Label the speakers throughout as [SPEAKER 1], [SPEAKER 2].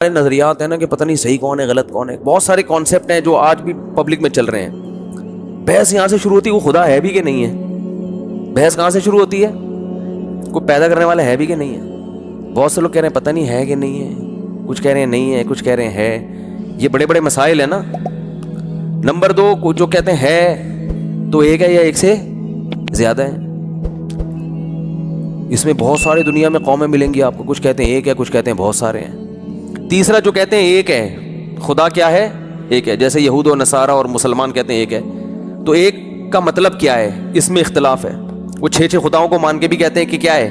[SPEAKER 1] نظریات ہیں نا کہ پتہ نہیں صحیح کون ہے غلط کون ہے. بہت سارے کانسیپٹ ہیں جو آج بھی پبلک میں چل رہے ہیں. بحث یہاں سے شروع ہوتی ہے وہ خدا ہے بھی کہ نہیں ہے. بحث کہاں سے شروع ہوتی ہے؟ کوئی پیدا کرنے والا ہے بھی کہ نہیں ہے. بہت سے لوگ کہہ رہے ہیں پتہ نہیں ہے کہ نہیں ہے, کچھ کہہ رہے ہیں نہیں ہے, کچھ کہہ رہے ہیں ہے. یہ بڑے بڑے مسائل ہیں نا. نمبر 2 جو کہتے ہیں ہے تو ایک ہے یا ایک سے زیادہ ہے. اس میں بہت ساری دنیا میں قومیں ملیں گی آپ کو, کچھ کہتے ہیں ایک ہے, کچھ کہتے ہیں بہت سارے ہیں. تیسرا جو کہتے ہیں ایک ہے, خدا کیا ہے؟ ایک ہے. جیسے یہود و نصارہ اور مسلمان کہتے ہیں ایک ہے. تو ایک کا مطلب کیا ہے, اس میں اختلاف ہے. وہ 6 خداؤں کو مان کے بھی کہتے ہیں کہ کیا ہے.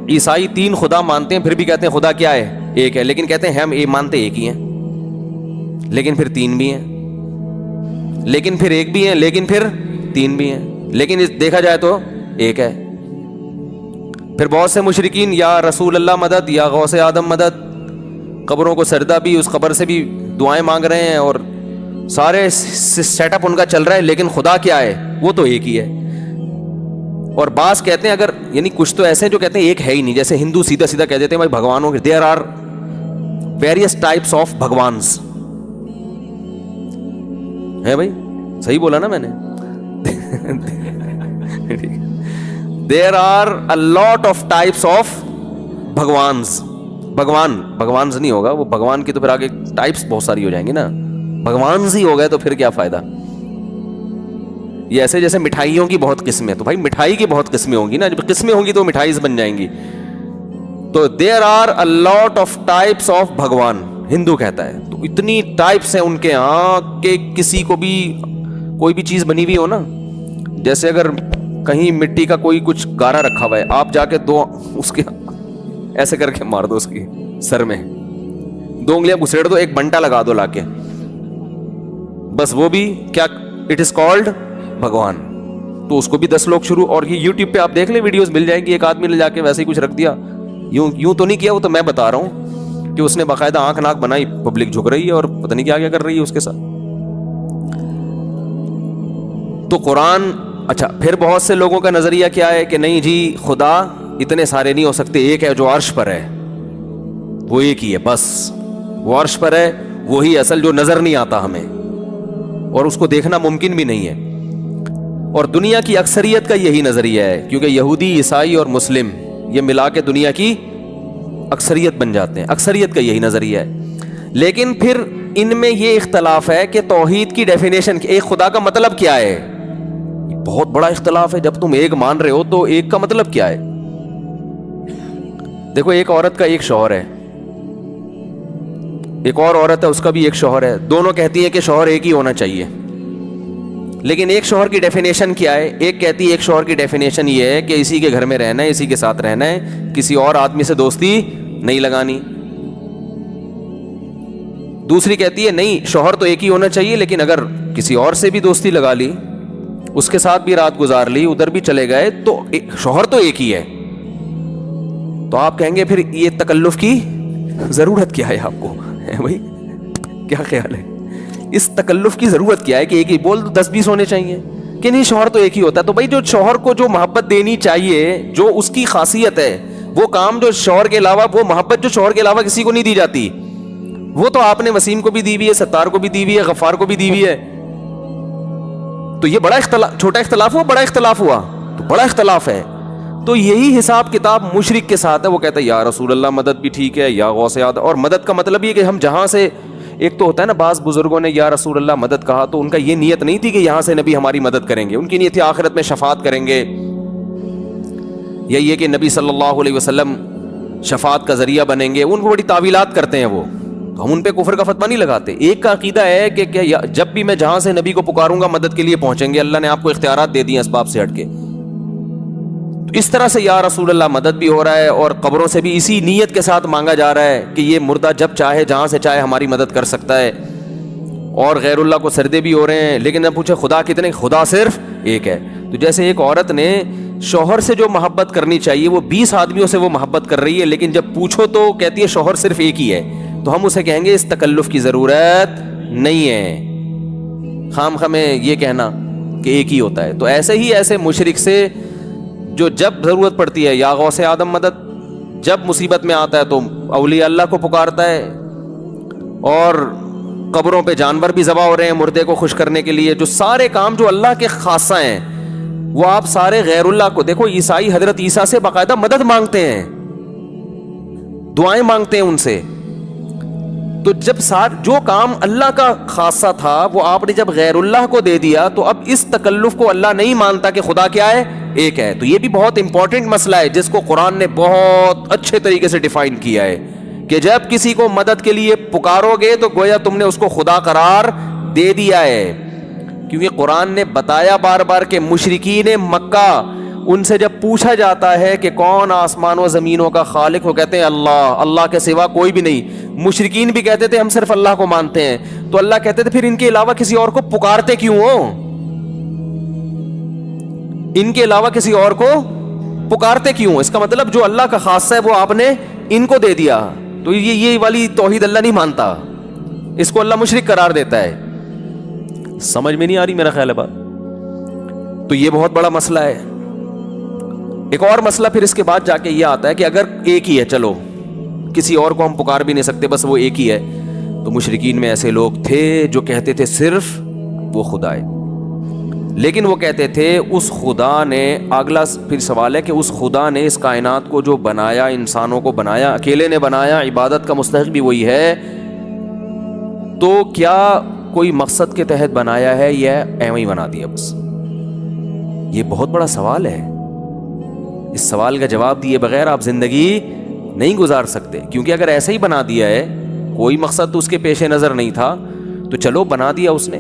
[SPEAKER 1] عیسائی 3 خدا مانتے ہیں پھر بھی کہتے ہیں خدا کیا ہے؟ ایک ہے. لیکن کہتے ہیں ہم مانتے ایک ہی ہیں, لیکن پھر 3 بھی ہیں, لیکن پھر ایک بھی ہیں, لیکن پھر 3 بھی ہیں, لیکن دیکھا جائے تو ایک ہے. پھر بہت سے مشرکین یا رسول اللہ مدد یا غوث آدم مدد, قبروں کو سجدہ بھی, اس قبر سے بھی دعائیں مانگ رہے ہیں اور سارے سیٹ اپ ان کا چل رہا ہے, لیکن خدا کیا ہے؟ وہ تو ایک ہی ہے. اور بعض کہتے ہیں اگر یعنی کچھ تو ایسے ہیں جو کہتے ہیں ایک ہے ہی نہیں. جیسے ہندو سیدھا سیدھا کہہ دیتے ہیں بھائی بھگوانوں کے there are various types of بھگوانس. ہے بھائی صحیح بولا نا میں نے؟ There are a lot of types of بھگوانس. بھگوانز نہیں ہوگا وہ, بھگوان کی تو پھر آگے ٹائپس بہت ساری ہو جائیں گی نا. بھگوانز ہی ہو گئے تو پھر کیا فائدہ. یہ ایسے جیسے مٹھائیوں کی بہت قسمیں, تو بھائی مٹھائی کی بہت قسمیں ہوں گی نا, جب قسمیں ہوں گی تو مٹھائی بن جائیں گی. تو there are a lot of types of بھگوان ہندو کہتا ہے. تو اتنی ٹائپس ہیں ان کے ہاں کہ کسی کو بھی کوئی بھی چیز بنی ہوئی ہو نا, جیسے اگر کہیں مٹی کا کوئی کچھ گارا رکھا ہوا ہے, آپ جا کے 2 اس کے ایسے کر کے مار دو اس کی سر میں, 2 انگلیاں گھسیڑ دو, ایک بنٹا لگا دو لا کے, بس وہ بھی کیا اٹ از کالڈ بھگوان. تو اس کو بھی 10 لوگ شروع, اور یہ یوٹیوب پہ آپ دیکھ لیں ویڈیوز مل جائیں گی. ایک آدمی نے جا کے ویسے ہی کچھ رکھ دیا, یوں تو نہیں کیا, وہ تو میں بتا رہا ہوں کہ اس نے باقاعدہ آنکھ ناک بنائی, پبلک جھک رہی ہے اور پتہ نہیں کیا کیا کر رہی ہے اس کے ساتھ. تو قرآن اچھا. پھر بہت سے لوگوں کا نظریہ کیا ہے کہ نہیں جی خدا اتنے سارے نہیں ہو سکتے, ایک ہے جو عرش پر ہے, وہ ایک ہی ہے بس, وہ عرش پر ہے, وہی اصل جو نظر نہیں آتا ہمیں اور اس کو دیکھنا ممکن بھی نہیں ہے. اور دنیا کی اکثریت کا یہی نظریہ ہے, کیونکہ یہودی, عیسائی اور مسلم یہ ملا کے دنیا کی اکثریت بن جاتے ہیں. اکثریت کا یہی نظریہ ہے. لیکن پھر ان میں یہ اختلاف ہے کہ توحید کی ڈیفینیشن, ایک خدا کا مطلب کیا ہے. بہت بڑا اختلاف ہے. جب تم ایک مان رہے ہو تو ایک کا مطلب کیا ہے. دیکھو ایک عورت کا ایک شوہر ہے, ایک اور عورت ہے اس کا بھی ایک شوہر ہے, دونوں کہتی ہیں کہ شوہر ایک ہی ہونا چاہیے. لیکن ایک شوہر کی ڈیفینیشن کیا ہے؟ ایک کہتی ہے ایک شوہر کی ڈیفینیشن یہ ہے کہ اسی کے گھر میں رہنا ہے, اسی کے ساتھ رہنا ہے, کسی اور آدمی سے دوستی نہیں لگانی. دوسری کہتی ہے نہیں شوہر تو ایک ہی ہونا چاہیے, لیکن اگر کسی اور سے بھی دوستی لگا لی, اس کے ساتھ بھی رات گزار لی, ادھر بھی چلے گئے, تو شوہر تو ایک ہی ہے. تو آپ کہیں گے پھر یہ تکلف کی ضرورت کیا ہے آپ کو؟ بھائی کیا خیال ہے, اس تکلف کی ضرورت کیا ہے کہ ایک ہی بول 10-20 ہونے چاہیے کہ نہیں شوہر تو ایک ہی ہوتا ہے. تو بھائی جو شوہر کو جو محبت دینی چاہیے, جو اس کی خاصیت ہے, وہ کام جو شوہر کے علاوہ, وہ محبت جو شوہر کے علاوہ کسی کو نہیں دی جاتی, وہ تو آپ نے وسیم کو بھی دی ہوئی ہے, ستار کو بھی دی ہوئی ہے, غفار کو بھی دی ہوئی ہے. تو یہ بڑا اختلاف, چھوٹا اختلاف ہوا, بڑا اختلاف ہوا, تو بڑا اختلاف ہے. تو یہی حساب کتاب مشرک کے ساتھ ہے. وہ کہتا ہے یا رسول اللہ مدد بھی ٹھیک ہے, یا غوث آدم. اور مدد کا مطلب یہ کہ ہم جہاں سے, ایک تو ہوتا ہے نا بعض بزرگوں نے یا رسول اللہ مدد کہا تو ان کا یہ نیت نہیں تھی کہ یہاں سے نبی ہماری مدد کریں گے, ان کی نیت تھی آخرت میں شفاعت کریں گے, یا یہ کہ نبی صلی اللہ علیہ وسلم شفاعت کا ذریعہ بنیں گے. ان کو بڑی تعویلات کرتے ہیں وہ, تو ہم ان پہ کفر کا فتویٰ نہیں لگاتے. ایک کا عقیدہ ہے کہ جب بھی میں جہاں سے نبی کو پکاروں گا مدد کے لیے پہنچیں گے, اللہ نے آپ کو اختیارات دے دیے اسباب سے ہٹ کے. تو اس طرح سے یا رسول اللہ مدد بھی ہو رہا ہے, اور قبروں سے بھی اسی نیت کے ساتھ مانگا جا رہا ہے کہ یہ مردہ جب چاہے جہاں سے چاہے ہماری مدد کر سکتا ہے. اور غیر اللہ کو سجدے بھی ہو رہے ہیں. لیکن جب پوچھے خدا کتنے, خدا صرف ایک ہے. تو جیسے ایک عورت نے شوہر سے جو محبت کرنی چاہیے وہ 20 آدمیوں سے وہ محبت کر رہی ہے, لیکن جب پوچھو تو کہتی ہے شوہر صرف ایک ہی ہے, تو ہم اسے کہیں گے اس تکلف کی ضرورت نہیں ہے, خام خامے یہ کہنا کہ ایک ہی ہوتا ہے. تو ایسے ہی ایسے مشرک سے جو جب ضرورت پڑتی ہے یا غوث آدم مدد, جب مصیبت میں آتا ہے تو اولیاء اللہ کو پکارتا ہے, اور قبروں پہ جانور بھی ذبح ہو رہے ہیں مردے کو خوش کرنے کے لیے. جو سارے کام جو اللہ کے خاصہ ہیں وہ آپ سارے غیر اللہ کو دیکھو. عیسائی حضرت عیسیٰ سے باقاعدہ مدد مانگتے ہیں, دعائیں مانگتے ہیں ان سے. تو جب جو کام اللہ کا خاصہ تھا وہ آپ نے جب غیر اللہ کو دے دیا تو اب اس تکلف کو اللہ نہیں مانتا کہ خدا کیا ہے, ایک ہے. تو یہ بھی بہت امپورٹنٹ مسئلہ ہے جس کو قرآن نے بہت اچھے طریقے سے ڈیفائن کیا ہے کہ جب کسی کو مدد کے لیے پکارو گے تو گویا تم نے اس کو خدا قرار دے دیا ہے. کیونکہ قرآن نے بتایا بار بار کہ مشرکین مکہ, ان سے جب پوچھا جاتا ہے کہ کون آسمان و زمینوں کا خالق, وہ کہتے ہیں اللہ, اللہ کے سوا کوئی بھی نہیں. مشرکین بھی کہتے تھے ہم صرف اللہ کو مانتے ہیں. تو اللہ کہتے تھے پھر ان کے علاوہ کسی اور کو پکارتے کیوں ہو, ان کے علاوہ کسی اور کو پکارتے کیوں. اس کا مطلب جو اللہ کا خاصہ ہے وہ آپ نے ان کو دے دیا. تو یہ والی توحید اللہ نہیں مانتا, اس کو اللہ مشرک قرار دیتا ہے. سمجھ میں نہیں آ رہی میرا خیال ہے بات. تو یہ بہت بڑا مسئلہ ہے. ایک اور مسئلہ پھر اس کے بعد جا کے یہ آتا ہے کہ اگر ایک ہی ہے, چلو کسی اور کو ہم پکار بھی نہیں سکتے, بس وہ ایک ہی ہے. تو مشرکین میں ایسے لوگ تھے جو کہتے تھے صرف وہ خدا ہے, لیکن وہ کہتے تھے اس خدا نے, اگلا پھر سوال ہے کہ اس خدا نے اس کائنات کو جو بنایا, انسانوں کو بنایا, اکیلے نے بنایا, عبادت کا مستحق بھی وہی ہے, تو کیا کوئی مقصد کے تحت بنایا ہے یا ایویں ہی بنا دیا بس. یہ بہت بڑا سوال ہے. اس سوال کا جواب دیے بغیر آپ زندگی نہیں گزار سکتے. کیونکہ اگر ایسے ہی بنا دیا ہے, کوئی مقصد تو اس کے پیش نظر نہیں تھا, تو چلو بنا دیا اس نے.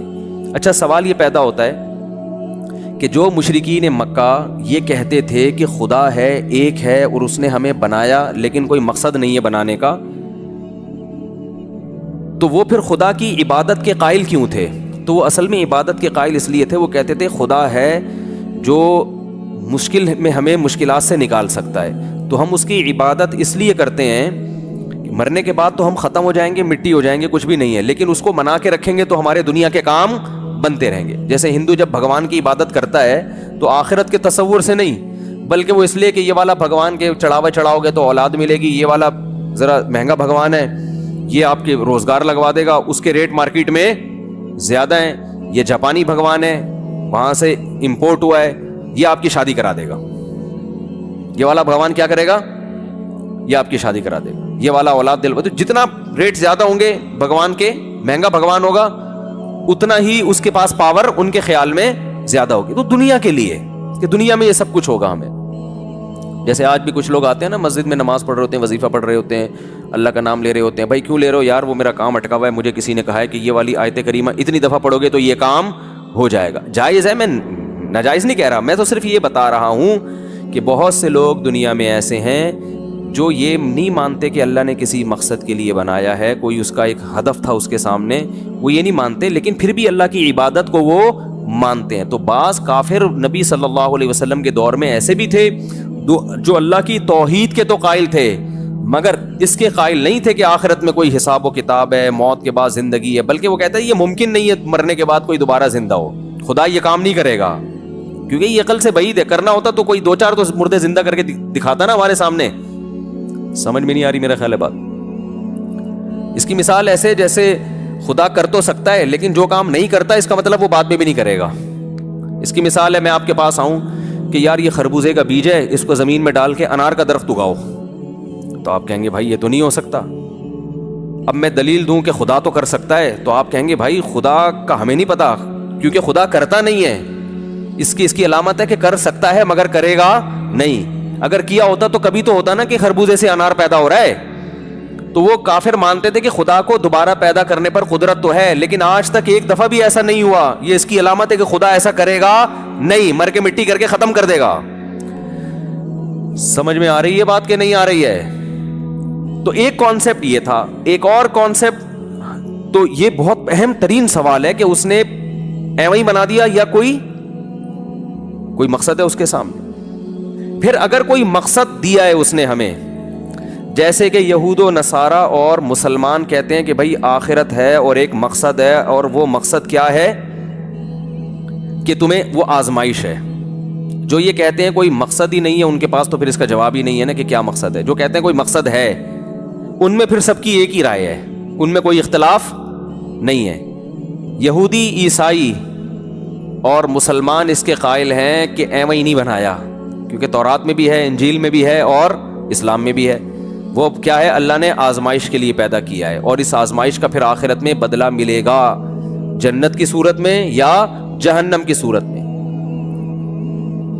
[SPEAKER 1] اچھا سوال یہ پیدا ہوتا ہے کہ جو مشرکین مکہ یہ کہتے تھے کہ خدا ہے, ایک ہے, اور اس نے ہمیں بنایا لیکن کوئی مقصد نہیں ہے بنانے کا, تو وہ پھر خدا کی عبادت کے قائل کیوں تھے؟ تو وہ اصل میں عبادت کے قائل اس لیے تھے, وہ کہتے تھے خدا ہے جو مشکل میں ہمیں مشکلات سے نکال سکتا ہے, تو ہم اس کی عبادت اس لیے کرتے ہیں کہ مرنے کے بعد تو ہم ختم ہو جائیں گے, مٹی ہو جائیں گے, کچھ بھی نہیں ہے, لیکن اس کو منا کے رکھیں گے تو ہمارے دنیا کے کام بنتے رہیں گے. جیسے ہندو جب بھگوان کی عبادت کرتا ہے تو آخرت کے تصور سے نہیں, بلکہ وہ اس لیے کہ یہ والا بھگوان کے چڑھاوے چڑھاؤ گے تو اولاد ملے گی, یہ والا ذرا مہنگا بھگوان ہے, یہ آپ کے روزگار لگوا دے گا, اس کے ریٹ مارکیٹ میں زیادہ ہیں, یہ جاپانی بھگوان ہے, وہاں سے امپورٹ ہوا ہے, یہ آپ کی شادی کرا دے گا, یہ والا بھگوان کیا کرے گا, یہ آپ کی شادی کرا دے گا, یہ والا اولاد دلوا. تو جتنا ریٹ زیادہ ہوں گے بھگوان کے, مہنگا بھگوان ہوگا, اتنا ہی اس کے پاس پاور ان کے خیال میں زیادہ ہوگی. تو دنیا کے لیے کہ دنیا میں یہ سب کچھ ہوگا ہمیں. جیسے آج بھی کچھ لوگ آتے ہیں نا, مسجد میں نماز پڑھ رہے ہوتے ہیں, وظیفہ پڑھ رہے ہوتے ہیں, اللہ کا نام لے رہے ہوتے ہیں. بھائی کیوں لے رہے ہو یار؟ وہ میرا کام اٹکا ہوا ہے, مجھے کسی نے کہا ہے کہ یہ والی آیت کریمہ اتنی دفعہ پڑھو گے تو یہ کام ہو جائے گا. جائز ہے, میں ناجائز نہیں کہہ رہا, میں تو صرف یہ بتا رہا ہوں کہ بہت سے لوگ دنیا میں ایسے ہیں جو یہ نہیں مانتے کہ اللہ نے کسی مقصد کے لیے بنایا ہے, کوئی اس کا ایک ہدف تھا اس کے سامنے, وہ یہ نہیں مانتے, لیکن پھر بھی اللہ کی عبادت کو وہ مانتے ہیں. تو بعض کافر نبی صلی اللہ علیہ وسلم کے دور میں ایسے بھی تھے جو اللہ کی توحید کے تو قائل تھے, مگر اس کے قائل نہیں تھے کہ آخرت میں کوئی حساب و کتاب ہے, موت کے بعد زندگی ہے, بلکہ وہ کہتا ہے یہ ممکن نہیں ہے مرنے کے بعد کوئی دوبارہ زندہ ہو, خدا یہ کام نہیں کرے گا, کیونکہ یہ عقل سے بعید ہے. کرنا ہوتا تو کوئی دو چار تو مردے زندہ کر کے دکھاتا نا ہمارے سامنے. سمجھ میں نہیں آ رہی میرا خیال ہے بات. اس کی مثال ایسے جیسے خدا کر تو سکتا ہے لیکن جو کام نہیں کرتا اس کا مطلب وہ بعد میں بھی نہیں کرے گا. اس کی مثال ہے, میں آپ کے پاس آؤں کہ یار یہ خربوزے کا بیج ہے, اس کو زمین میں ڈال کے انار کا درخت اگاؤ, تو آپ کہیں گے بھائی یہ تو نہیں ہو سکتا. اب میں دلیل دوں کہ خدا تو کر سکتا ہے, تو آپ کہیں گے بھائی خدا کا ہمیں نہیں پتا, کیونکہ خدا کرتا نہیں ہے. اس کی علامت ہے کہ کر سکتا ہے مگر کرے گا نہیں. اگر کیا ہوتا تو کبھی تو ہوتا نا کہ خربوزے سے انار پیدا ہو رہا ہے. تو وہ کافر مانتے تھے کہ خدا کو دوبارہ پیدا کرنے پر قدرت تو ہے, لیکن آج تک ایک دفعہ بھی ایسا نہیں ہوا. یہ اس کی علامت ہے کہ خدا ایسا کرے گا نہیں, مر کے مٹی کر کے ختم کر دے گا. سمجھ میں آ رہی ہے بات کہ نہیں آ رہی ہے؟ تو ایک کانسیپٹ یہ تھا. ایک اور کانسیپٹ, تو یہ بہت اہم ترین سوال ہے کہ اس نے ایویں ہی بنا دیا یا کوئی مقصد ہے اس کے سامنے. پھر اگر کوئی مقصد دیا ہے اس نے ہمیں, جیسے کہ یہود و نصارہ اور مسلمان کہتے ہیں کہ بھائی آخرت ہے اور ایک مقصد ہے, اور وہ مقصد کیا ہے کہ تمہیں وہ آزمائش ہے. جو یہ کہتے ہیں کوئی مقصد ہی نہیں ہے ان کے پاس, تو پھر اس کا جواب ہی نہیں ہے نا کہ کیا مقصد ہے. جو کہتے ہیں کوئی مقصد ہے, ان میں پھر سب کی ایک ہی رائے ہے ان میں کوئی اختلاف نہیں ہے. یہودی، عیسائی اور مسلمان اس کے قائل ہیں کہ ایویں ہی نہیں بنایا، کیونکہ تورات میں بھی ہے، انجیل میں بھی ہے اور اسلام میں بھی ہے. وہ کیا ہے؟ اللہ نے آزمائش کے لیے پیدا کیا ہے، اور اس آزمائش کا پھر آخرت میں بدلہ ملے گا، جنت کی صورت میں یا جہنم کی صورت میں.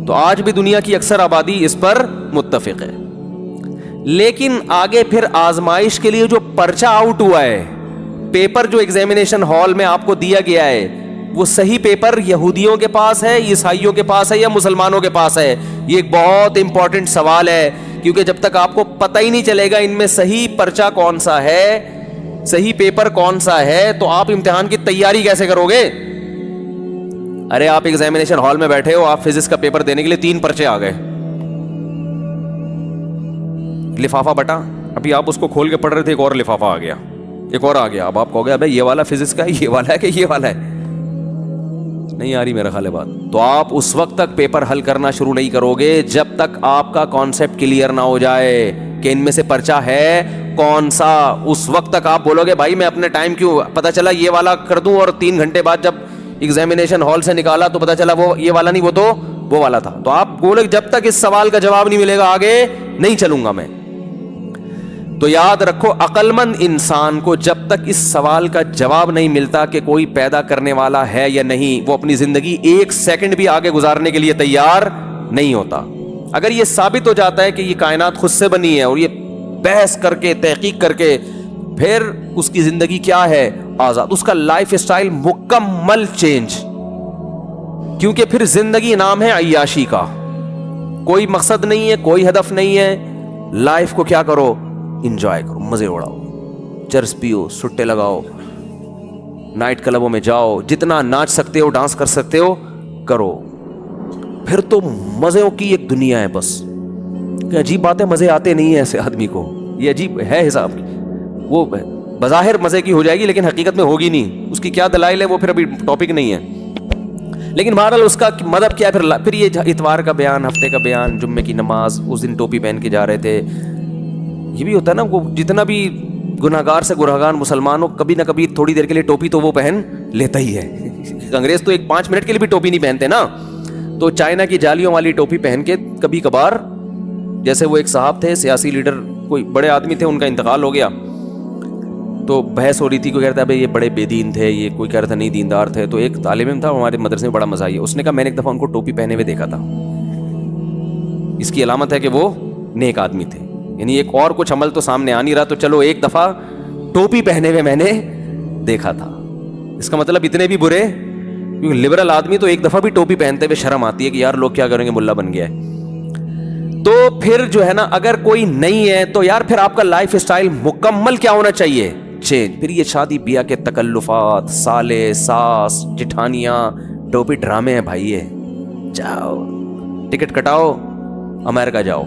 [SPEAKER 1] تو آج بھی دنیا کی اکثر آبادی اس پر متفق ہے. لیکن آگے پھر آزمائش کے لیے جو پرچہ آؤٹ ہوا ہے، پیپر جو ایگزامینیشن ہال میں آپ کو دیا گیا ہے، وہ صحیح پیپر یہودیوں کے پاس ہے، عیسائیوں کے پاس ہے یا مسلمانوں کے پاس ہے؟ یہ ایک بہت امپورٹنٹ سوال ہے، کیونکہ جب تک آپ کو پتہ ہی نہیں چلے گا ان میں صحیح پرچہ کون سا ہے، صحیح پیپر کون سا ہے، تو آپ امتحان کی تیاری کیسے کرو گے؟ ارے آپ ایگزامینیشن ہال میں بیٹھے ہو، آپ فزکس کا پیپر دینے کے لیے 3 پرچے آ گئے، لفافہ بٹا، ابھی آپ اس کو کھول کے پڑھ رہے تھے، ایک اور لفافہ آ گیا، ایک اور آ گیا. اب آپ کہو گے ابے یہ والا فزکس کا ہے، یہ والا ہے کہ یہ والا ہے؟ نہیں آ رہی میرا خیال ہے بات. تو آپ اس وقت تک پیپر حل کرنا شروع نہیں کرو گے جب تک آپ کا کانسیپٹ کلیئر نہ ہو جائے کہ ان میں سے پرچہ ہے کون سا. اس وقت تک آپ بولو گے بھائی میں اپنے ٹائم کیوں، پتہ چلا یہ والا کر دوں، اور 3 گھنٹے بعد جب ایگزامینیشن ہال سے نکالا تو پتہ چلا وہ یہ والا نہیں، وہ تو وہ والا تھا. تو آپ بولو جب تک اس سوال کا جواب نہیں ملے گا آگے نہیں چلوں گا میں. تو یاد رکھو، عقل مند انسان کو جب تک اس سوال کا جواب نہیں ملتا کہ کوئی پیدا کرنے والا ہے یا نہیں، وہ اپنی زندگی 1 سیکنڈ بھی آگے گزارنے کے لیے تیار نہیں ہوتا. اگر یہ ثابت ہو جاتا ہے کہ یہ کائنات خود سے بنی ہے، اور یہ بحث کر کے تحقیق کر کے، پھر اس کی زندگی کیا ہے؟ آزاد. اس کا لائف اسٹائل مکمل چینج، کیونکہ پھر زندگی نام ہے عیاشی کا، کوئی مقصد نہیں ہے، کوئی ہدف نہیں ہے. لائف کو کیا کرو؟ انجوائے کرو، مزے اڑاؤ، چرس پیو، سٹے لگاؤ، نائٹ کلبوں میں جاؤ، جتنا ناچ سکتے ہو، ڈانس کر سکتے ہو کرو. پھر تو مزوں کی ایک دنیا ہے بس. کہ عجیب بات ہے، مزے آتے نہیں ہیں ایسے آدمی کو، یہ عجیب ہے حساب کی. وہ بظاہر مزے کی ہو جائے گی لیکن حقیقت میں ہوگی نہیں. اس کی کیا دلائل ہے وہ پھر ابھی ٹاپک نہیں ہے. لیکن بہرحال اس کا مطلب کیا ہے؟ پھر یہ اتوار کا بیان، ہفتے کا بیان، جمعے کی نماز، اس دن ٹوپی پہن کے جا رہے تھے. یہ بھی ہوتا ہے نا، وہ جتنا بھی گناہگار سے گناہگار مسلمان ہو، کبھی نہ کبھی تھوڑی دیر کے لیے ٹوپی تو وہ پہن لیتا ہی ہے. انگریز تو 5 منٹ کے لیے بھی ٹوپی نہیں پہنتے نا. تو چائنا کی جالیوں والی ٹوپی پہن کے کبھی کبھار، جیسے وہ ایک صاحب تھے، سیاسی لیڈر، کوئی بڑے آدمی تھے، ان کا انتقال ہو گیا، تو بحث ہو رہی تھی. کوئی کہتا ہے بھائی یہ بڑے بے دین تھے، یہ کوئی کہہ رہا تھا نہیں دیندار تھے. تو ایک طالب علم تھا ہمارے مدرسے میں، بڑا مزہ آئی. اس نے کہا میں نے ایک دفعہ ان کو ٹوپی پہنے ہوئے دیکھا تھا، اس کی علامت ہے کہ وہ نیک آدمی تھے. یعنی ایک اور کچھ عمل تو سامنے آ نہیں رہا، تو چلو ایک دفعہ ٹوپی پہنے ہوئے میں نے دیکھا تھا. اس کا مطلب اتنے بھی برے، کیونکہ لبرل آدمی تو ایک دفعہ بھی ٹوپی پہنتے ہوئے شرم آتی ہے کہ یار لوگ کیا کریں گے، ملا بن گیا ہے. تو پھر جو ہے نا، اگر کوئی نہیں ہے تو یار پھر آپ کا لائف اسٹائل مکمل کیا ہونا چاہیے؟ چینج. پھر یہ شادی بیاہ کے تکلفات، سالے، ساس، جٹھانیاں، ٹوپی ڈرامے ہیں بھائی. یہ جاؤ ٹکٹ کٹاؤ، امریکہ جاؤ،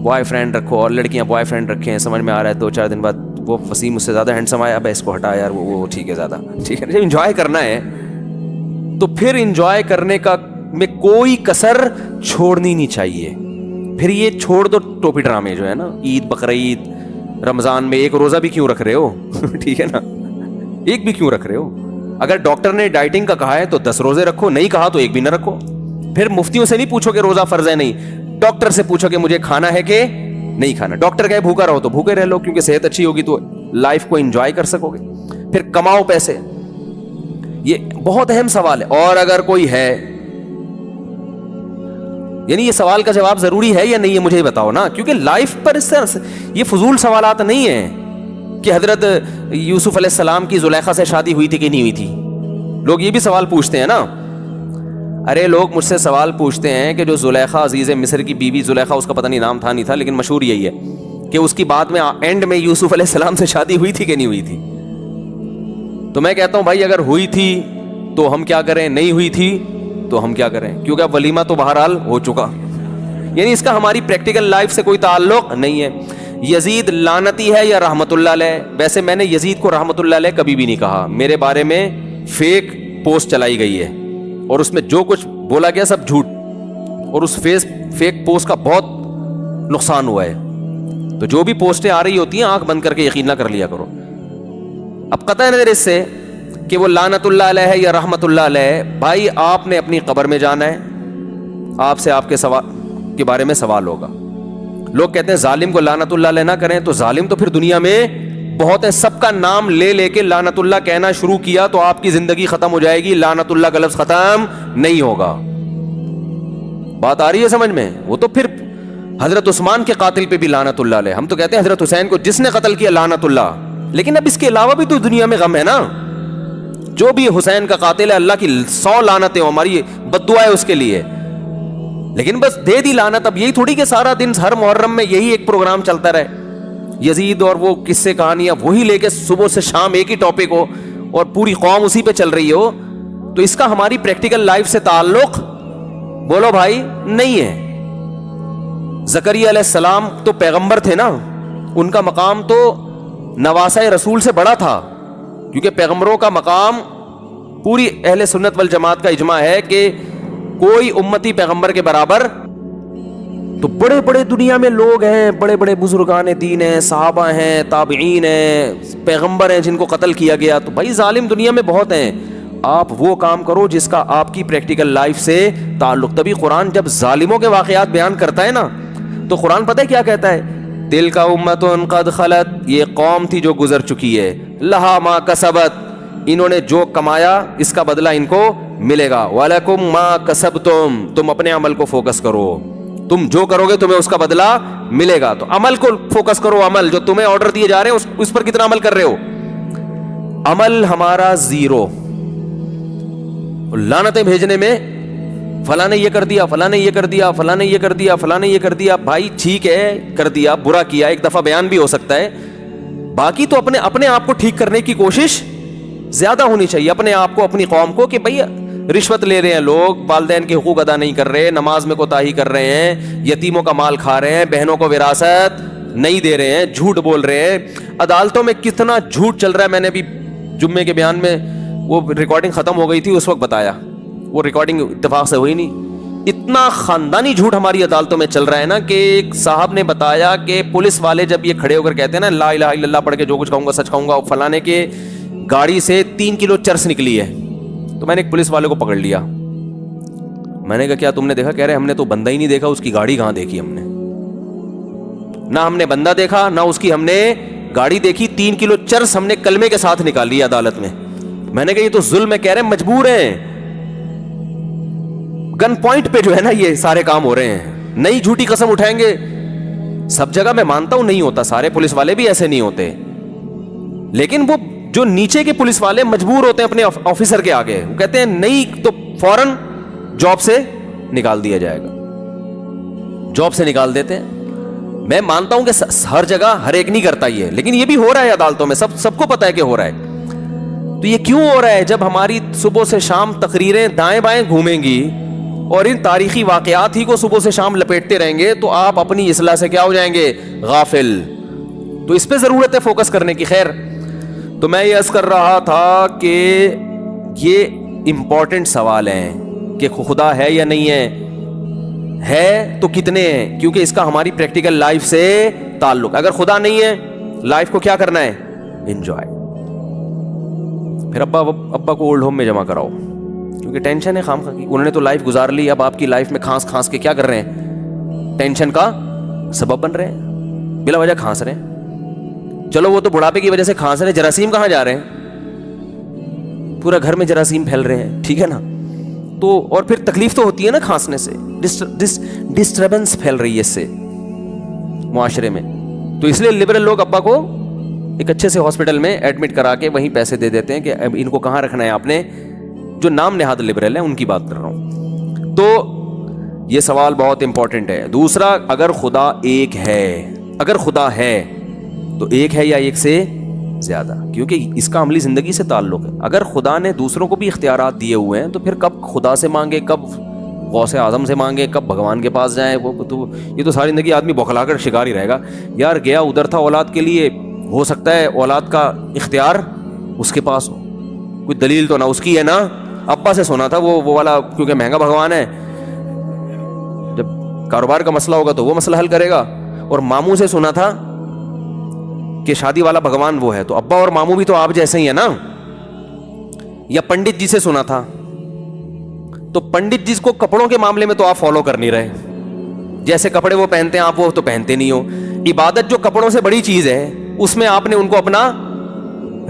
[SPEAKER 1] بوائے فرینڈ رکھو، اور لڑکیاں بوائے فرینڈ رکھیں. سمجھ میں آ رہا ہے 4 دن بعد وہ وسیم اس سے زیادہ ہینڈسم آیا، اب اس کو ہٹا یار، وہ ٹھیک ہے زیادہ ٹھیک ہے. انجوائے کرنا ہے تو پھر انجوائے کرنے کا میں کوئی کسر چھوڑنی نہیں چاہیے. پھر یہ چھوڑ دو ٹوپی ڈرامے جو ہے نا، عید، بقرعید، رمضان میں 1 روزہ بھی کیوں رکھ رہے ہو؟ ٹھیک ہے نا، 1 بھی کیوں رکھ رہے ہو؟ اگر ڈاکٹر نے ڈائٹنگ کا کہا ہے تو 10 روزے رکھو، نہیں کہا تو 1 بھی نہ رکھو. پھر مفتیوں سے نہیں پوچھو کہ روزہ فرض ہے نہیں، ڈاکٹر سے پوچھو کہ مجھے کھانا ہے کہ نہیں کھانا. ڈاکٹر کہے بھوکا رہو تو بھوکے رہ لو، کیونکہ صحت اچھی ہوگی تو لائف کو انجوائے کر سکو گے. پھر کماؤ پیسے، یہ بہت اہم سوال ہے. اور اگر کوئی ہے، یعنی یہ سوال کا جواب ضروری ہے یا نہیں ہے مجھے بتاؤ نا، کیونکہ لائف پر اس طرح یہ فضول سوالات نہیں ہیں کہ حضرت یوسف علیہ السلام کی زلیخا سے شادی ہوئی تھی کہ نہیں ہوئی تھی. لوگ یہ بھی سوال پوچھتے ہیں نا. ارے لوگ مجھ سے سوال پوچھتے ہیں کہ جو زلیخا، عزیز مصر کی بیوی زلیخا، اس کا پتہ نہیں نام تھا نہیں تھا، لیکن مشہور یہی ہے کہ اس کی بعد میں اینڈ میں یوسف علیہ السلام سے شادی ہوئی تھی کہ نہیں ہوئی تھی. تو میں کہتا ہوں بھائی اگر ہوئی تھی تو ہم کیا کریں، نہیں ہوئی تھی تو ہم کیا کریں، کیونکہ اب ولیمہ تو بہرحال ہو چکا. یعنی اس کا ہماری پریکٹیکل لائف سے کوئی تعلق نہیں ہے. یزید لعنتی ہے یا رحمت اللہ علیہ؟ ویسے میں نے یزید کو رحمت اللہ علیہ کبھی بھی نہیں کہا. میرے بارے میں فیک پوسٹ چلائی گئی ہے اور اس میں جو کچھ بولا گیا سب جھوٹ، اور اس فیک پوسٹ کا بہت نقصان ہوا ہے. تو جو بھی پوسٹیں آ رہی ہوتی ہیں آنکھ بند کر کے یقین نہ کر لیا کرو. اب قطع نظر اس سے کہ وہ لعنت اللہ علیہ ہے یا رحمت اللہ علیہ، بھائی آپ نے اپنی قبر میں جانا ہے، آپ سے آپ کے بارے میں سوال ہوگا. لوگ کہتے ہیں ظالم کو لعنت اللہ علیہ نہ کریں، تو ظالم تو پھر دنیا میں بہت ہے. سب کا نام لے لے کے لعنت اللہ کہنا شروع کیا تو آپ کی زندگی ختم ہو جائے گی، لعنت اللہ کا لفظ ختم نہیں ہوگا. بات آ رہی ہے سمجھ میں؟ وہ تو پھر حضرت عثمان کے قاتل پہ بھی لعنت اللہ علیہ. ہم تو کہتے ہیں حضرت حسین کو جس نے قتل کیا لعنت اللہ، لیکن اب اس کے علاوہ بھی تو دنیا میں غم ہے نا. جو بھی حسین کا قاتل ہے اللہ کی 100 لعنتیں، ہماری بد دعا ہے اس کے لیے، لیکن بس دے دی لعنت. اب یہی تھوڑی کہ سارا دن ہر محرم میں یہی ایک پروگرام چلتا رہے، یزید اور وہ قصے کہانیاں وہی لے کے صبح سے شام ایک ہی ٹاپک ہو اور پوری قوم اسی پہ چل رہی ہو. تو اس کا ہماری پریکٹیکل لائف سے تعلق بولو بھائی نہیں ہے. زکریا علیہ السلام تو پیغمبر تھے نا، ان کا مقام تو نواسہ رسول سے بڑا تھا، کیونکہ پیغمبروں کا مقام پوری اہل سنت والجماعت کا اجماع ہے کہ کوئی امتی پیغمبر کے برابر. تو بڑے بڑے دنیا میں لوگ ہیں، بڑے بڑے بزرگان دین ہیں، صحابہ ہیں، تابعین ہیں، پیغمبر ہیں جن کو قتل کیا گیا. تو بھائی ظالم دنیا میں بہت ہیں. آپ وہ کام کرو جس کا آپ کی پریکٹیکل لائف سے تعلق. تبھی قرآن جب ظالموں کے واقعات بیان کرتا ہے نا، تو قرآن پتہ ہے کیا کہتا ہے؟ تلک امۃ قد خلت، یہ قوم تھی جو گزر چکی ہے، لہا ما کسبت، انہوں نے جو کمایا اس کا بدلہ ان کو ملے گا، وَلَكُمْ مَا كَسَبْتُمْ، تم اپنے عمل کو فوکس کرو، تم جو کرو گے تمہیں اس کا بدلہ ملے گا. تو عمل کو فوکس کرو، عمل جو تمہیں آرڈر دیے جا رہے ہیں اس پر کتنا عمل کر رہے ہو. عمل ہمارا 0، لعنتیں بھیجنے میں فلاں نے یہ کر دیا، فلاں نے یہ کر دیا، فلاں نے یہ کر دیا، فلاں نے یہ کر دیا. بھائی ٹھیک ہے کر دیا، برا کیا، ایک دفعہ بیان بھی ہو سکتا ہے، باقی تو اپنے آپ کو ٹھیک کرنے کی کوشش زیادہ ہونی چاہیے. اپنے آپ کو، اپنی قوم کو، کہ بھئی رشوت لے رہے ہیں لوگ، والدین کے حقوق ادا نہیں کر رہے، نماز میں کوتاہی کر رہے ہیں، یتیموں کا مال کھا رہے ہیں، بہنوں کو وراثت نہیں دے رہے ہیں، جھوٹ بول رہے ہیں. عدالتوں میں کتنا جھوٹ چل رہا ہے. میں نے بھی جمعے کے بیان میں وہ ریکارڈنگ ختم ہو گئی تھی اس وقت بتایا، وہ ریکارڈنگ اتفاق سے ہوئی نہیں. اتنا خاندانی جھوٹ ہماری عدالتوں میں چل رہا ہے نا کہ ایک صاحب نے بتایا کہ پولیس والے جب یہ کھڑے ہو کر کہتے ہیں نا لا الہ الا اللہ پڑھ کے جو کچھ کہوں گا سچ کہوں گا، فلانے کے گاڑی سے 3 کلو چرس نکلی ہے. تو میں نے ایک پولیس والے کو پکڑ لیا، میں نے کہا کیا تم نے دیکھا؟ کہہ رہے ہم نے تو بندہ ہی نہیں دیکھا، اس کی گاڑی کہاں دیکھی ہم نے؟ نہ ہم نے بندہ دیکھا نہ اس کی ہم نے گاڑی دیکھی. 3 کلو چرس ہم نے کلمے کے ساتھ نکال لیا عدالت میں. میں نے کہا یہ تو ظلم ہے. کہہ رہے ہیں مجبور ہیں، گن پوائنٹ پہ جو ہے نا یہ سارے کام ہو رہے ہیں. نئی جھوٹی قسم اٹھائیں گے. سب جگہ میں مانتا ہوں نہیں ہوتا، سارے پولیس والے بھی ایسے نہیں ہوتے، لیکن وہ جو نیچے کے پولیس والے مجبور ہوتے ہیں اپنے آفیسر کے آگے، وہ کہتے ہیں نہیں تو فوراً جاب سے نکال دیا جائے گا، جاب سے نکال دیتے ہیں. میں مانتا ہوں کہ ہر جگہ ہر ایک نہیں کرتا یہ، لیکن یہ بھی ہو رہا ہے عدالتوں میں، سب کو پتا ہے کہ ہو رہا ہے. تو یہ کیوں ہو رہا ہے؟ جب ہماری صبح سے شام تقریریں دائیں بائیں گھومیں گی اور ان تاریخی واقعات ہی کو صبح سے شام لپیٹتے رہیں گے تو آپ اپنی اصلاح سے کیا ہو جائیں گے؟ غافل. تو اس پہ ضرورت ہے فوکس کرنے کی. خیر، تو میں یہ عرض کر رہا تھا کہ یہ امپورٹنٹ سوال ہیں کہ خدا ہے یا نہیں ہے تو کتنے ہیں، کیونکہ اس کا ہماری پریکٹیکل لائف سے تعلق. اگر خدا نہیں ہے لائف کو کیا کرنا ہے؟ انجوائے. پھر ابا کو اولڈ ہوم میں جمع کراؤ، کیونکہ ٹینشن ہے خام خواہ کی. انہوں نے تو لائف گزار لی، اب آپ کی لائف میں کھانس کے کیا کر رہے ہیں؟ ٹینشن کا سبب بن رہے ہیں، بلا وجہ کھانس رہے ہیں. چلو وہ تو بڑھاپے کی وجہ سے کھانس رہے ہیں، جراثیم کہاں جا رہے ہیں؟ پورا گھر میں جراثیم پھیل رہے ہیں، ٹھیک ہے نا. تو اور پھر تکلیف تو ہوتی ہے نا کھانسنے سے، ڈسٹربنس پھیل رہی ہے اس سے معاشرے میں. تو اس لیے لبرل لوگ ابا کو ایک اچھے سے ہاسپٹل میں ایڈمٹ کرا کے وہیں پیسے دے دیتے ہیں کہ اب ان کو کہاں رکھنا ہے آپ نے. جو نام نہاد لبرل ہیں ان کی بات کر رہا ہوں. تو یہ سوال بہت امپورٹنٹ ہے. دوسرا، اگر خدا ایک ہے، اگر خدا ہے تو ایک ہے یا ایک سے زیادہ؟ کیونکہ اس کا عملی زندگی سے تعلق ہے. اگر خدا نے دوسروں کو بھی اختیارات دیے ہوئے ہیں تو پھر کب خدا سے مانگے، کب غوث اعظم سے مانگے، کب بھگوان کے پاس جائیں؟ وہ تو یہ تو ساری زندگی آدمی بوکھلا کر شکار ہی رہے گا. یار گیا ادھر تھا اولاد کے لیے، ہو سکتا ہے اولاد کا اختیار اس کے پاس ہو، کوئی دلیل تو نہ اس کی ہے نا. ابا سے سنا تھا وہ والا، کیونکہ مہنگا بھگوان ہے، جب کاروبار کا مسئلہ ہوگا تو وہ مسئلہ حل کرے گا. اور ماموں سے سنا تھا کہ شادی والا بھگوان وہ ہے, تو ابا اور ماموں بھی تو آپ جیسے ہی ہیں نا. یا پنڈت جی سے سنا تھا, تو پنڈت جی کو کپڑوں کے معاملے میں تو آپ فالو کر نہیں رہے, جیسے کپڑے وہ پہنتے ہیں آپ وہ تو پہنتے نہیں ہو. عبادت جو کپڑوں سے بڑی چیز ہے اس میں آپ نے ان کو اپنا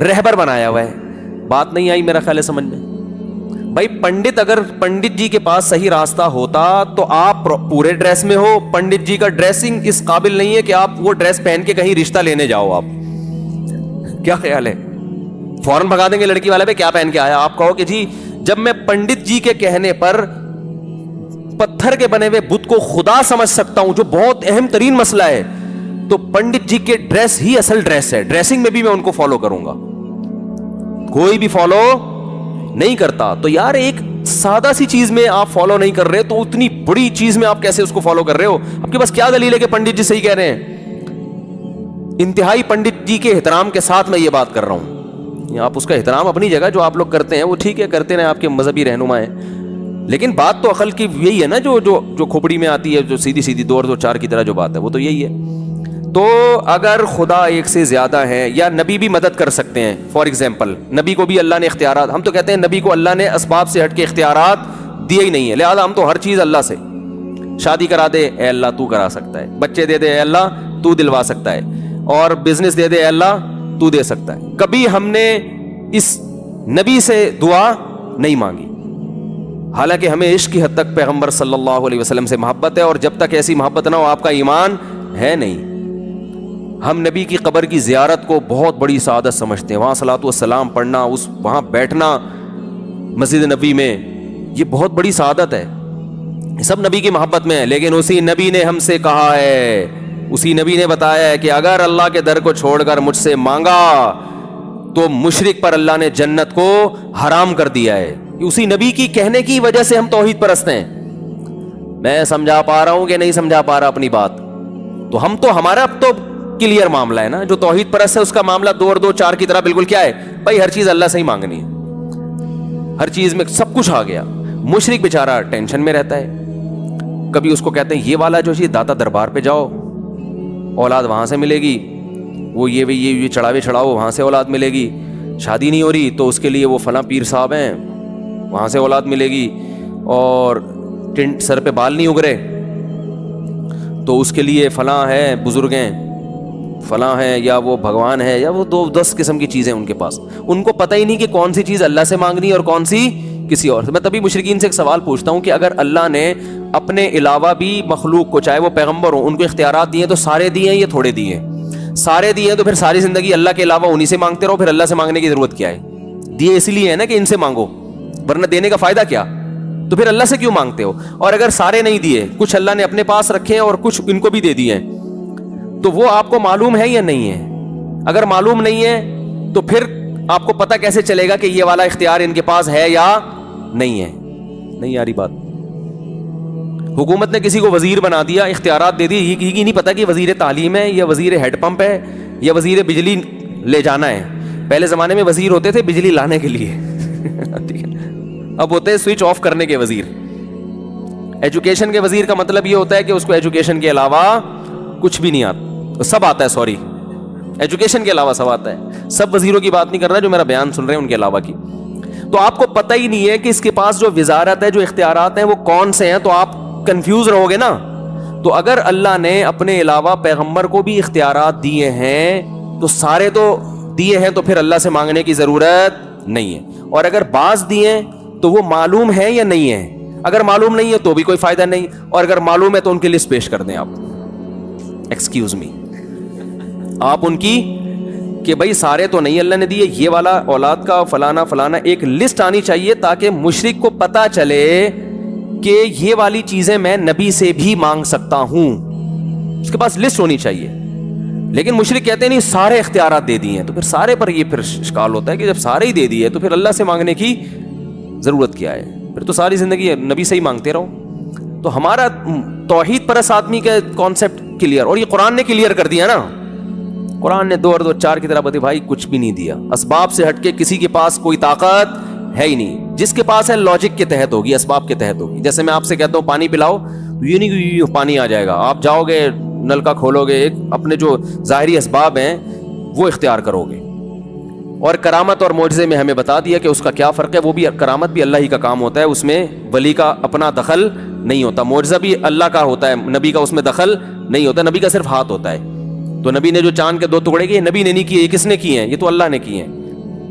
[SPEAKER 1] رہبر بنایا ہوا ہے. بات نہیں آئی میرا خیال ہے سمجھ میں. بھائی پنڈت, اگر پنڈت جی کے پاس صحیح راستہ ہوتا تو آپ پورے ڈریس میں ہو. پنڈت جی کا ڈریسنگ اس قابل نہیں ہے کہ آپ وہ ڈریس پہن کے کہیں رشتہ لینے جاؤ. آپ کیا خیال ہے, فوراً بھگا دیں گے لڑکی والے پہ, کیا پہن کے آیا. آپ کہو کہ جی جب میں پنڈت جی کے کہنے پر پتھر کے بنے ہوئے بت کو خدا سمجھ سکتا ہوں, جو بہت اہم ترین مسئلہ ہے, تو پنڈت جی کے ڈریس ہی اصل ڈریس ہے. ڈریسنگ میں بھی میں ان کو فالو کروں گا, کوئی بھی فالو نہیں کرتا. تو یار ایک سادہ سی چیز میں آپ فالو نہیں کر رہے تو اتنی بڑی چیز میں آپ کیسے اس کو فالو کر رہے ہو؟ آپ کے پاس کیا دلیل ہے کہ پنڈت جی صحیح کہہ رہے ہیں؟ انتہائی پنڈت جی کے احترام کے ساتھ میں یہ بات کر رہا ہوں. آپ اس کا احترام اپنی جگہ جو آپ لوگ کرتے ہیں وہ ٹھیک ہے, کرتے رہیں, آپ کے مذہبی رہنما ہیں, لیکن بات تو عقل کی یہی ہے نا, جو کھوپڑی میں آتی ہے, جو سیدھی سیدھی 2 اور 2 4 کی طرح جو بات ہے وہ تو یہی ہے. تو اگر خدا ایک سے زیادہ ہے, یا نبی بھی مدد کر سکتے ہیں. فار ایگزامپل نبی کو بھی اللہ نے اختیارات, ہم تو کہتے ہیں نبی کو اللہ نے اسباب سے ہٹ کے اختیارات دیے ہی نہیں ہے, لہٰذا ہم تو ہر چیز اللہ سے. شادی کرا دے اے اللہ تو کرا سکتا ہے, بچے دے دے اے اللہ تو دلوا سکتا ہے, اور بزنس دے دے اے اللہ تو دے سکتا ہے. کبھی ہم نے اس نبی سے دعا نہیں مانگی, حالانکہ ہمیں عشق کی حد تک پیغمبر صلی اللہ علیہ وسلم سے محبت ہے, اور جب تک ایسی محبت نہ ہو آپ کا ایمان ہے نہیں. ہم نبی کی قبر کی زیارت کو بہت بڑی سعادت سمجھتے ہیں, وہاں صلاۃ والسلام پڑھنا, وہاں بیٹھنا مسجد نبی میں, یہ بہت بڑی سعادت ہے. سب نبی کی محبت میں ہے, لیکن اسی نبی نے ہم سے کہا ہے, اسی نبی نے بتایا ہے کہ اگر اللہ کے در کو چھوڑ کر مجھ سے مانگا تو مشرک پر اللہ نے جنت کو حرام کر دیا ہے. اسی نبی کی کہنے کی وجہ سے ہم توحید پرست ہیں. میں سمجھا پا رہا ہوں کہ نہیں سمجھا پا رہا اپنی بات؟ تو ہم تو, ہمارا اب تو کلیئر معاملہ ہے نا. جو توحید پرست ہے اس کا معاملہ 2 اور 2 4 کی طرح بالکل کیا ہے بھائی, ہر چیز اللہ سے ہی مانگنی ہے, ہر چیز میں سب کچھ آ گیا. مشرک بیچارہ ٹینشن میں رہتا ہے. کبھی اس کو کہتے ہیں یہ والا جو چیز داتا دربار پہ جاؤ اولاد وہاں سے ملے گی, وہ یہ چڑھاوے چڑھاؤ وہاں سے اولاد ملے گی, شادی نہیں ہو رہی تو اس کے لیے وہ فلاں پیر صاحب ہیں وہاں سے اولاد ملے گی, اور سر پہ بال نہیں اگ رہے تو اس کے لیے فلاں ہے, بزرگ ہیں فلاں ہیں, یا وہ بھگوان ہے, یا وہ 10 قسم کی چیزیں ان کے پاس. ان کو پتہ ہی نہیں کہ کون سی چیز اللہ سے مانگنی ہے اور کون سی کسی اور سے. میں تبھی مشرکین سے ایک سوال پوچھتا ہوں کہ اگر اللہ نے اپنے علاوہ بھی مخلوق کو, چاہے وہ پیغمبر ہوں, ان کو اختیارات دیے تو سارے دیے ہیں یہ تھوڑے دیے ہیں؟ سارے دیے ہیں تو پھر ساری زندگی اللہ کے علاوہ انہی سے مانگتے رہو, پھر اللہ سے مانگنے کی ضرورت کیا ہے؟ دیے اس لیے ہے نا کہ ان سے مانگو, ورنہ دینے کا فائدہ کیا؟ تو پھر اللہ سے کیوں مانگتے ہو؟ اور اگر سارے نہیں دیے, کچھ اللہ نے اپنے پاس رکھے ہیں اور کچھ ان کو بھی دے دیے ہیں, تو وہ آپ کو معلوم ہے یا نہیں ہے؟ اگر معلوم نہیں ہے تو پھر آپ کو پتہ کیسے چلے گا کہ یہ والا اختیار ان کے پاس ہے یا نہیں ہے؟ نہیں آ رہی بات. حکومت نے کسی کو وزیر بنا دیا, اختیارات دے دی, یہ نہیں پتا کہ وزیر تعلیم ہے یا وزیر ہیڈ پمپ ہے یا وزیر بجلی لے جانا ہے. پہلے زمانے میں وزیر ہوتے تھے بجلی لانے کے لیے اب ہوتے ہیں سوئچ آف کرنے کے وزیر. ایجوکیشن کے وزیر کا مطلب یہ ہوتا ہے کہ اس کو ایجوکیشن کے علاوہ کچھ بھی نہیں آتا, سب آتا ہے, سوری ایجوکیشن کے علاوہ سب آتا ہے. سب وزیروں کی بات نہیں کر رہا جو میرا بیان سن رہے ہیں ان کے علاوہ کی. تو آپ کو پتہ ہی نہیں ہے کہ اس کے پاس جو وزارت ہے, جو اختیارات ہیں وہ کون سے ہیں, تو آپ کنفیوز رہو گے نا. تو اگر اللہ نے اپنے علاوہ پیغمبر کو بھی اختیارات دیے ہیں تو سارے تو دیے ہیں, تو پھر اللہ سے مانگنے کی ضرورت نہیں ہے. اور اگر بعض دیے تو وہ معلوم ہے یا نہیں ہے؟ اگر معلوم نہیں ہے تو بھی کوئی فائدہ نہیں, اور اگر معلوم ہے تو ان کی لسٹ پیش کر دیں آپ. ایکسکیوز می, آپ ان کی کہ بھائی سارے تو نہیں اللہ نے دیے, یہ والا اولاد کا فلانا فلانا, ایک لسٹ آنی چاہیے تاکہ مشرک کو پتا چلے کہ یہ والی چیزیں میں نبی سے بھی مانگ سکتا ہوں. اس کے پاس لسٹ ہونی چاہیے. لیکن مشرک کہتے ہیں نہیں سارے اختیارات دے دیے ہیں, تو پھر سارے پر یہ پھر اشکال ہوتا ہے کہ جب سارے ہی دے دیے تو پھر اللہ سے مانگنے کی ضرورت کیا ہے؟ پھر تو ساری زندگی نبی سے ہی مانگتے رہو. تو ہمارا توحید پرست آدمی کا کانسیپٹ کلیئر, اور یہ قرآن نے کلیئر کر دیا نا. قرآن نے 2 اور 2 4 کی طرح بتا بھائی کچھ بھی نہیں دیا. اسباب سے ہٹ کے کسی کے پاس کوئی طاقت ہے ہی نہیں. جس کے پاس ہے لاجک کے تحت ہوگی, اسباب کے تحت ہوگی. جیسے میں آپ سے کہتا ہوں پانی پلاؤ, تو یہ نہیں کہ پانی آ جائے گا. آپ جاؤ گے نل کا کھولو گے, ایک اپنے جو ظاہری اسباب ہیں وہ اختیار کرو گے. اور کرامت اور معجزے میں ہمیں بتا دیا کہ اس کا کیا فرق ہے. وہ بھی کرامت بھی اللہ ہی کا کام ہوتا ہے, اس میں ولی کا اپنا دخل نہیں ہوتا. معجزہ بھی اللہ کا ہوتا ہے, نبی کا اس میں دخل نہیں ہوتا. نبی کا صرف ہاتھ ہوتا ہے. تو نبی نے جو چاند کے 2 ٹکڑے کیے, نبی نے نہیں کیے, یہ کس نے کیے ہیں؟ یہ تو اللہ نے کیے ہیں.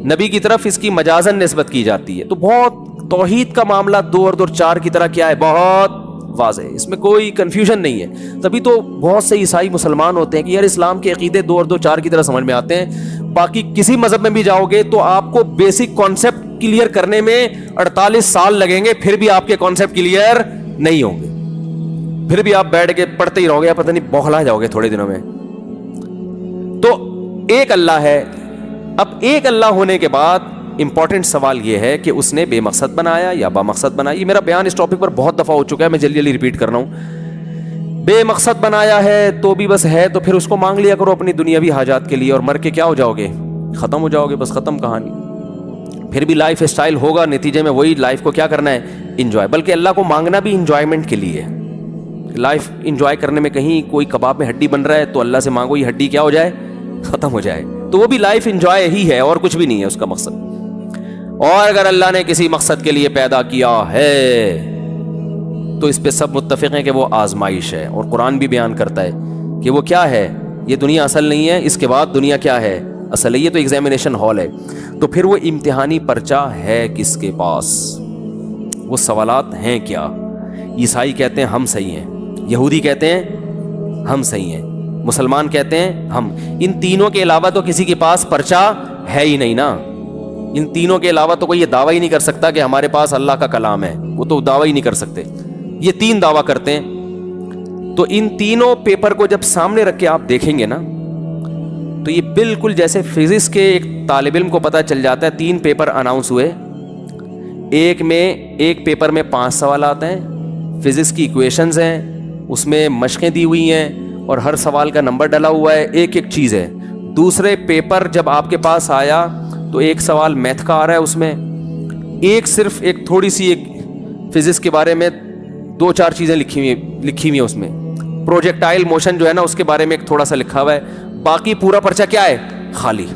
[SPEAKER 1] نبی کی طرف اس کی مجازن نسبت کی جاتی ہے. تو بہت توحید کا معاملہ 2 اور 2 4 کی طرح کیا ہے, بہت واضح ہے, اس میں کوئی کنفیوژن نہیں ہے. تبھی تو بہت سے عیسائی مسلمان ہوتے ہیں کہ یار اسلام کے عقیدے 2 اور 2 4 کی طرح سمجھ میں آتے ہیں. باقی کسی مذہب میں بھی جاؤ گے تو آپ کو بیسک کانسیپٹ کلیئر کرنے میں 48 سال لگیں گے, پھر بھی آپ کے کانسیپٹ کلیئر نہیں ہوں گے. پھر بھی آپ بیٹھ کے پڑھتے ہی رہو گے, پتہ نہیں بوکھلا جاؤ گے تھوڑے دنوں میں. تو ایک اللہ ہے. اب ایک اللہ ہونے کے بعد امپورٹنٹ سوال یہ ہے کہ اس نے بے مقصد بنایا یا با مقصد بنایا. یہ میرا بیان اس ٹاپک پر بہت دفعہ ہو چکا ہے, میں جلدی جلدی ریپیٹ کر رہا ہوں. بے مقصد بنایا ہے تو بھی بس ہے, تو پھر اس کو مانگ لیا کرو اپنی دنیاوی حاجات کے لیے, اور مر کے کیا ہو جاؤ گے, ختم ہو جاؤ گے, بس ختم کہانی. پھر بھی لائف اسٹائل ہوگا, نتیجے میں وہی لائف کو کیا کرنا ہے, انجوائے. بلکہ اللہ کو مانگنا بھی انجوائمنٹ کے لیے. لائف انجوائے کرنے میں کہیں کوئی کباب میں ہڈی بن رہا ہے تو اللہ سے مانگو یہ ہڈی کیا ہو جائے, ختم ہو جائے. تو وہ بھی لائف انجوائے ہی ہے, اور کچھ بھی نہیں ہے اس کا مقصد. اور اگر اللہ نے کسی مقصد کے لیے پیدا کیا ہے تو اس پہ سب متفق ہیں کہ وہ آزمائش ہے. اور قرآن بھی بیان کرتا ہے کہ وہ کیا ہے, یہ دنیا اصل نہیں ہے, اس کے بعد دنیا کیا ہے, اصل ہے. یہ تو ایگزامینیشن ہال ہے. تو پھر وہ امتحانی پرچہ ہے کس کے پاس, وہ سوالات ہیں کیا. عیسائی کہتے ہیں ہم صحیح ہیں, یہودی کہتے ہیں ہم صحیح ہیں, مسلمان کہتے ہیں ہم. ان تینوں کے علاوہ تو کسی کے پاس پرچہ ہے ہی نہیں نا. ان تینوں کے علاوہ تو کوئی یہ دعویٰ ہی نہیں کر سکتا کہ ہمارے پاس اللہ کا کلام ہے. وہ تو دعویٰ ہی نہیں کر سکتے. یہ 3 دعویٰ کرتے ہیں. تو ان تینوں پیپر کو جب سامنے رکھ کے آپ دیکھیں گے نا, تو یہ بالکل جیسے فزکس کے ایک طالب علم کو پتہ چل جاتا ہے 3 پیپر اناؤنس ہوئے, ایک پیپر میں 5 سوالات ہیں, فزکس کی ایکویشنز ہیں, اس میں مشقیں دی ہوئی ہیں, اور ہر سوال کا نمبر ڈلا ہوا ہے, ایک ایک چیز ہے. دوسرے پیپر جب آپ کے پاس آیا تو ایک سوال میتھ کا آ رہا ہے, اس میں صرف ایک تھوڑی سی ایک فزکس کے بارے میں 2 4 چیزیں لکھی ہوئی ہیں. اس میں پروجیکٹائل موشن جو ہے نا اس کے بارے میں ایک تھوڑا سا لکھا ہوا ہے. باقی پورا پرچہ کیا ہے, خالی.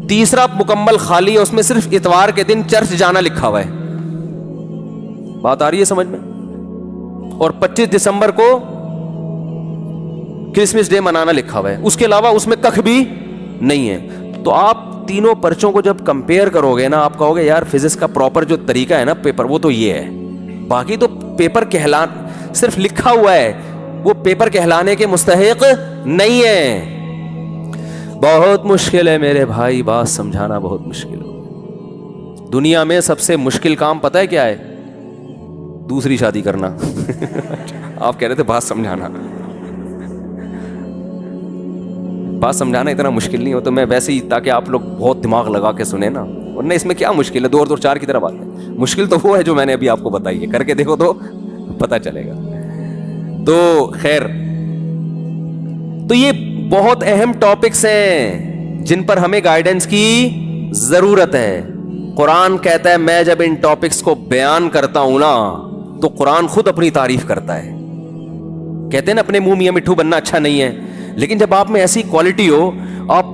[SPEAKER 1] تیسرا مکمل خالی ہے, اس میں صرف اتوار کے دن چرچ جانا لکھا ہوا ہے. بات آ رہی ہے سمجھ میں؟ اور 25 دسمبر کو کرسمس ڈے منانا لکھا ہوا ہے. اس کے علاوہ اس میں کخ بھی نہیں ہے. تو آپ تینوں پرچوں کو جب کمپیئر کرو گے نا, آپ کہو گے یار فزکس کا پراپر جو طریقہ ہے نا پیپر, وہ تو یہ ہے. باقی تو پیپر صرف لکھا ہوا ہے, وہ پیپر کہلانے کے مستحق نہیں ہے. بہت مشکل ہے میرے بھائی, بات سمجھانا بہت مشکل ہے. دنیا میں سب سے مشکل کام پتہ ہے کیا ہے؟ دوسری شادی کرنا. آپ کہہ رہے تھے بات سمجھانا. بات سمجھانا اتنا مشکل نہیں ہو, تو میں ویسے ہی تاکہ آپ لوگ بہت دماغ لگا کے سنیں نا, ورنہ اس میں کیا مشکل ہے, 2 اور 2 4 کی طرح بات ہے. مشکل تو وہ ہے جو میں نے ابھی آپ کو بتائی ہے, کر کے دیکھو تو پتہ چلے گا. تو خیر, تو یہ بہت اہم ٹاپکس ہیں جن پر ہمیں گائیڈنس کی ضرورت ہے. قرآن کہتا ہے میں جب ان ٹاپکس کو بیان کرتا ہوں نا تو قرآن خود اپنی تعریف کرتا ہے. کہتے ہیں نا اپنے منہ میاں مٹھو بننا اچھا نہیں ہے, لیکن جب آپ میں ایسی کوالٹی ہو, آپ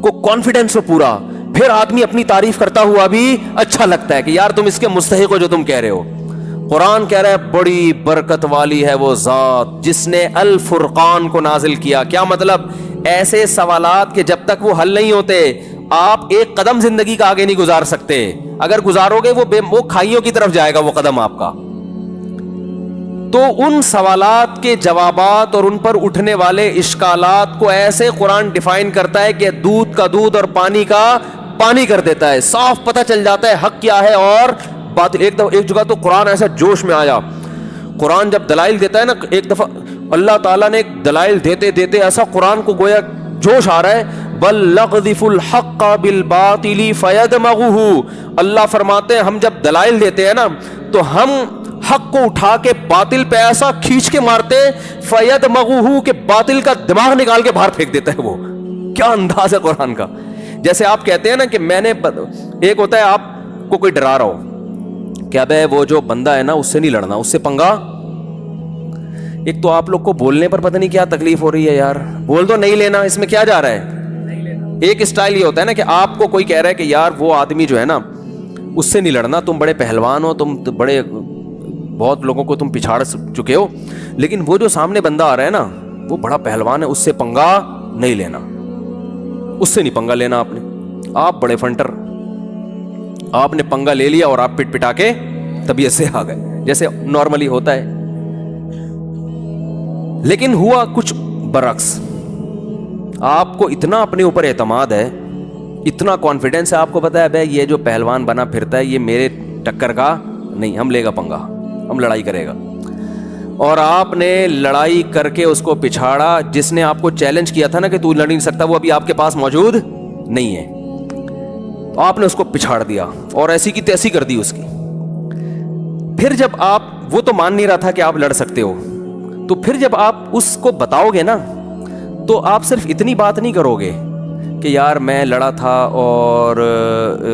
[SPEAKER 1] کو کانفیڈنس ہو پورا, پھر آدمی اپنی تعریف کرتا ہوا بھی اچھا لگتا ہے کہ یار تم اس کے مستحق ہو جو تم کہہ رہے ہو. قرآن کہہ رہا ہے بڑی برکت والی ہے وہ ذات جس نے الفرقان کو نازل کیا. کیا مطلب؟ ایسے سوالات کہ جب تک وہ حل نہیں ہوتے آپ ایک قدم زندگی کا آگے نہیں گزار سکتے. اگر گزارو گے وہ کھائیوں کی طرف جائے گا وہ قدم آپ کا. تو ان سوالات کے جوابات اور ان پر اٹھنے والے اشکالات کو ایسے قرآن ڈیفائن کرتا ہے کہ دودھ کا دودھ اور پانی کا پانی کر دیتا ہے. صاف پتہ چل جاتا ہے حق کیا ہے اور باطل. ایک جگہ تو قرآن ایسا جوش میں آیا, قرآن جب دلائل دیتا ہے نا, ایک دفعہ اللہ تعالیٰ نے دلائل دیتے دیتے ایسا قرآن کو گویا جوش آ رہا ہے, بل نقذف الحق بالباطل فیدمغه. اللہ فرماتے ہیں ہم جب دلائل دیتے ہیں نا تو ہم حق کو اٹھا کے باطل پہ ایسا کھینچ کے مارتے فیدمغه کہ باطل کا دماغ نکال کے باہر پھینک دیتا ہے. وہ کیا انداز ہے قرآن کا. جیسے آپ کہتے ہیں نا کہ میں نے, ایک ہوتا ہے آپ کو کوئی ڈرا رہا ہو کہ ابے وہ جو بندہ ہے نا اس سے نہیں لڑنا, اس سے پنگا. ایک تو آپ لوگ کو بولنے پر پتہ نہیں کیا تکلیف ہو رہی ہے یار, بول دو نہیں لینا, اس میں کیا جا رہا ہے. ایک اسٹائل یہ ہوتا ہے نا کہ آپ کو کوئی کہہ رہا ہے کہ یار وہ آدمی جو ہے نا اس سے نہیں لڑنا, تم بڑے پہلوان ہو, تم بڑے بہت لوگوں کو تم پچھاڑ چکے ہو, لیکن وہ جو سامنے بندہ آ رہا ہے نا وہ بڑا پہلوان ہے, اس سے پنگا نہیں لینا, اس سے نہیں پنگا لینا. آپ بڑے فنٹر, آپ نے پنگا لے لیا اور آپ پٹ پٹا کے طبیعت سے آ گئے جیسے نارملی ہوتا ہے. لیکن ہوا کچھ برعکس, آپ کو اتنا اپنے اوپر اعتماد ہے, اتنا کانفیڈینس ہے, آپ کو پتا ہے بھائی یہ جو پہلوان بنا پھرتا ہے یہ میرے ٹکر کا نہیں, ہم لے گا پنگا, ہم لڑائی کرے گا. اور آپ نے لڑائی کر کے اس کو پچھاڑا. جس نے آپ کو چیلنج کیا تھا نا کہ تو لڑ نہیں سکتا, وہ ابھی آپ کے پاس موجود نہیں ہے, تو آپ نے اس کو پچھاڑ دیا اور ایسی کی تیسی کر دی اس کی. پھر جب آپ, وہ تو مان نہیں رہا تھا کہ آپ لڑ سکتے ہو, تو پھر جب آپ اس کو بتاؤ گے نا تو آپ صرف اتنی بات نہیں کرو گے کہ یار میں لڑا تھا اور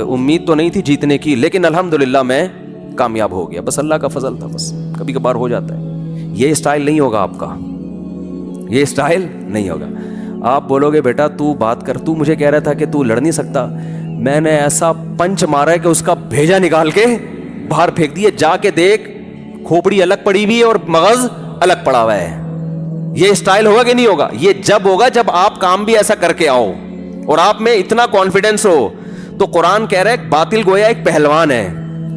[SPEAKER 1] امید تو نہیں تھی جیتنے کی, لیکن الحمدللہ میں کامیاب ہو گیا, بس اللہ کا فضل تھا, بس کبھی کبھار ہو جاتا ہے. یہ اسٹائل نہیں ہوگا آپ کا, یہ اسٹائل نہیں ہوگا. آپ بولو گے بیٹا تو بات کر, تو مجھے کہہ رہا تھا کہ تو لڑ نہیں سکتا, میں نے ایسا پنچ مارا ہے کہ اس کا بھیجا نکال کے باہر پھینک دیے, جا کے دیکھ کھوپڑی الگ پڑی ہوئی ہے اور مغز الگ پڑا ہوا ہے. یہ اسٹائل ہوگا کہ نہیں ہوگا؟ یہ جب ہوگا جب آپ کام بھی ایسا کر کے آؤ اور آپ میں اتنا کانفیڈنس ہو. تو قرآن کہہ رہا ہے باطل گویا ایک پہلوان ہے.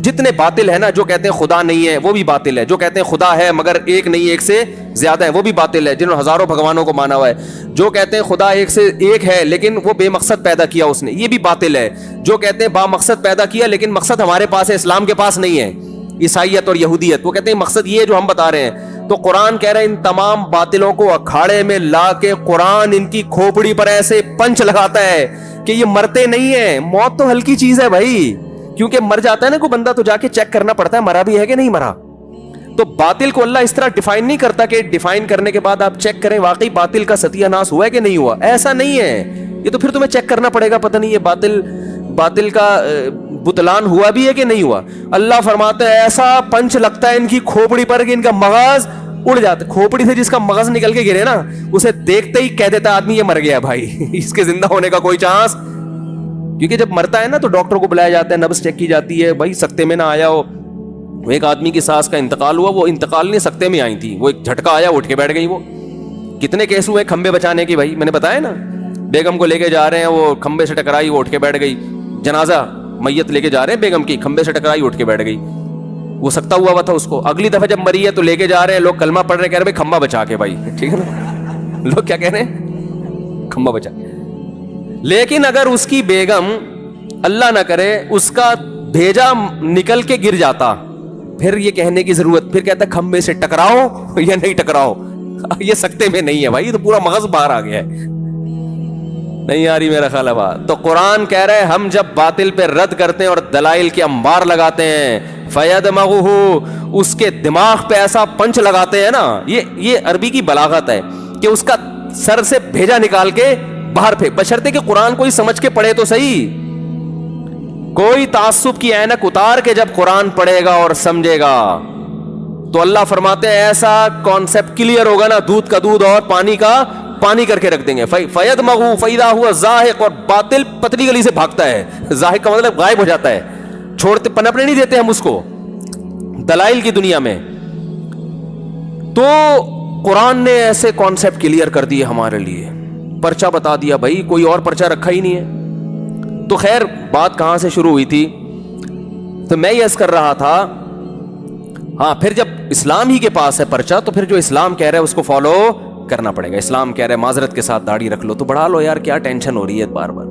[SPEAKER 1] جتنے باطل ہے نا, جو کہتے ہیں خدا نہیں ہے وہ بھی باطل ہے, جو کہتے ہیں خدا ہے مگر ایک نہیں ایک سے زیادہ ہے وہ بھی باطل ہے, جنہوں نے ہزاروں بھگوانوں کو مانا ہوا ہے. جو کہتے ہیں خدا ایک سے ایک ہے لیکن وہ بے مقصد پیدا کیا اس نے, یہ بھی باطل ہے. جو کہتے ہیں با مقصد پیدا کیا لیکن مقصد ہمارے پاس ہے, اسلام کے پاس نہیں ہے, عیسائیت اور یہودیت, وہ کہتے ہیں مقصد یہ ہے جو ہم بتا رہے ہیں. تو قرآن کہہ رہے ہیں ان تمام باطلوں کو اکھاڑے میں لا کے قرآن ان کی کھوپڑی پر ایسے پنچ لگاتا ہے کہ یہ مرتے نہیں ہیں. موت تو ہلکی چیز ہے بھائی, کیونکہ مر جاتا ہے نا کوئی بندہ تو جا کے چیک کرنا پڑتا ہے مرا بھی ہے کہ نہیں مرا. تو باطل کو اللہ اس طرح ڈیفائن نہیں کرتا کہ ڈیفائن کرنے کے بعد آپ چیک کریں واقعی باطل کا ستیہ ناش ہوا ہے کہ نہیں ہوا, ایسا نہیں ہے. یہ تو پھر تمہیں چیک کرنا پڑے گا, پتہ نہیں یہ باطل کا بطلان ہوا بھی ہے کہ نہیں ہوا. اللہ فرماتے ہیں ایسا پنچ لگتا ہے ان کی کھوپڑی پر کہ ان کا مغز اڑ جاتا ہے. کھوپڑی سے جس کا مغز نکل کے گرے نا اسے دیکھتے ہی کہہ دیتا آدمی یہ مر گیا بھائی, اس کے زندہ ہونے کا کوئی چانس. کیونکہ جب مرتا ہے نا تو ڈاکٹر کو بلایا جاتا ہے, نبض چیک کی جاتی ہے, بھائی سکتے میں نہ آیا ہو. ایک آدمی کی ساس کا انتقال ہوا, وہ انتقال نہیں سکتے میں آئی تھی, وہ ایک جھٹکا آیا اٹھ کے بیٹھ گئی. وہ کتنے کیس ہوئے کھمبے بچانے کی, بھائی میں نے بتایا نا, بیگم کو لے کے جا رہے ہیں, وہ کھمبے سے ٹکرائی, وہ اٹھ کے بیٹھ گئی. جنازہ میت لے کے جا رہے ہیں بیگم کی, کھمبے سے ٹکرائی اٹھ کے بیٹھ گئی. وہ سکتا ہوا تھا اس کو. اگلی دفعہ جب مری ہے تو لے کے جا رہے ہیں لوگ, کلمہ پڑھ رہے ہیں, کہہ رہے کھمبا بچا کے, بھائی ٹھیک ہے نا, لوگ کیا کہہ رہے ہیں کھمبا بچا. لیکن اگر اس کی بیگم اللہ نہ کرے اس کا بھیجا نکل کے گر جاتا, پھر یہ کہنے کی ضرورت, پھر کہتا کھمبے سے ٹکراؤ یا نہیں ٹکراؤ, یہ سکتے میں نہیں ہے بھائی, یہ تو پورا مغز باہر آ گیا ہے. نہیں آ رہی میرا خیال ہے بات. تو قرآن کہہ رہے ہیں ہم جب باطل پہ رد کرتے ہیں اور دلائل کے انبار لگاتے ہیں, فَيَدْمَغُهُ اس کے دماغ پہ ایسا پنچ لگاتے ہیں نا, یہ عربی کی بلاغت ہے کہ اس کا سر سے بھیجا نکال کے باہر پھینک, بشرطے کہ قرآن کوئی سمجھ کے پڑھے تو صحیح. کوئی تعصب کی اینک اتار کے جب قرآن پڑھے گا اور سمجھے گا تو اللہ فرماتے ہیں ایسا کانسیپٹ کلیئر ہوگا نا, دودھ کا دودھ اور پانی کا پانی کر کے رکھ دیں گے. فَيَدْمَغُهُ فَإِذَا هُوَ زَاهِقٌ, اور باطل پتلی گلی سے بھاگتا ہے. زاہق کا مطلب غائب ہو جاتا ہے, چھوڑتے پنپنے نہیں دیتے ہم اس کو دلائل کی دنیا میں. تو قرآن نے ایسے کانسیپٹ کلیئر کر دیے ہمارے لیے, پرچہ بتا دیا بھائی, کوئی اور پرچہ رکھا ہی نہیں ہے. تو خیر بات کہاں سے شروع ہوئی تھی, تو میں یہ عرض کر رہا تھا, ہاں پھر جب اسلام ہی کے پاس ہے پرچہ تو پھر جو اسلام کہہ رہا ہے اس کو فالو کرنا پڑے گا. اسلام کہہ رہا ہے معذرت کے ساتھ داڑھی رکھ لو, تو بڑھا لو یار, کیا ٹینشن ہو رہی ہے بار بار,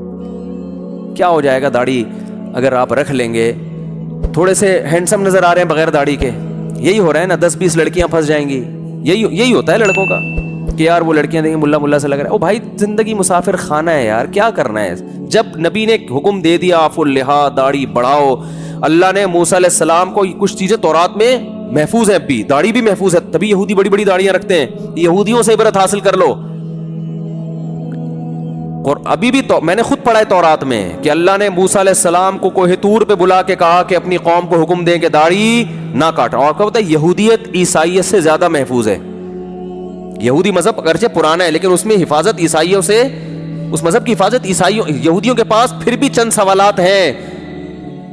[SPEAKER 1] کیا ہو جائے گا داڑھی اگر آپ رکھ لیں گے, تھوڑے سے ہینڈسم نظر آ رہے ہیں بغیر داڑھی کے, یہی ہو رہا ہے نا, 10-20 لڑکیاں پھنس جائیں گی, یہی ہوتا ہے لڑکوں کا کہ یار وہ لڑکیاں دیکھیں ملا سے لگ رہا ہے. او بھائی زندگی مسافر خانہ ہے یار, کیا کرنا ہے. جب نبی نے حکم دے دیا عفو اللحیٰ, داڑھی بڑھاؤ, اللہ نے موسیٰ علیہ السلام کو کچھ چیزیں تورات میں محفوظ ہے, ابھی داڑھی بھی محفوظ ہے, تبھی یہودی بڑی بڑی داڑیاں رکھتے ہیں. یہودیوں سے عبرت حاصل کر لو. اور ابھی بھی تو میں نے خود پڑھا ہے تورات میں کہ اللہ نے موسیٰ علیہ السلام کو کوہ طور پہ بلا کے کہا کہ اپنی قوم کو حکم دیں کہ داڑھی نہ کاٹو. اور کیا ہوتا ہے, یہودیت عیسائیت سے زیادہ محفوظ ہے. یہودی مذہب اگرچہ پرانا ہے لیکن اس میں حفاظت عیسائیوں سے، اس مذہب کی حفاظت یہودیوں کے پاس پھر بھی چند سوالات ہیں،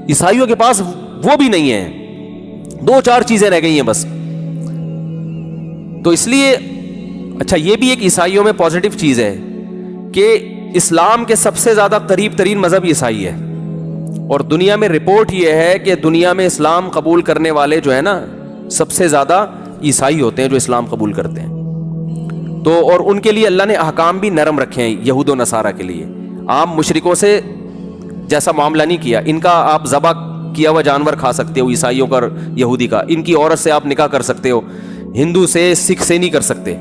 [SPEAKER 1] عیسائیوں کے پاس وہ بھی نہیں ہے، 2-4 چیزیں رہ گئی ہیں بس. تو اس لیے اچھا یہ بھی ایک عیسائیوں میں پازیٹیو چیز ہے کہ اسلام کے سب سے زیادہ قریب ترین مذہب عیسائی ہے، اور دنیا میں رپورٹ یہ ہے کہ دنیا میں اسلام قبول کرنے والے جو ہے نا سب سے زیادہ عیسائی ہوتے ہیں جو اسلام قبول کرتے ہیں. تو اور ان کے لیے اللہ نے احکام بھی نرم رکھے ہیں یہود و نصارہ کے لیے. عام مشرکوں سے جیسا معاملہ نہیں کیا. ان کا آپ ذبح کیا ہوا جانور کھا سکتے ہو عیسائیوں کا، یہودی کا. ان کی عورت سے آپ نکاح کر سکتے ہو، ہندو سے سکھ سے نہیں کر سکتے،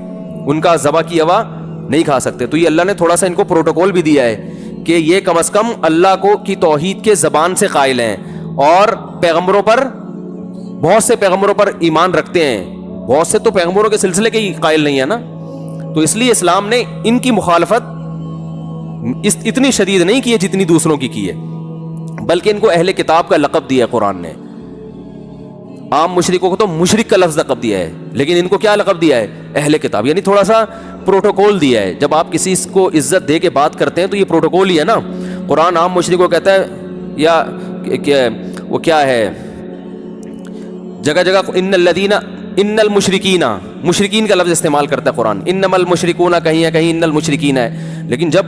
[SPEAKER 1] ان کا ذبح کیا ہوا نہیں کھا سکتے. تو یہ اللہ نے تھوڑا سا ان کو پروٹوکول بھی دیا ہے کہ یہ کم از کم اللہ کو کی توحید کے زبان سے قائل ہیں، اور پیغمبروں پر، بہت سے پیغمبروں پر ایمان رکھتے ہیں، بہت سے تو پیغمبروں کے سلسلے کے ہی قائل نہیں ہے نا. تو اس لیے اسلام نے ان کی مخالفت اتنی شدید نہیں کی ہے جتنی دوسروں کی ہے، بلکہ ان کو اہل کتاب کا لقب دیا ہے قرآن نے. عام مشرکوں کو تو مشرک کا لفظ لقب دیا ہے، لیکن ان کو کیا لقب دیا ہے؟ اہل کتاب. یعنی تھوڑا سا پروٹوکول دیا ہے. جب آپ کسی کو عزت دے کے بات کرتے ہیں تو یہ پروٹوکول ہی ہے نا. قرآن عام مشرکوں کہتا ہے، یا وہ کیا ہے جگہ جگہ ان المشرکین، مشرکین کا لفظ استعمال کرتا ہے قرآن. انما المشرکون کہیں ہے، کہیں ان المشرکین ہے. لیکن جب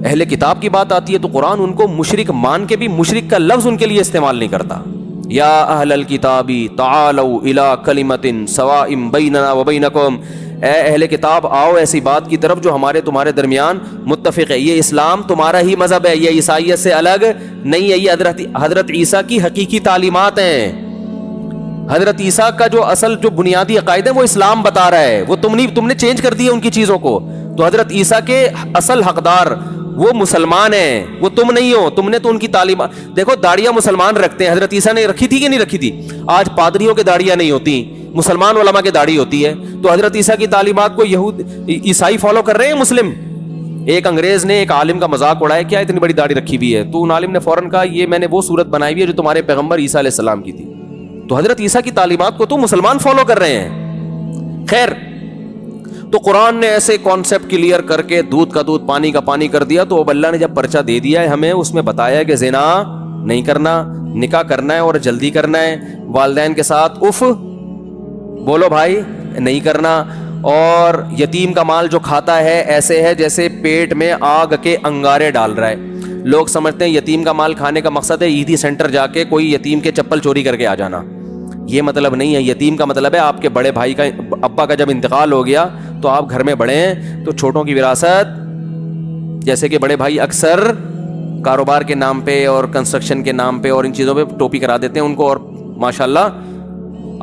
[SPEAKER 1] اہل کتاب کی بات آتی ہے تو قرآن ان کو مشرک مان کے بھی مشرک کا لفظ ان کے لیے استعمال نہیں کرتا. یا اہل الکتاب تعالوا الی کلمۃ سواء بیننا وبینکم، اے اہل کتاب آؤ ایسی بات کی طرف جو ہمارے تمہارے درمیان متفق ہے. یہ اسلام تمہارا ہی مذہب ہے، یہ عیسائیت سے الگ نہیں ہے. یہ حضرت عیسیٰ کی حقیقی تعلیمات ہیں. حضرت عیسیٰ کا جو اصل جو بنیادی عقائد ہے وہ اسلام بتا رہا ہے. وہ تم نے چینج کر دی ہے ان کی چیزوں کو. تو حضرت عیسیٰ کے اصل حقدار وہ مسلمان ہیں، وہ تم نہیں ہو. تم نے تو ان کی تعلیمات دیکھو. داڑیاں مسلمان رکھتے ہیں، حضرت عیسیٰ نے رکھی تھی کہ نہیں رکھی تھی؟ آج پادریوں کے داڑیاں نہیں ہوتی، مسلمان علماء کے داڑھی ہوتی ہے. تو حضرت عیسیٰ کی تعلیمات کو عیسائی فالو کر رہے ہیں، مسلم. ایک انگریز نے ایک عالم کا مذاق اڑایا، کیا اتنی بڑی داڑھی رکھی ہوئی ہے؟ تو ان عالم نے فوراً کہا یہ میں نے وہ صورت بنائی ہوئی ہے جو تمہارے پیغمبر عیسیٰ علیہ السلام کی تھی. تو حضرت عیسیٰ کی تعلیمات کو تو مسلمان فالو کر رہے ہیں. خیر، تو قرآن نے ایسے کانسیپٹ کلیئر کر کے دودھ کا دودھ پانی کا پانی کر دیا. تو اب اللہ نے جب پرچہ دے دیا ہے ہمیں، اس میں بتایا کہ زنا نہیں کرنا، نکاح کرنا ہے اور جلدی کرنا ہے. والدین کے ساتھ اف بولو بھائی نہیں کرنا. اور یتیم کا مال جو کھاتا ہے ایسے ہے جیسے پیٹ میں آگ کے انگارے ڈال رہا ہے. لوگ سمجھتے ہیں یتیم کا مال کھانے کا مقصد ہے عیدی سینٹر جا کے کوئی یتیم کے چپل چوری کر کے آ جانا. یہ مطلب نہیں ہے. یتیم کا مطلب ہے آپ کے بڑے بھائی کا، ابا کا جب انتقال ہو گیا تو آپ گھر میں بڑے ہیں تو چھوٹوں کی وراثت، جیسے کہ بڑے بھائی اکثر کاروبار کے نام پہ اور کنسٹرکشن کے نام پہ اور ان چیزوں پہ ٹوپی کرا دیتے ہیں ان کو. اور ماشاءاللہ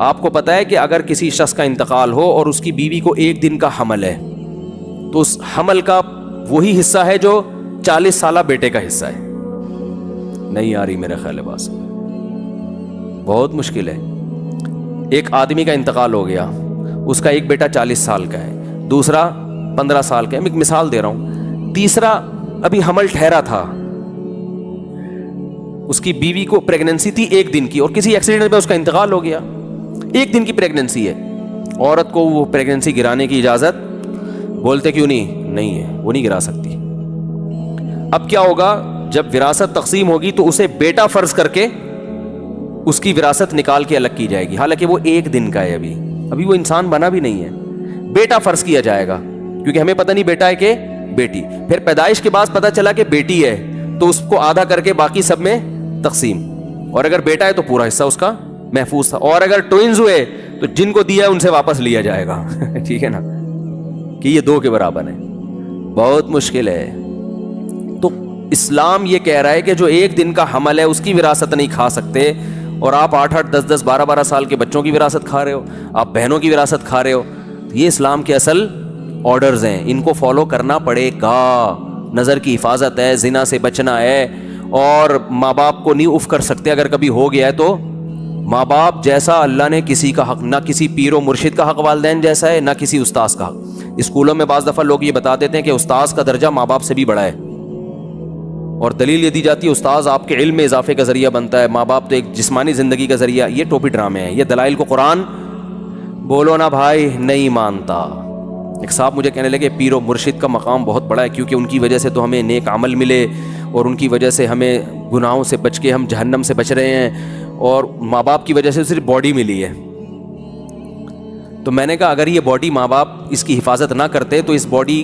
[SPEAKER 1] آپ کو پتہ ہے کہ اگر کسی شخص کا انتقال ہو اور اس کی بیوی کو 1 دن کا حمل ہے تو اس حمل کا وہی حصہ ہے جو 40 سالہ بیٹے کا حصہ ہے. نہیں آ رہی میرے خیال ہے بات، بہت مشکل ہے. ایک آدمی کا انتقال ہو گیا، اس کا ایک بیٹا 40 سال کا ہے، دوسرا 15 سال کا ہے. میں ایک مثال دے رہا ہوں. تیسرا ابھی حمل ٹھہرا تھا، اس کی بیوی کو پریگننسی تھی 1 دن کی اور کسی ایکسیڈنٹ میں اس کا انتقال ہو گیا. 1 دن کی پریگننسی ہے. عورت کو وہ پریگننسی گرانے کی اجازت بولتے کیوں نہیں ہے، وہ نہیں گرا سکتی. اب کیا ہوگا جب وراثت تقسیم ہوگی تو اسے بیٹا فرض کر کے اس کی وراثت نکال کے الگ کی جائے گی. حالانکہ وہ 1 دن کا ہے، ابھی وہ انسان بنا بھی نہیں ہے. بیٹا فرض کیا جائے گا کیونکہ ہمیں پتہ نہیں بیٹا ہے کہ بیٹی. پھر پیدائش کے بعد پتہ چلا کہ بیٹی ہے تو اس کو آدھا کر کے باقی سب میں تقسیم. اور اگر بیٹا ہے تو پورا حصہ اس کا محفوظ تھا. اور اگر ٹوئنز ہوئے تو جن کو دیا ہے ان سے واپس لیا جائے گا. ٹھیک ہے نا، کہ یہ 2 کے برابر ہے. بہت مشکل ہے. تو اسلام یہ کہہ رہا ہے کہ جو 1 دن کا حمل ہے اس کی وراثت نہیں کھا سکتے، اور آپ 8-8 10-10 12-12 سال کے بچوں کی وراثت کھا رہے ہو، آپ بہنوں کی وراثت کھا رہے ہو. یہ اسلام کے اصل آرڈرز ہیں، ان کو فالو کرنا پڑے گا. نظر کی حفاظت ہے، زنا سے بچنا ہے، اور ماں باپ کو نہیں اف کر سکتے. اگر کبھی ہو گیا ہے تو ماں باپ جیسا اللہ نے کسی کا حق، نہ کسی پیر و مرشد کا حق والدین جیسا ہے، نہ کسی استاذ کا حق. اسکولوں میں بعض دفعہ لوگ یہ بتا دیتے ہیں کہ استاذ کا درجہ ماں باپ سے بھی بڑا ہے، اور دلیل یہ دی جاتی ہے استاذ آپ کے علم میں اضافے کا ذریعہ بنتا ہے، ماں باپ تو ایک جسمانی زندگی کا ذریعہ. یہ ٹوپی ڈرامے ہیں. یہ دلائل کو قرآن بولو نا بھائی نہیں مانتا. ایک صاحب مجھے کہنے لگے پیر و مرشد کا مقام بہت بڑا ہے کیونکہ ان کی وجہ سے تو ہمیں نیک عمل ملے اور ان کی وجہ سے ہمیں گناہوں سے بچ کے ہم جہنم سے بچ رہے ہیں، اور ماں باپ کی وجہ سے صرف باڈی ملی ہے۔ تو میں نے کہا اگر یہ باڈی ماں باپ اس کی حفاظت نہ کرتے تو اس باڈی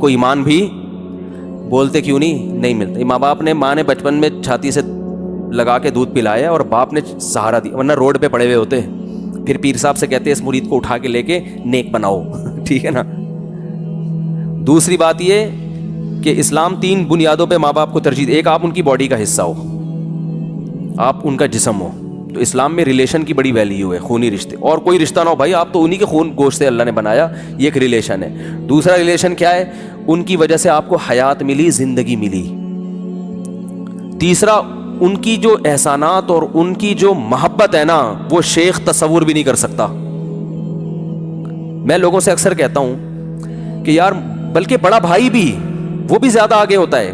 [SPEAKER 1] کو ایمان بھی بولتے کیوں نہیں ملتا۔ ماں باپ نے، ماں نے بچپن میں چھاتی سے لگا کے دودھ پلایا اور باپ نے سہارا دیا، ورنہ روڈ پہ پڑے ہوئے ہوتے۔ پھر پیر صاحب سے کہتے اس مرید کو اٹھا کے لے کے نیک بناؤ، ٹھیک ہے نا۔ دوسری بات یہ کہ اسلام 3 بنیادوں پہ ماں باپ کو ترجیح، ایک آپ ان کی باڈی کا حصہ ہو، آپ ان کا جسم ہو، تو اسلام میں ریلیشن کی بڑی ویلیو ہے، خونی رشتے، اور کوئی رشتہ نہ ہو بھائی، آپ تو انہی کے خون گوشت سے اللہ نے بنایا، یہ ایک ریلیشن ہے۔ دوسرا ریلیشن کیا ہے؟ ان کی وجہ سے آپ کو حیات ملی، زندگی ملی۔ تیسرا ان کی جو احسانات اور ان کی جو محبت ہے نا، وہ شیخ تصور بھی نہیں کر سکتا۔ میں لوگوں سے اکثر کہتا ہوں کہ یار، بلکہ بڑا بھائی بھی، وہ بھی زیادہ آگے ہوتا ہے۔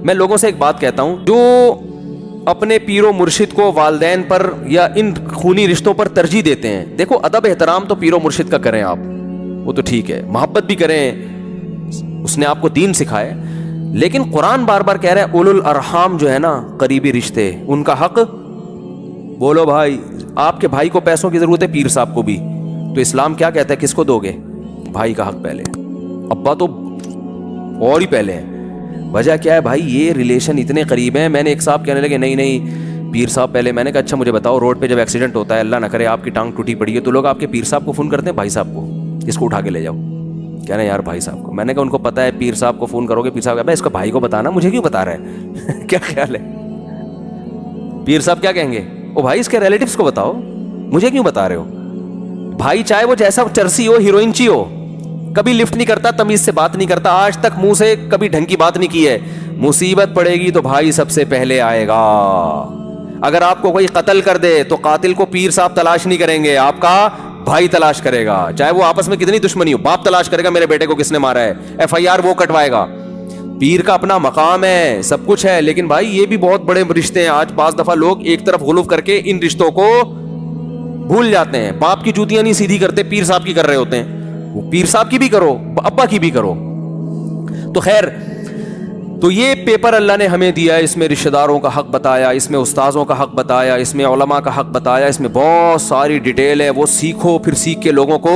[SPEAKER 1] میں لوگوں سے ایک بات کہتا ہوں، جو اپنے پیر و مرشد کو والدین پر یا ان خونی رشتوں پر ترجیح دیتے ہیں، دیکھو ادب احترام تو پیر و مرشد کا کریں آپ، وہ تو ٹھیک ہے، محبت بھی کریں، اس نے آپ کو دین سکھائے، لیکن قرآن بار بار کہہ رہا ہے اولو الارحام جو ہے نا، قریبی رشتے، ان کا حق بولو بھائی۔ آپ کے بھائی کو پیسوں کی ضرورت ہے، پیر صاحب کو بھی، تو اسلام کیا کہتا ہے، کس کو دو گے؟ بھائی کا حق پہلے، ابا تو اور ہی پہلے ہیں۔ وجہ کیا ہے بھائی؟ یہ ریلیشن اتنے قریب ہیں۔ میں نے ایک صاحب کہنے لگے نہیں پیر صاحب پہلے۔ میں نے کہا اچھا مجھے بتاؤ، روڈ پہ جب ایکسیڈنٹ ہوتا ہے، اللہ نہ کرے آپ کی ٹانگ ٹوٹی پڑی ہے، تو لوگ آپ کے پیر صاحب کو فون کرتے ہیں بھائی صاحب کو، اس کو اٹھا کے لے جاؤ؟ کہہ رہے ہیں یار بھائی صاحب کو۔ میں نے کہا ان کو پتا ہے پیر صاحب کو فون کرو گے، پیر صاحب اس کو بھائی کو بتانا، مجھے کیوں بتا رہا ہے؟ کیا خیال ہے؟ پیر صاحب کیا کہیں گے؟ او بھائی اس کے ریلیٹیوز کو بتاؤ، مجھے کیوں بتا رہے ہو؟ بھائی چاہے وہ جیسا چرسی ہو، ہیروئن چی ہو، کبھی لفٹ نہیں کرتا، تمیز سے بات نہیں کرتا، آج تک منہ سے کبھی ڈھنگ کی بات نہیں کی ہے، مصیبت پڑے گی تو بھائی سب سے پہلے آئے گا۔ اگر آپ کو کوئی قتل کر دے تو قاتل کو پیر صاحب تلاش نہیں کریں گے، آپ کا بھائی تلاش کرے گا، چاہے وہ آپس میں کتنی دشمنی ہو، باپ تلاش کرے گا میرے بیٹے کو کس نے مارا ہے، FIR وہ کٹوائے گا۔ پیر کا اپنا مقام ہے، سب کچھ ہے، لیکن بھائی یہ بھی بہت بڑے رشتے ہیں۔ آج بعض دفعہ لوگ ایک طرف غلو کر کے ان رشتوں کو بھول جاتے ہیں، باپ کی جوتیاں نہیں سیدھی کرتے، پیر صاحب کی کر رہے ہوتے ہیں۔ وہ پیر صاحب کی بھی کرو، ابا کی بھی کرو۔ تو خیر، تو یہ پیپر اللہ نے ہمیں دیا ہے، اس میں رشتہ داروں کا حق بتایا، اس میں استاذوں کا حق بتایا، اس میں علماء کا حق بتایا، اس میں بہت ساری ڈیٹیل ہے، وہ سیکھو، پھر سیکھ کے لوگوں کو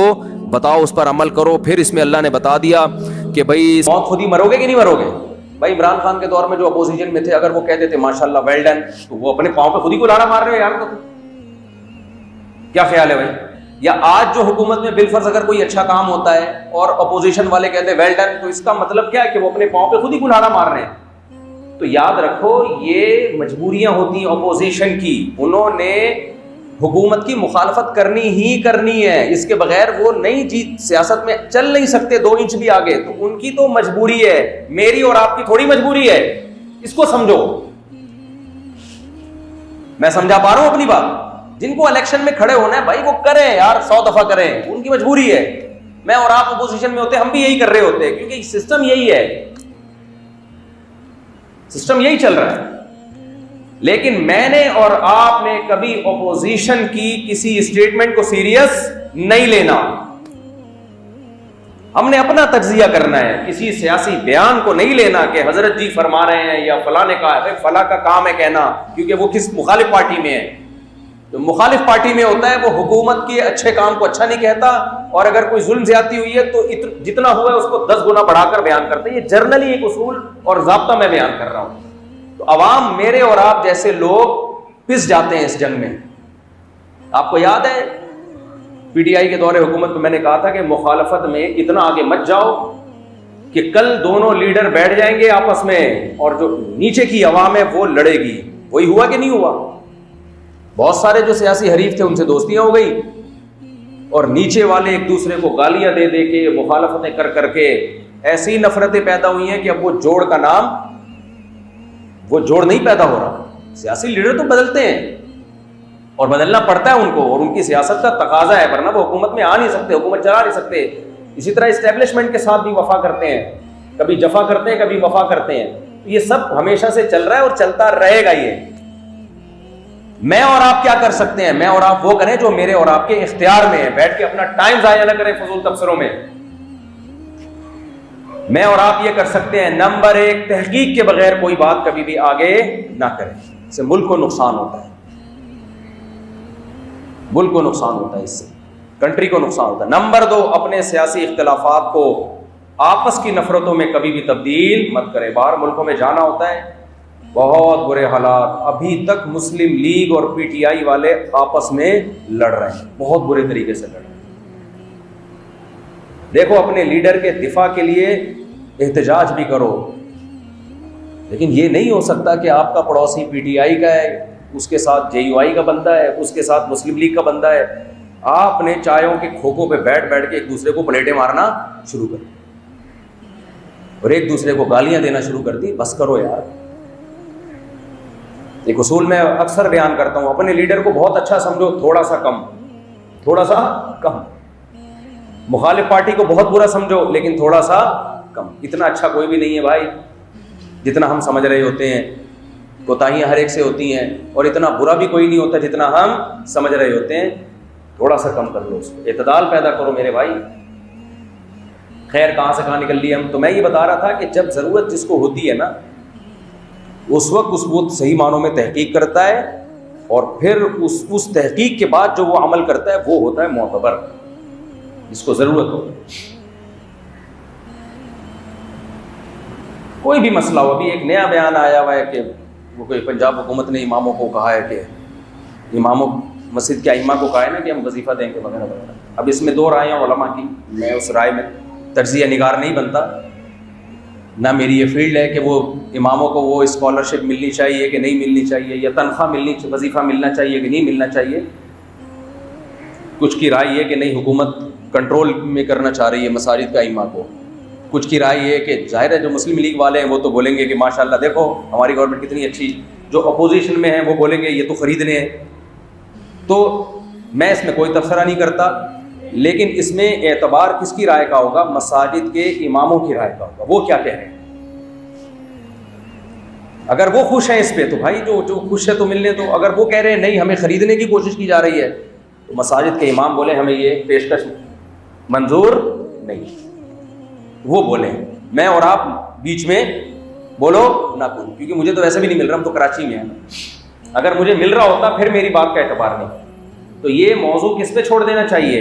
[SPEAKER 1] بتاؤ، اس پر عمل کرو۔ پھر اس میں اللہ نے بتا دیا کہ بھائی موت خود ہی مرو گے کہ نہیں مرو گے۔ بھائی عمران خان کے دور میں جو اپوزیشن میں تھے، اگر وہ کہتے تھے ماشاءاللہ ویل ڈن، تو وہ اپنے پاؤں پہ خود ہی کو لاڑا مار رہے ہو یار، تو کیا خیال ہے بھائی؟ یا آج جو حکومت میں بالفرض اگر کوئی اچھا کام ہوتا ہے اور اپوزیشن والے کہتے ہیں ویل ڈن، تو اس کا مطلب کیا ہے کہ وہ اپنے پاؤں پہ خود ہی کلاڑا مار رہے ہیں۔ تو یاد رکھو یہ مجبوریاں ہوتی ہیں اپوزیشن کی، انہوں نے حکومت کی مخالفت کرنی ہی کرنی ہے، اس کے بغیر وہ نہیں جیت، سیاست میں چل نہیں سکتے 2 انچ بھی آگے، تو ان کی تو مجبوری ہے، میری اور آپ کی تھوڑی مجبوری ہے، اس کو سمجھو۔ میں سمجھا پا رہا ہوں اپنی بات؟ جن کو الیکشن میں کھڑے ہونا ہے بھائی وہ کریں یار، 100 دفعہ کریں، ان کی مجبوری ہے۔ میں اور آپ اپوزیشن میں ہوتے ہم بھی یہی کر رہے ہوتے، کیونکہ سسٹم یہی ہے، سسٹم یہی چل رہا ہے۔ لیکن میں نے اور آپ نے کبھی اپوزیشن کی کسی اسٹیٹمنٹ کو سیریس نہیں لینا، ہم نے اپنا تجزیہ کرنا ہے، کسی سیاسی بیان کو نہیں لینا کہ حضرت جی فرما رہے ہیں یا فلاں نے کہا ہے، فلاں کا کام ہے کہنا، کیونکہ وہ کس مخالف پارٹی میں ہے۔ تو مخالف پارٹی میں ہوتا ہے وہ حکومت کے اچھے کام کو اچھا نہیں کہتا، اور اگر کوئی ظلم زیادتی ہوئی ہے تو جتنا ہوا ہے اس کو 10 گنا بڑھا کر بیان کرتے ہیں۔ یہ جرنلی ایک اصول اور ضابطہ میں بیان کر رہا ہوں۔ تو عوام، میرے اور آپ جیسے لوگ پس جاتے ہیں اس جنگ میں۔ آپ کو یاد ہے PTI کے دور حکومت میں میں نے کہا تھا کہ مخالفت میں اتنا آگے مت جاؤ کہ کل دونوں لیڈر بیٹھ جائیں گے آپس میں اور جو نیچے کی عوام ہے وہ لڑے گی۔ وہی ہوا کہ نہیں ہوا؟ بہت سارے جو سیاسی حریف تھے ان سے دوستیاں ہو گئی، اور نیچے والے ایک دوسرے کو گالیاں دے دے کے، مخالفتیں کر کر کے ایسی نفرتیں پیدا ہوئی ہیں کہ اب وہ جوڑ کا نام، وہ جوڑ نہیں پیدا ہو رہا۔ سیاسی لیڈر تو بدلتے ہیں اور بدلنا پڑتا ہے ان کو، اور ان کی سیاست کا تقاضا ہے، ورنہ وہ حکومت میں آ نہیں سکتے، حکومت چلا نہیں سکتے۔ اسی طرح اسٹیبلشمنٹ کے ساتھ بھی وفا کرتے ہیں، کبھی جفا کرتے ہیں، کبھی وفا کرتے ہیں۔ یہ سب ہمیشہ سے چل رہا ہے اور چلتا رہے گا۔ یہ میں اور آپ کیا کر سکتے ہیں؟ میں اور آپ وہ کریں جو میرے اور آپ کے اختیار میں ہے، بیٹھ کے اپنا ٹائم ضائع نہ کریں فضول تبصروں میں۔ میں اور آپ یہ کر سکتے ہیں، نمبر 1 تحقیق کے بغیر کوئی بات کبھی بھی آگے نہ کریں، اس سے ملک کو نقصان ہوتا ہے، ملک کو نقصان ہوتا ہے، اس سے کنٹری کو نقصان ہوتا ہے۔ نمبر 2 اپنے سیاسی اختلافات کو آپس کی نفرتوں میں کبھی بھی تبدیل مت کریں۔ باہر ملکوں میں جانا ہوتا ہے، بہت برے حالات، ابھی تک مسلم لیگ اور پی ٹی آئی والے آپس میں لڑ رہے ہیں، بہت برے طریقے سے لڑ رہے ہیں۔ دیکھو اپنے لیڈر کے دفاع کے لیے احتجاج بھی کرو، لیکن یہ نہیں ہو سکتا کہ آپ کا پڑوسی پی ٹی آئی کا ہے، اس کے ساتھ جے یو آئی کا بندہ ہے، اس کے ساتھ مسلم لیگ کا بندہ ہے، آپ نے چایوں کے کھوکھوں پہ بیٹھ بیٹھ کے ایک دوسرے کو پلیٹیں مارنا شروع کر دی اور ایک دوسرے کو گالیاں دینا شروع کر دی۔ بس کرو یار۔ ایک اصول میں اکثر بیان کرتا ہوں، اپنے لیڈر کو بہت اچھا سمجھو، تھوڑا سا کم، تھوڑا سا کم۔ مخالف پارٹی کو بہت برا سمجھو لیکن تھوڑا سا کم۔ اتنا اچھا کوئی بھی نہیں ہے بھائی جتنا ہم سمجھ رہے ہوتے ہیں، کوتاہیاں ہر ایک سے ہوتی ہیں، اور اتنا برا بھی کوئی نہیں ہوتا جتنا ہم سمجھ رہے ہوتے ہیں۔ تھوڑا سا کم کر لو اس کو، اعتدال پیدا کرو میرے بھائی۔ خیر کہاں سے کہاں نکل لیے ہم۔ تو میں یہ بتا رہا تھا کہ جب ضرورت جس کو ہوتی ہے نا، اس وقت وہ صحیح معنوں میں تحقیق کرتا ہے، اور پھر اس تحقیق کے بعد جو وہ عمل کرتا ہے وہ ہوتا ہے معتبر، جس کو ضرورت ہو۔ کوئی بھی مسئلہ ہو، ابھی ایک نیا بیان آیا ہوا ہے کہ وہ کوئی پنجاب حکومت نے اماموں کو کہا ہے کہ اماموں مسجد کے ائمہ کو کہا ہے نا کہ ہم وظیفہ دیں گے وغیرہ وغیرہ۔ اب اس میں 2 رائیں علماء کی، میں اس رائے میں تجزیہ نگار نہیں بنتا، نہ میری یہ فیلڈ ہے کہ وہ اماموں کو وہ اسکالرشپ ملنی چاہیے کہ نہیں ملنی چاہیے، یا تنخواہ ملنی، وظیفہ ملنا چاہیے کہ نہیں ملنا چاہیے۔ کچھ کی رائے یہ کہ نہیں، حکومت کنٹرول میں کرنا چاہ رہی ہے مساجد کا ائمہ کو۔ کچھ کی رائے یہ کہ ظاہر ہے جو مسلم لیگ والے ہیں وہ تو بولیں گے کہ ماشاءاللہ دیکھو ہماری گورنمنٹ کتنی اچھی، جو اپوزیشن میں ہیں وہ بولیں گے یہ تو خریدنے ہیں۔ تو میں اس میں کوئی تبصرہ نہیں کرتا، لیکن اس میں اعتبار کس کی رائے کا ہوگا؟ مساجد کے اماموں کی رائے کا ہوگا، وہ کیا کہہ رہے ہیں۔ اگر وہ خوش ہیں اس پہ تو بھائی جو خوش ہے تو ملنے دو، اگر وہ کہہ رہے ہیں نہیں ہمیں خریدنے کی کوشش کی جا رہی ہے تو مساجد کے امام بولے ہمیں یہ پیشکش منظور نہیں، وہ بولیں، میں اور آپ بیچ میں بولو نہ بولو، کیونکہ مجھے تو ویسے بھی نہیں مل رہا، ہم تو کراچی میں ہیں، اگر مجھے مل رہا ہوتا پھر میری بات کا اعتبار نہیں۔ تو یہ موضوع کس پہ چھوڑ دینا چاہیے؟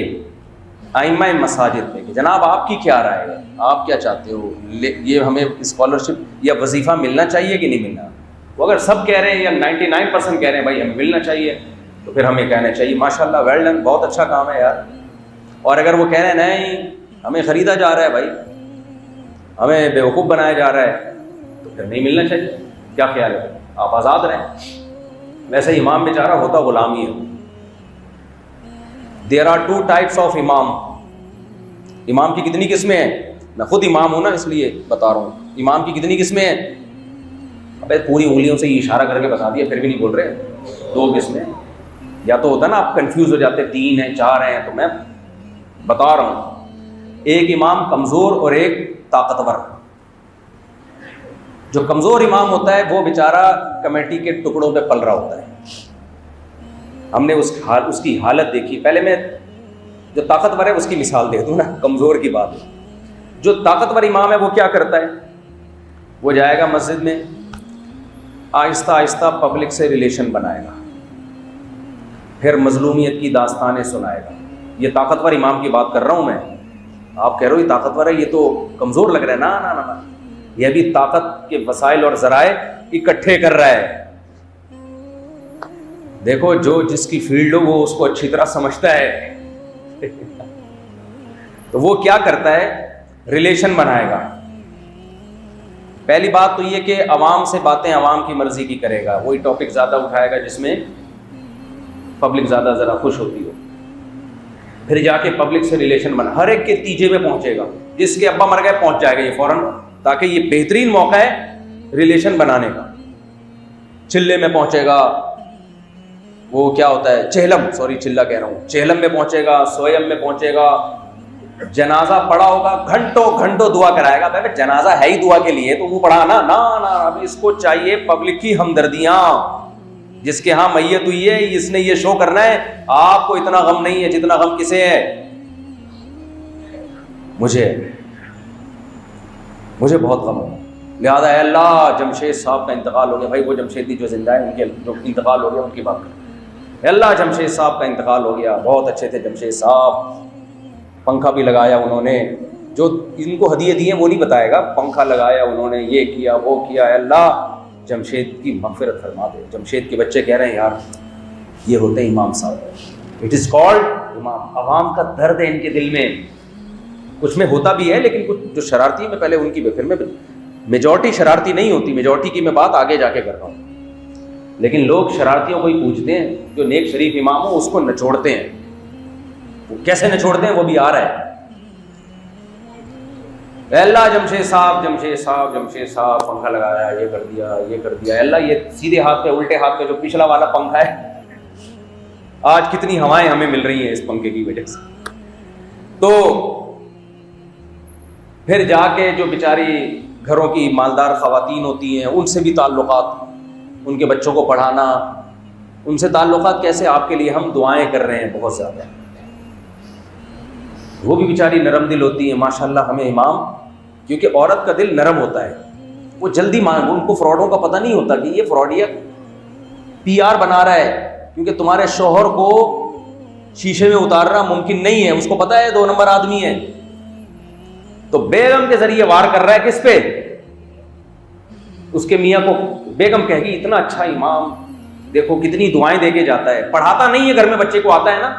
[SPEAKER 1] ائمہ مساجد پہ، کہ جناب آپ کی کیا رائے ہے، آپ کیا چاہتے ہو، یہ ہمیں اسکالرشپ یا وظیفہ ملنا چاہیے کہ نہیں ملنا۔ وہ اگر سب کہہ رہے ہیں یا 99% کہہ رہے ہیں بھائی ہمیں ملنا چاہیے، تو پھر ہمیں کہنا چاہیے ماشاءاللہ ویل ڈن، بہت اچھا کام ہے یار۔ اور اگر وہ کہہ رہے ہیں نہیں ہمیں خریدا جا رہا ہے بھائی، ہمیں بیوقوف بنایا جا رہا ہے، تو پھر نہیں ملنا چاہیے۔ کیا خیال ہے؟ آپ آزاد رہیں۔ ویسے امام بیچارہ ہوتا غلامی ہے۔ There are 2 types of امام۔ امام کی کتنی قسمیں ہیں؟ میں خود امام ہوں نا اس لیے بتا رہا ہوں، امام کی کتنی قسمیں ہیں؟ ابے پوری انگلیوں سے اشارہ کر کے بتا دیا پھر بھی نہیں بول رہے۔ 2 قسمیں، یا تو ہوتا نا آپ کنفیوز ہو جاتے 3 ہیں 4 ہیں، تو میں بتا رہا ہوں، ایک امام کمزور اور ایک طاقتور۔ جو کمزور امام ہوتا ہے وہ بیچارہ کمیٹی کے ٹکڑوں پہ پل رہا ہوتا ہے، ہم نے اس کی حالت دیکھی۔ پہلے میں جو طاقتور ہے اس کی مثال دے دوں نا، کمزور کی بات ہے۔ جو طاقتور امام ہے وہ کیا کرتا ہے؟ وہ جائے گا مسجد میں، آہستہ آہستہ پبلک سے ریلیشن بنائے گا، پھر مظلومیت کی داستانیں سنائے گا۔ یہ طاقتور امام کی بات کر رہا ہوں میں، آپ کہہ رہے ہو یہ طاقتور ہے، یہ تو کمزور لگ رہا ہے۔ نا نا نا، یہ بھی طاقت کے وسائل اور ذرائع اکٹھے کر رہا ہے۔ دیکھو جو جس کی فیلڈ ہو وہ اس کو اچھی طرح سمجھتا ہے تو وہ کیا کرتا ہے؟ ریلیشن بنائے گا۔ پہلی بات تو یہ کہ عوام سے باتیں عوام کی مرضی کی کرے گا، وہی ٹاپک زیادہ اٹھائے گا جس میں پبلک زیادہ ذرا خوش ہوتی ہو، پھر جا کے پبلک سے ریلیشن بنا، ہر ایک کے تیجے میں پہنچے گا، جس کے ابا مر گئے پہنچ جائے گا یہ فوراً، تاکہ یہ بہترین موقع ہے ریلیشن بنانے کا۔ چلے میں پہنچے گا، وہ کیا ہوتا ہے چہلم، سوری چلہ کہہ رہا ہوں، چہلم میں پہنچے گا، سویم میں پہنچے گا، جنازہ پڑا ہوگا، گھنٹوں گھنٹوں دعا کرائے گا۔ بھائی جنازہ ہے ہی دعا کے لیے تو وہ پڑھانا نا نا، اب اس کو چاہیے پبلک کی ہمدردیاں، جس کے ہاں میت ہوئی ہے اس نے یہ شو کرنا ہے، آپ کو اتنا غم نہیں ہے جتنا غم کسے ہے؟ مجھے۔ مجھے بہت غم ہوا. لہٰذا اے اللہ جمشید صاحب کا انتقال ہو گیا. بھائی وہ جمشیدی جو زندہ ہیں ان کے جو انتقال ہو گیا ان کی بات کریں. اے اللہ جمشید صاحب کا انتقال ہو گیا, بہت اچھے تھے جمشید صاحب, پنکھا بھی لگایا انہوں نے, جو ان کو ہدیے دیے وہ نہیں بتائے گا, پنکھا لگایا انہوں نے, یہ کیا وہ کیا. اے اللہ جمشید کی مغفرت فرما دے. جمشید کے بچے کہہ رہے ہیں یار یہ ہوتے ہیں امام صاحب, اٹ از کالڈ امام. عوام کا درد ہے ان کے دل میں, کچھ میں ہوتا بھی ہے لیکن کچھ جو شرارتی ہے میں پہلے ان کی پھر میں میجورٹی شرارتی نہیں ہوتی, میجورٹی کی میں بات آگے جا کے کر رہا ہوں. لیکن لوگ شرارتیوں کو ہی پوچھتے ہیں, جو نیک شریف امام ہو اس کو نچوڑتے ہیں. وہ کیسے نچوڑتے ہیں وہ بھی آ رہا ہے. اے اللہ جمشید صاحب جمشید صاحب جمشید صاحب پنکھا لگایا, یہ کر دیا یہ کر دیا. اے اللہ یہ سیدھے ہاتھ پہ الٹے ہاتھ پہ جو پچھلا والا پنکھا ہے, آج کتنی ہوائیں ہمیں مل رہی ہیں اس پنکھے کی وجہ سے. تو پھر جا کے جو بیچاری گھروں کی مالدار خواتین ہوتی ہیں ان سے بھی تعلقات, ان کے بچوں کو پڑھانا, ان سے تعلقات کیسے. آپ کے لیے ہم دعائیں کر رہے ہیں بہت زیادہ. وہ بھی بیچاری نرم دل ہوتی ہیں ماشاءاللہ. ہمیں امام, کیونکہ عورت کا دل نرم ہوتا ہے, وہ جلدی ان کو فراڈوں کا پتہ نہیں ہوتا کہ یہ فراڈیا پی آر بنا رہا ہے, کیونکہ تمہارے شوہر کو شیشے میں اتارنا ممکن نہیں ہے, اس کو پتہ ہے 2 نمبر آدمی ہے, تو بیگم کے ذریعے وار کر رہا ہے کس پہ, اس کے میاں کو. بیگم کہے گی اتنا اچھا امام دیکھو کتنی دعائیں دے کے جاتا ہے, پڑھاتا نہیں ہے گھر میں, بچے کو آتا ہے نا,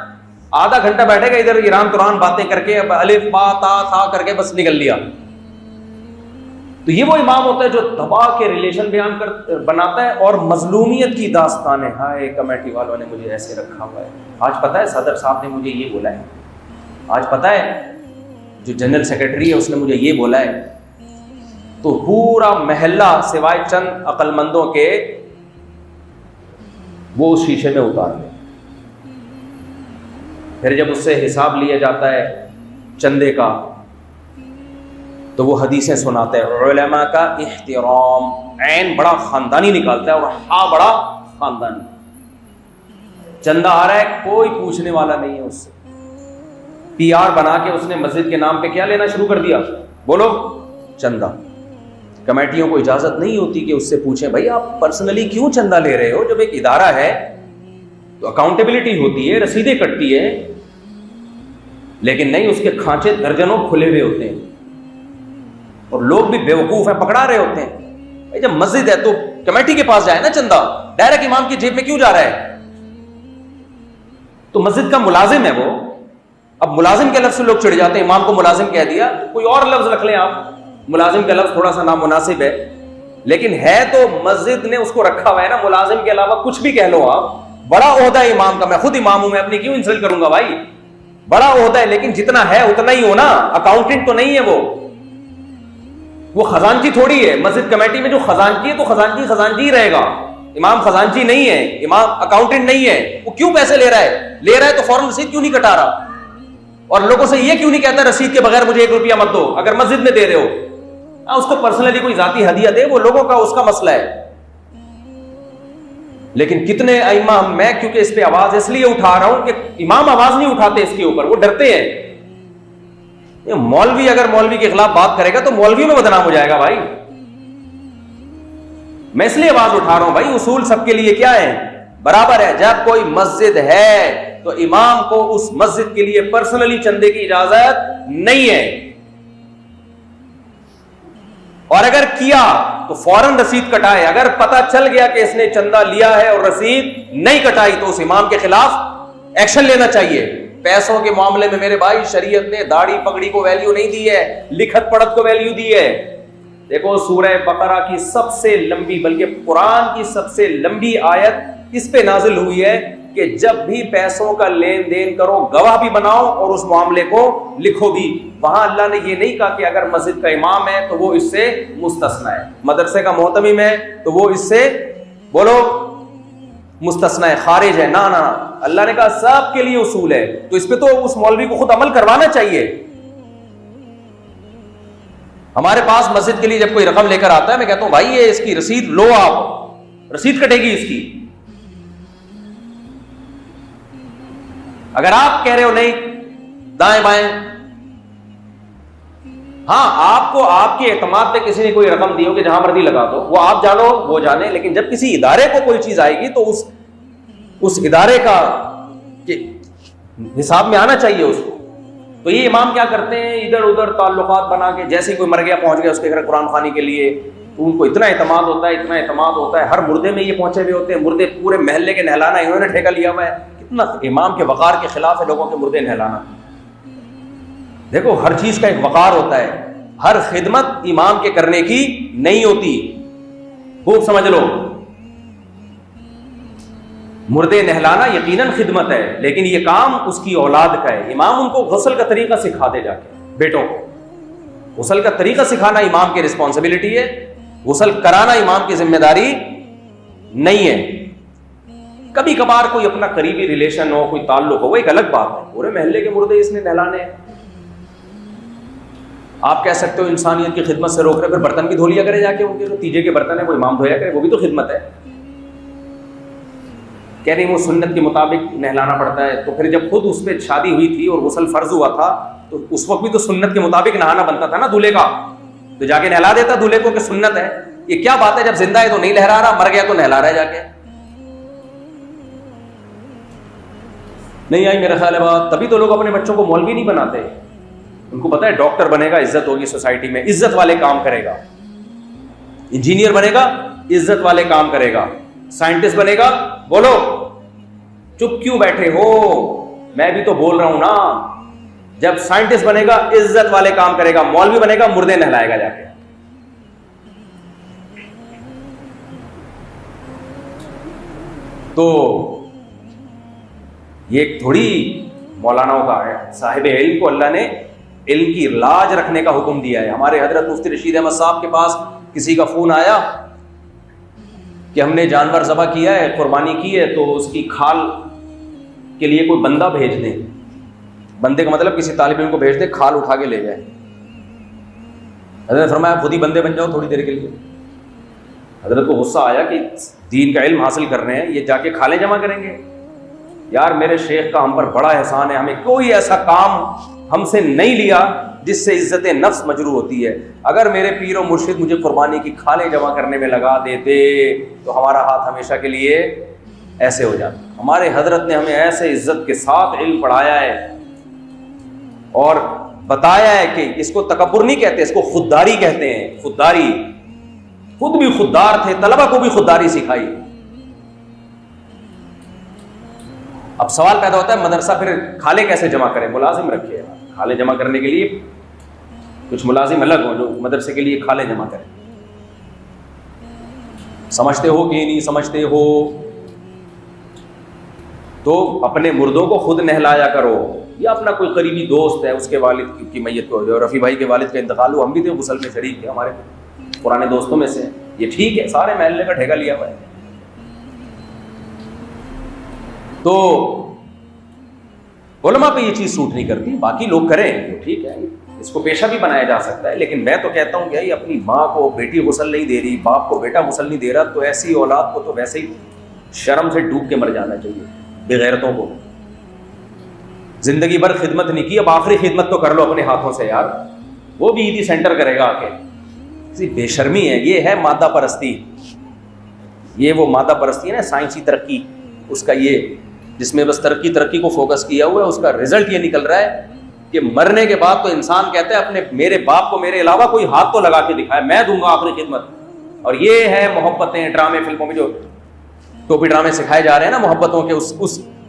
[SPEAKER 1] آدھا گھنٹہ بیٹھے گا ادھر ایران قرآن باتیں کر کے الف با تا تھا کر کے بس نکل لیا. تو یہ وہ امام ہوتا ہے جو دبا کے ریلیشن بیان بناتا ہے اور مظلومیت کی داستانیں. ہائے کمیٹی والوں نے مجھے ایسے رکھا ہوا ہے, آج پتہ ہے صدر صاحب نے مجھے یہ بولا ہے, آج پتہ ہے جو جنرل سیکرٹری ہے اس نے مجھے یہ بولا ہے. تو پورا محلہ سوائے چند عقل مندوں کے وہ اس شیشے میں اتار لے. پھر جب اس سے حساب لیا جاتا ہے چندے کا تو وہ حدیثیں سناتے ہیں. علماء کا احترام, عین بڑا خاندانی نکالتا ہے اور ہاں بڑا خاندانی. چندہ آ رہا ہے کوئی پوچھنے والا نہیں ہے اس سے. پی آر بنا کے اس نے مسجد کے نام پہ کیا لینا شروع کر دیا, بولو چندہ. کمیٹیوں کو اجازت نہیں ہوتی کہ اس سے پوچھیں بھائی آپ پرسنلی کیوں چندہ لے رہے ہو. جب ایک ادارہ ہے تو اکاؤنٹیبلٹی ہوتی ہے, رسیدیں کٹتی ہے, لیکن نہیں, اس کے کھانچے درجنوں کھلے ہوئے ہوتے ہیں اور لوگ بھی بیوقوف ہیں, پکڑا رہے ہوتے ہیں. بھائی جب مسجد ہے تو کمیٹی کے پاس جائے نا چندہ, ڈائریکٹ امام کی جیب میں کیوں جا رہا ہے. تو مسجد کا ملازم ہے وہ. اب ملازم کے لفظ سے لوگ چڑھ جاتے ہیں, امام کو ملازم کہہ دیا, کوئی اور لفظ رکھ لیں آپ, ملازم کا لفظ تھوڑا سا نامناسب ہے, لیکن ہے تو مسجد نے اس کو رکھا ہوا ہے نا. ملازم کے علاوہ کچھ بھی کہہ لو آپ, بڑا عہدہ ہے امام کا. میں خود امام ہوں, میں اپنی کیوں انسلٹ کروں گا بھائی, بڑا عہدہ ہے, لیکن جتنا ہے اتنا ہی ہونا. اکاؤنٹنٹ تو نہیں ہے وہ خزانچی تھوڑی ہے. مسجد کمیٹی میں جو خزانچی ہے تو خزانچی ہی رہے گا. امام خزانچی نہیں ہے, امام اکاؤنٹنٹ نہیں ہے. وہ کیوں پیسے لے رہا ہے تو فوراً رسید کیوں نہیں کٹا رہا, اور لوگوں سے یہ کیوں نہیں کہتا رسید کے بغیر مجھے 1 روپیہ مت دو اگر مسجد میں دے رہے ہو. اس کو پرسنلی کوئی ذاتی ہدیہ دے, وہ لوگوں کا اس کا مسئلہ ہے. لیکن کتنے ائمہ, میں کیونکہ اس پہ آواز اس لیے اٹھا رہا ہوں کہ امام آواز نہیں اٹھاتے اس کے اوپر, وہ ڈرتے ہیں. مولوی اگر مولوی کے خلاف بات کرے گا تو مولوی میں بدنام ہو جائے گا بھائی. میں اس لیے آواز اٹھا رہا ہوں بھائی, اصول سب کے لیے کیا ہے, برابر ہے. جب کوئی مسجد ہے تو امام کو اس مسجد کے لیے پرسنلی چندے کی اجازت نہیں ہے, اور اگر کیا تو فوراً رسید کٹائے. اگر پتہ چل گیا کہ اس نے چندہ لیا ہے اور رسید نہیں کٹائی تو اس امام کے خلاف ایکشن لینا چاہیے. پیسوں کے معاملے میں میرے بھائی شریعت نے داڑھی پگڑی کو ویلیو نہیں دی ہے, لکھت پڑھت کو ویلیو دی ہے. دیکھو سورہ بقرہ کی سب سے لمبی, بلکہ قرآن کی سب سے لمبی آیت اس پہ نازل ہوئی ہے کہ جب بھی پیسوں کا لین دین کرو گواہ بھی بناؤ اور اس معاملے کو لکھو بھی. وہاں اللہ نے یہ نہیں کہا کہ اگر مسجد کا امام ہے تو وہ اس سے مستثنی ہے, مدرسے کا محتمم ہے تو وہ اس سے بولو مستثنی ہے, خارج ہے. نہ نہ, اللہ نے کہا سب کے لیے اصول ہے, تو اس پہ تو اس مولوی کو خود عمل کروانا چاہیے. ہمارے پاس مسجد کے لیے جب کوئی رقم لے کر آتا ہے میں کہتا ہوں بھائی یہ اس کی رسید لو, آپ رسید کٹے گی اس کی. اگر آپ کہہ رہے ہو نہیں دائیں بائیں ہاں آپ کو آپ کے اعتماد پہ کسی نے کوئی رقم دی ہو کہ جہاں مرضی لگا دو، وہ آپ جانو وہ جانے، لیکن جب کسی ادارے کو کوئی چیز آئے گی تو اس ادارے کا حساب میں آنا چاہیے اس کو۔ تو یہ امام کیا کرتے ہیں، ادھر ادھر تعلقات بنا کے، جیسے کوئی مر گیا پہنچ گیا اس کے گھر قرآن خوانی کے لیے، تو ان کو اتنا اعتماد ہوتا ہے، اتنا اعتماد ہوتا ہے، ہر مردے میں یہ پہنچے ہوئے ہوتے ہیں، مردے پورے محلے کے نہلانا انہوں نے ٹھیکہ لیا ہوا ہے۔ کتنا امام کے وقار کے خلاف ہے لوگوں کے مردے نہلانا۔ دیکھو ہر چیز کا ایک وقار ہوتا ہے، ہر خدمت امام کے کرنے کی نہیں ہوتی، خوب سمجھ لو۔ مردے نہلانا یقیناً خدمت ہے، لیکن یہ کام اس کی اولاد کا ہے۔ امام ان کو غسل کا طریقہ سکھا دے، جا کے بیٹوں کو غسل کا طریقہ سکھانا امام کی رسپانسبلٹی ہے، غسل کرانا امام کی ذمہ داری نہیں ہے۔ کبھی کبھار کوئی اپنا قریبی ریلیشن ہو، کوئی تعلق ہو، وہ ایک الگ بات ہے، پورے محلے کے مردے اس نے نہلانے ہیں۔ آپ کہہ سکتے ہو انسانیت کی خدمت سے روک رہے، پھر برتن بھی دھو لیا کرے جا کے، ان کے جو تیجے کے برتن ہیں وہ امام دھویا کرے، وہ بھی تو خدمت ہے۔ کہہ رہی وہ سنت کے مطابق نہلانا پڑتا ہے، تو پھر جب خود اس پہ شادی ہوئی تھی اور غسل فرض ہوا تھا تو اس وقت بھی تو سنت کے مطابق نہانا بنتا تھا نا دولہے کا، تو جا کے نہلا دیتا دولہے کو کہ سنت ہے۔ یہ کیا بات ہے، جب زندہ ہے تو نہیں لہرا رہا، مر گیا تو نہلا رہا ہے جا کے۔ نہیں آئی میرا خیال ہے بات، تبھی تو لوگ اپنے بچوں کو مولوی نہیں بناتے، ان کو پتا ہے ڈاکٹر بنے گا عزت ہوگی سوسائٹی میں، عزت والے کام کرے گا، انجینئر بنے گا عزت والے کام کرے گا، سائنٹسٹ بنے گا، بولو چپ کیوں بیٹھے ہو، میں بھی تو بول رہا ہوں نا، جب سائنٹسٹ بنے گا عزت والے کام کرے گا، مولوی بنے گا مردے نہلائے گا جا کے۔ تو یہ تھوڑی مولاناؤں کا ہے، صاحب علم کو اللہ نے علم کی لاج رکھنے کا حکم دیا ہے۔ ہمارے حضرت مفتی رشید احمد صاحب کے پاس کسی کا فون آیا کہ ہم نے جانور ذبح کیا ہے، قربانی کی ہے، تو اس کی کھال کے لیے کوئی بندہ بھیج دیں۔ بندے کا مطلب کسی طالب علم کو بھیج دیں، کھال اٹھا کے لے جائے۔ حضرت نے فرمایا خود ہی بندے بن جاؤ تھوڑی دیر کے لیے۔ حضرت کو غصہ آیا کہ دین کا علم حاصل کر رہے ہیں، یہ جا کے کھالیں جمع کریں گے؟ یار میرے شیخ کا ہم پر بڑا احسان ہے، ہمیں کوئی ایسا کام ہم سے نہیں لیا جس سے عزت نفس مجروح ہوتی ہے۔ اگر میرے پیر و مرشد مجھے قربانی کی کھالیں جمع کرنے میں لگا دیتے تو ہمارا ہاتھ ہمیشہ کے لیے ایسے ہو جاتا۔ ہمارے حضرت نے ہمیں ایسے عزت کے ساتھ علم پڑھایا ہے اور بتایا ہے کہ اس کو تکبر نہیں کہتے، اس کو خودداری کہتے ہیں۔ خودداری، خود بھی خوددار تھے، طلبہ کو بھی خودداری سکھائی۔ اب سوال پیدا ہوتا ہے مدرسہ پھر کھالے کیسے جمع کرے؟ ملازم رکھے، کھالے جمع کرنے کے لیے کچھ ملازم الگ ہوں جو مدرسے کے لیے کھالے جمع کریں۔ سمجھتے ہو کہ نہیں سمجھتے ہو؟ تو اپنے مردوں کو خود نہلایا کرو، یا اپنا کوئی قریبی دوست ہے اس کے والد کی میت کو، جو رفیع بھائی کے والد کا انتقال ہوا، ہم بھی تھے غسل میں شریک تھے، ہمارے پرانے دوستوں میں سے، یہ ٹھیک ہے، سارے محلے کا ٹھیکہ لیا ہوا ہے۔ تو علماء پہ یہ چیز سوٹ نہیں کرتی، باقی لوگ کریں تو ٹھیک ہے، اس کو پیشہ بھی بنایا جا سکتا ہے، لیکن میں تو کہتا ہوں کہ اپنی ماں کو بیٹی غسل نہیں دے رہی، باپ کو بیٹا غسل نہیں دے رہا، تو ایسی اولاد کو تو ویسے ہی شرم سے ڈوب کے مر جانا چاہیے۔ بغیرتوں کو زندگی بھر خدمت نہیں کی، اب آخری خدمت تو کر لو اپنے ہاتھوں سے یار، وہ بھی عیدی سینٹر کرے گا آ کے۔ بے شرمی ہے، یہ ہے مادہ پرستی، یہ وہ مادہ پرستی ہے نا، سائنسی ترقی، اس کا یہ جس میں بس ترقی کو فوکس کیا ہوا ہے، اس کا رزلٹ یہ نکل رہا ہے کہ مرنے کے بعد تو انسان کہتا ہے اپنے میرے باپ کو میرے علاوہ کوئی ہاتھ تو لگا کے دکھائے، میں دوں گا آخری خدمت۔ اور یہ ہے محبتیں، ڈرامے فلموں میں جو ٹوپی ڈرامے سکھائے جا رہے ہیں نا محبتوں کے،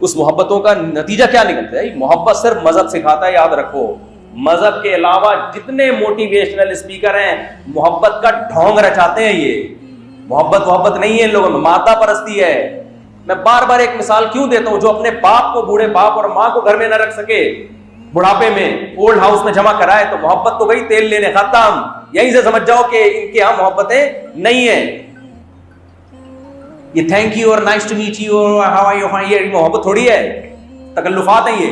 [SPEAKER 1] اس محبتوں کا نتیجہ کیا نکلتا ہے؟ محبت صرف مذہب سکھاتا ہے، یاد رکھو، مذہب کے علاوہ جتنے موٹیویشنل اسپیکر ہیں محبت کا ڈھونگ رچاتے ہیں، یہ محبت نہیں ہے ان لوگوں میں، مادہ پرستی ہے۔ میں بار بار ایک مثال کیوں دیتا ہوں، جو اپنے باپ کو، بوڑھے باپ اور ماں کو گھر میں نہ رکھ سکے، بڑھاپے میں اولڈ ہاؤس میں جمع کرائے، تو محبت تو گئی تیل لینے، ختم۔ یہیں سے سمجھ جاؤ کہ ان کے یہاں محبتیں نہیں ہیں۔ یہ تھینک یو اور نائس ٹو میٹ یو اور ہاؤ آر یو، یہ محبت تھوڑی ہے، تکلفات ہیں، یہ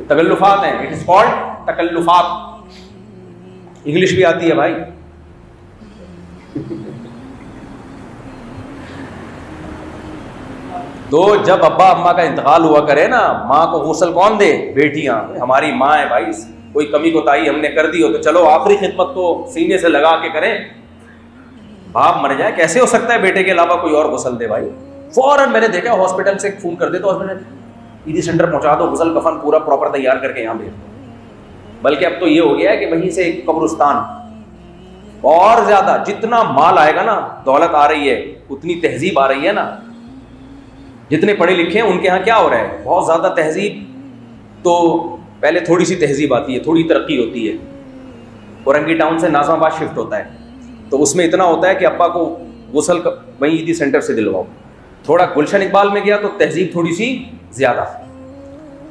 [SPEAKER 1] تکلفات ہیں، اٹ از کالڈ تکلفات۔ انگلش بھی آتی ہے بھائی۔ تو جب ابا اماں کا انتقال ہوا کرے نا، ماں کو غسل کون دے؟ بیٹیاں۔ ہماری ماں ہے بھائی، کوئی کمی کوتاہی ہم نے کر دی ہو تو چلو آخری خدمت تو سینے سے لگا کے کریں. باپ مر جائے کیسے ہو سکتا ہے بیٹے کے علاوہ کوئی اور غسل دے بھائی؟ فوراً میں نے دیکھا ہاسپٹل سے فون کر دے تو ہاسپٹل عیدی سینٹر پہنچا دو, غسل کفن پورا پراپر تیار کر کے یہاں بھیج دو. بلکہ اب تو یہ ہو گیا ہے کہ وہیں سے ایک قبرستان. اور زیادہ جتنا مال آئے گا نا, دولت آ رہی ہے, اتنی تہذیب آ رہی ہے نا. جتنے پڑھے لکھے ہیں ان کے ہاں کیا ہو رہا ہے, بہت زیادہ تہذیب. تو پہلے تھوڑی سی تہذیب آتی ہے, تھوڑی ترقی ہوتی ہے. اورنگی ٹاؤن سے ناظم آباد شفٹ ہوتا ہے تو اس میں اتنا ہوتا ہے کہ ابا کو غسل وہیں عیدی سینٹر سے دلواؤ. تھوڑا گلشن اقبال میں گیا تو تہذیب تھوڑی سی زیادہ,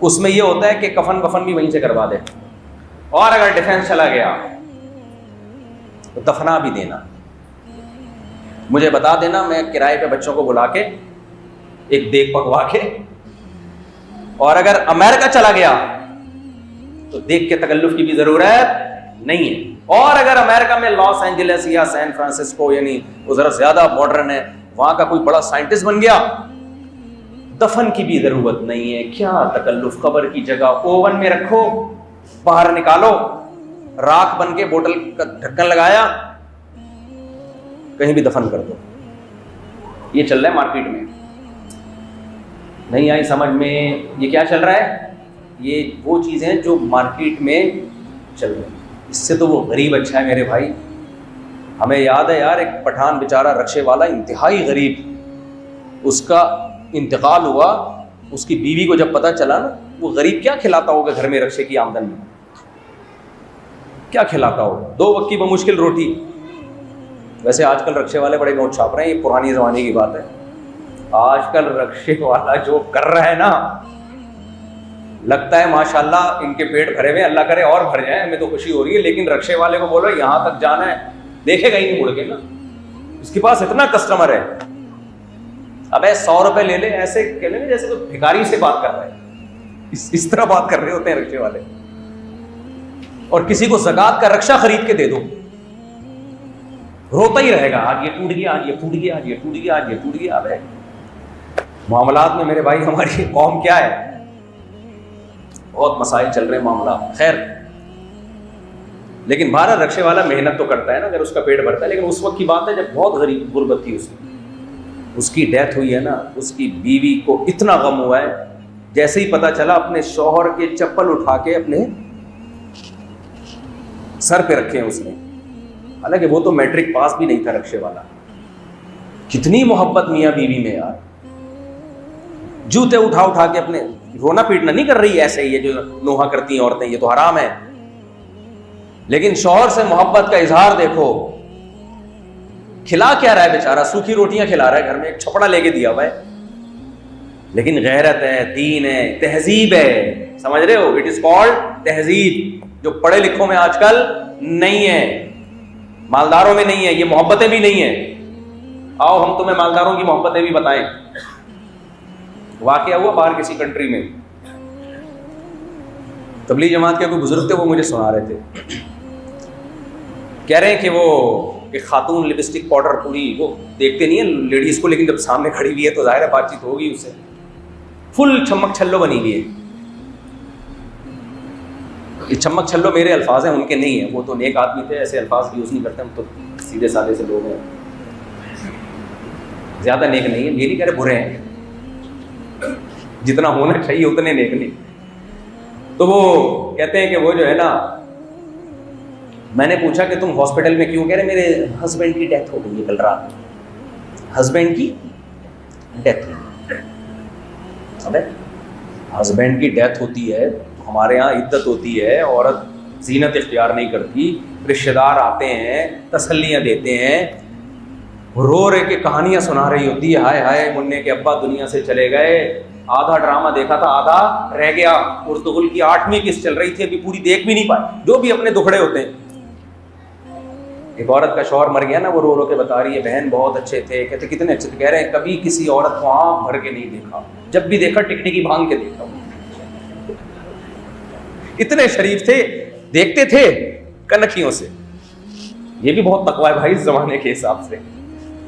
[SPEAKER 1] اس میں یہ ہوتا ہے کہ کفن وفن بھی وہیں سے کروا دے. اور اگر ڈیفینس چلا گیا تو دفنا بھی دینا. مجھے بتا دینا, میں کرائے پہ بچوں کو بلا کے ایک دیگ پکوا کے. اور اگر امریکہ چلا گیا تو دیگ کے تکلف کی بھی ضرورت نہیں ہے. اور اگر امریکہ میں لاس اینجلس یا سین فرانسسکو یعنی وہ ذرا زیادہ ماڈرن ہے, وہاں کا کوئی بڑا سائنٹسٹ بن گیا, دفن کی بھی ضرورت نہیں ہے. کیا تکلف, قبر کی جگہ اوون میں رکھو, باہر نکالو, راکھ بن کے بوتل کا ڈھکن لگایا, کہیں بھی دفن کر دو. یہ چل رہا ہے مارکیٹ میں. نہیں آئی سمجھ میں یہ کیا چل رہا ہے؟ یہ وہ چیزیں جو مارکیٹ میں چل رہی ہیں. اس سے تو وہ غریب اچھا ہے میرے بھائی. ہمیں یاد ہے یار, ایک پٹھان بیچارہ رکشے والا, انتہائی غریب, اس کا انتقال ہوا. اس کی بیوی کو جب پتہ چلا نا, وہ غریب کیا کھلاتا ہوگا گھر میں رکشے کی آمدن میں, کیا کھلاتا ہوگا؟ 2 وقت کی بمشکل روٹی. ویسے آج کل رکشے والے بڑے نوٹ چھاپ رہے ہیں, یہ پرانی زمانے کی بات ہے. آج کل رکشے والا جو کر رہا ہے نا, لگتا ہے ماشاءاللہ ان کے پیٹ بھرے ہوئے, اللہ کرے اور بھر جائیں, ہمیں تو خوشی ہو رہی ہے. لیکن رکشے والے کو بولو یہاں تک جانا ہے, دیکھے گا ہی نہیں مڑ کے نا. اس کے پاس اتنا کسٹمر ہے, ابے 100 روپے لے لے, ایسے کہہ لیں جیسے تو بھکاری سے بات کر رہا ہے. اس طرح بات کر رہے ہوتے ہیں رکشے والے. اور کسی کو زکات کا رکشہ خرید کے دے دو, روتا ہی رہے گا, آج یہ ٹوٹ گیا, آج یہ ٹوٹ گیا, آج یہ ٹوٹ گیا, آج یہ ٹوٹ گیا. ابے معاملات میں میرے بھائی ہماری قوم کیا ہے, بہت مسائل چل رہے ہیں معاملات. خیر, لیکن بہرحال رکشے والا محنت تو کرتا ہے نا اگر اس کا پیٹ بھرتا ہے. لیکن اس وقت کی بات ہے جب بہت غریب غربت تھی, اس کی ڈیتھ ہوئی ہے نا, اس کی بیوی کو اتنا غم ہوا ہے, جیسے ہی پتا چلا اپنے شوہر کے چپل اٹھا کے اپنے سر پہ رکھے ہیں اس نے. حالانکہ وہ تو میٹرک پاس بھی نہیں تھا رکشے والا. کتنی محبت میاں بیوی میں یار. جوتے اٹھا اٹھا کے اپنے, رونا پیٹنا نہیں کر رہی ایسے ہی یہ جو نوحہ کرتی ہیں عورتیں, یہ تو حرام ہے. لیکن شوہر سے محبت کا اظہار دیکھو, کھلا کیا رہا ہے بیچارہ, سوکھی روٹیاں کھلا رہا ہے گھر میں, ایک چھپڑا لے کے دیا ہوا ہے. لیکن غیرت ہے, دین ہے, تہذیب ہے. سمجھ رہے ہو, اٹ از کالڈ تہذیب, جو پڑھے لکھوں میں آج کل نہیں ہے, مالداروں میں نہیں ہے. یہ محبتیں بھی نہیں ہیں. آؤ ہم تمہیں مالداروں کی محبتیں بھی بتائیں. واقعہ ہوا باہر کسی کنٹری میں, تبلیغ جماعت کے کوئی بزرگ تھے, وہ مجھے سنا رہے تھے. کہہ رہے ہیں کہ وہ ایک خاتون لپسٹک پاؤڈر پوری, وہ دیکھتے نہیں ہیں لیڈیز کو, لیکن جب سامنے کھڑی ہوئی ہے تو ظاہر ہے بات چیت ہوگی اس سے, فل چھمک چھلو بنی ہوئی ہے. یہ چھمک چھلو میرے الفاظ ہیں, ان کے نہیں ہیں. وہ تو نیک آدمی تھے, ایسے الفاظ یوز نہیں کرتے, ہم تو سیدھے سادے سے لوگ ہیں, زیادہ نیک نہیں ہیں. یہ نہیں کہہ رہے برے ہیں, جتنا ہونا چاہیے اتنے نیک نہیں. تو وہ کہتے ہیں کہ وہ جو ہے نا, میں نے پوچھا کہ تم ہاسپٹل میں کیوں؟ کہہ رہے میرے ہسبینڈ کی ڈیتھ ہو گئی ہے کل رات. ہسبینڈ کی ڈیتھ ہوئی. ابے ہسبینڈ کی ڈیتھ ہوتی ہے ہمارے ہاں عدت ہوتی ہے, عورت زینت اختیار نہیں کرتی, رشتے دار آتے ہیں, تسلیاں دیتے ہیں, رو رے کے کہانیاں سنا رہی ہوتی ہے, ہائے ہائے منع کے ابا دنیا سے چلے گئے, آدھا ڈرامہ دیکھا تھا آدھا رہ گیا, ارطغرل کی 8ویں قسط چل رہی تھی, ابھی پوری دیکھ بھی نہیں پائی. جو بھی اپنے دکھڑے ہوتے ہیں. ایک عورت کا شوہر مر گیا نا, وہ رو رو کے بتا رہی ہے بہن بہت اچھے تھے. کہتے کتنے اچھے تھے؟ کہہ رہے ہیں کبھی کسی عورت کو آنکھ بھر کے نہیں دیکھا, جب بھی دیکھا ٹکٹکی بھانگ کے دیکھا. اتنے شریف تھے, دیکھتے تھے کنکھیوں سے. یہ بھی بہت تقوی ہے بھائی اس زمانے کے حساب سے.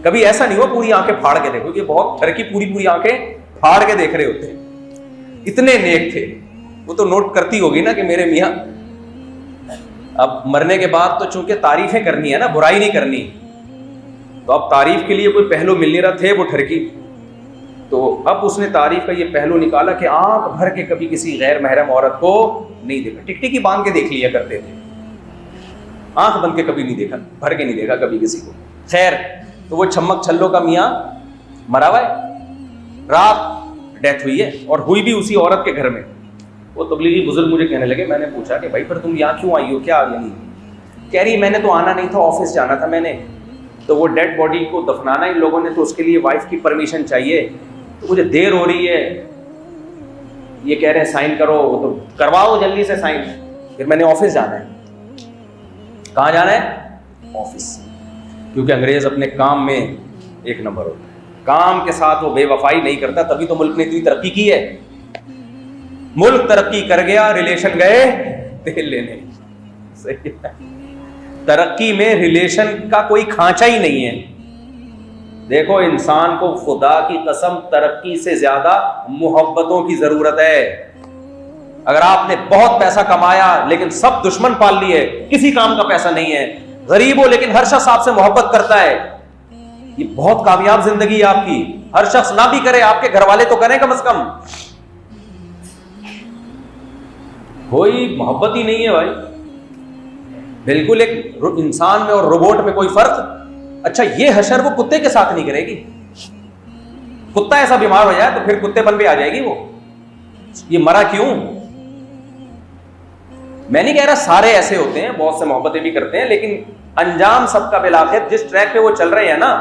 [SPEAKER 1] کبھی ایسا نہیں ہوا پوری آنکھیں پھاڑ کے دیکھو, یہ بہت ٹھر کی پوری آنکھیں پھاڑ کے دیکھ رہے ہوتے ہیں. اتنے نیک تھے. وہ تو نوٹ کرتی ہوگی نا کہ میرے میاں اب مرنے کے بعد تو چونکہ تعریفیں کرنی ہے نا، برائی نہیں کرنی، تو اب تعریف کے لیے کوئی پہلو مل نہیں رہا، تھے وہ ٹھرکی، تو اب اس نے تعریف کا یہ پہلو نکالا کہ آنکھ بھر کے کبھی کسی غیر محرم عورت کو نہیں دیکھا، ٹکٹکی باندھ کے دیکھ لیا کرتے تھے، آنکھ بند کے کبھی نہیں دیکھا، بھر کے نہیں دیکھا کبھی کسی کو. خیر تو وہ چھمک چھلوں کا میاں مرا ہوا ہے، رات ڈیتھ ہوئی ہے، اور ہوئی بھی اسی عورت کے گھر میں. وہ تبلیغی بزرگ مجھے کہنے لگے، میں نے پوچھا کہ بھائی پھر تم یہاں کیوں آئی ہو، کیا یعنی؟ کہہ رہی میں نے تو آنا نہیں تھا، آفس جانا تھا میں نے، تو وہ ڈیڈ باڈی کو دفنانا ان لوگوں نے، تو اس کے لیے وائف کی پرمیشن چاہیے، تو مجھے دیر ہو رہی ہے، یہ کہہ رہے ہیں سائن کرو، تو کرواؤ جلدی سے سائن، پھر میں نے آفس جانا ہے. کہاں جانا ہے؟ آفس. کیونکہ انگریز اپنے کام میں ایک نمبر ہوتا ہے، کام کے ساتھ وہ بے وفائی نہیں کرتا، تبھی تو ملک نے اتنی ترقی کی ہے. ملک ترقی کر گیا، ریلیشن گئے تیل لینے. صحیح ہے، ترقی میں ریلیشن کا کوئی کھانچا ہی نہیں ہے. دیکھو انسان کو خدا کی قسم ترقی سے زیادہ محبتوں کی ضرورت ہے. اگر آپ نے بہت پیسہ کمایا لیکن سب دشمن پال لیے، کسی کام کا پیسہ نہیں ہے، غریب ہو لیکن ہر شخص آپ سے محبت کرتا ہے، یہ بہت کامیاب زندگی ہے آپ کی. ہر شخص نہ بھی کرے، آپ کے گھر والے تو کریں کم از کم. کوئی محبت ہی نہیں ہے بھائی، بالکل ایک انسان میں اور روبوٹ میں کوئی فرق. اچھا یہ حشر وہ کتے کے ساتھ نہیں کرے گی، کتا ایسا بیمار ہو جائے تو پھر کتے پن پہ آ جائے گی وہ، یہ مرا کیوں؟ میں نہیں کہہ رہا سارے ایسے ہوتے ہیں، بہت سے محبتیں بھی کرتے ہیں، لیکن انجام سب کا بالآخر جس ٹریک پہ وہ چل رہے ہیں نا،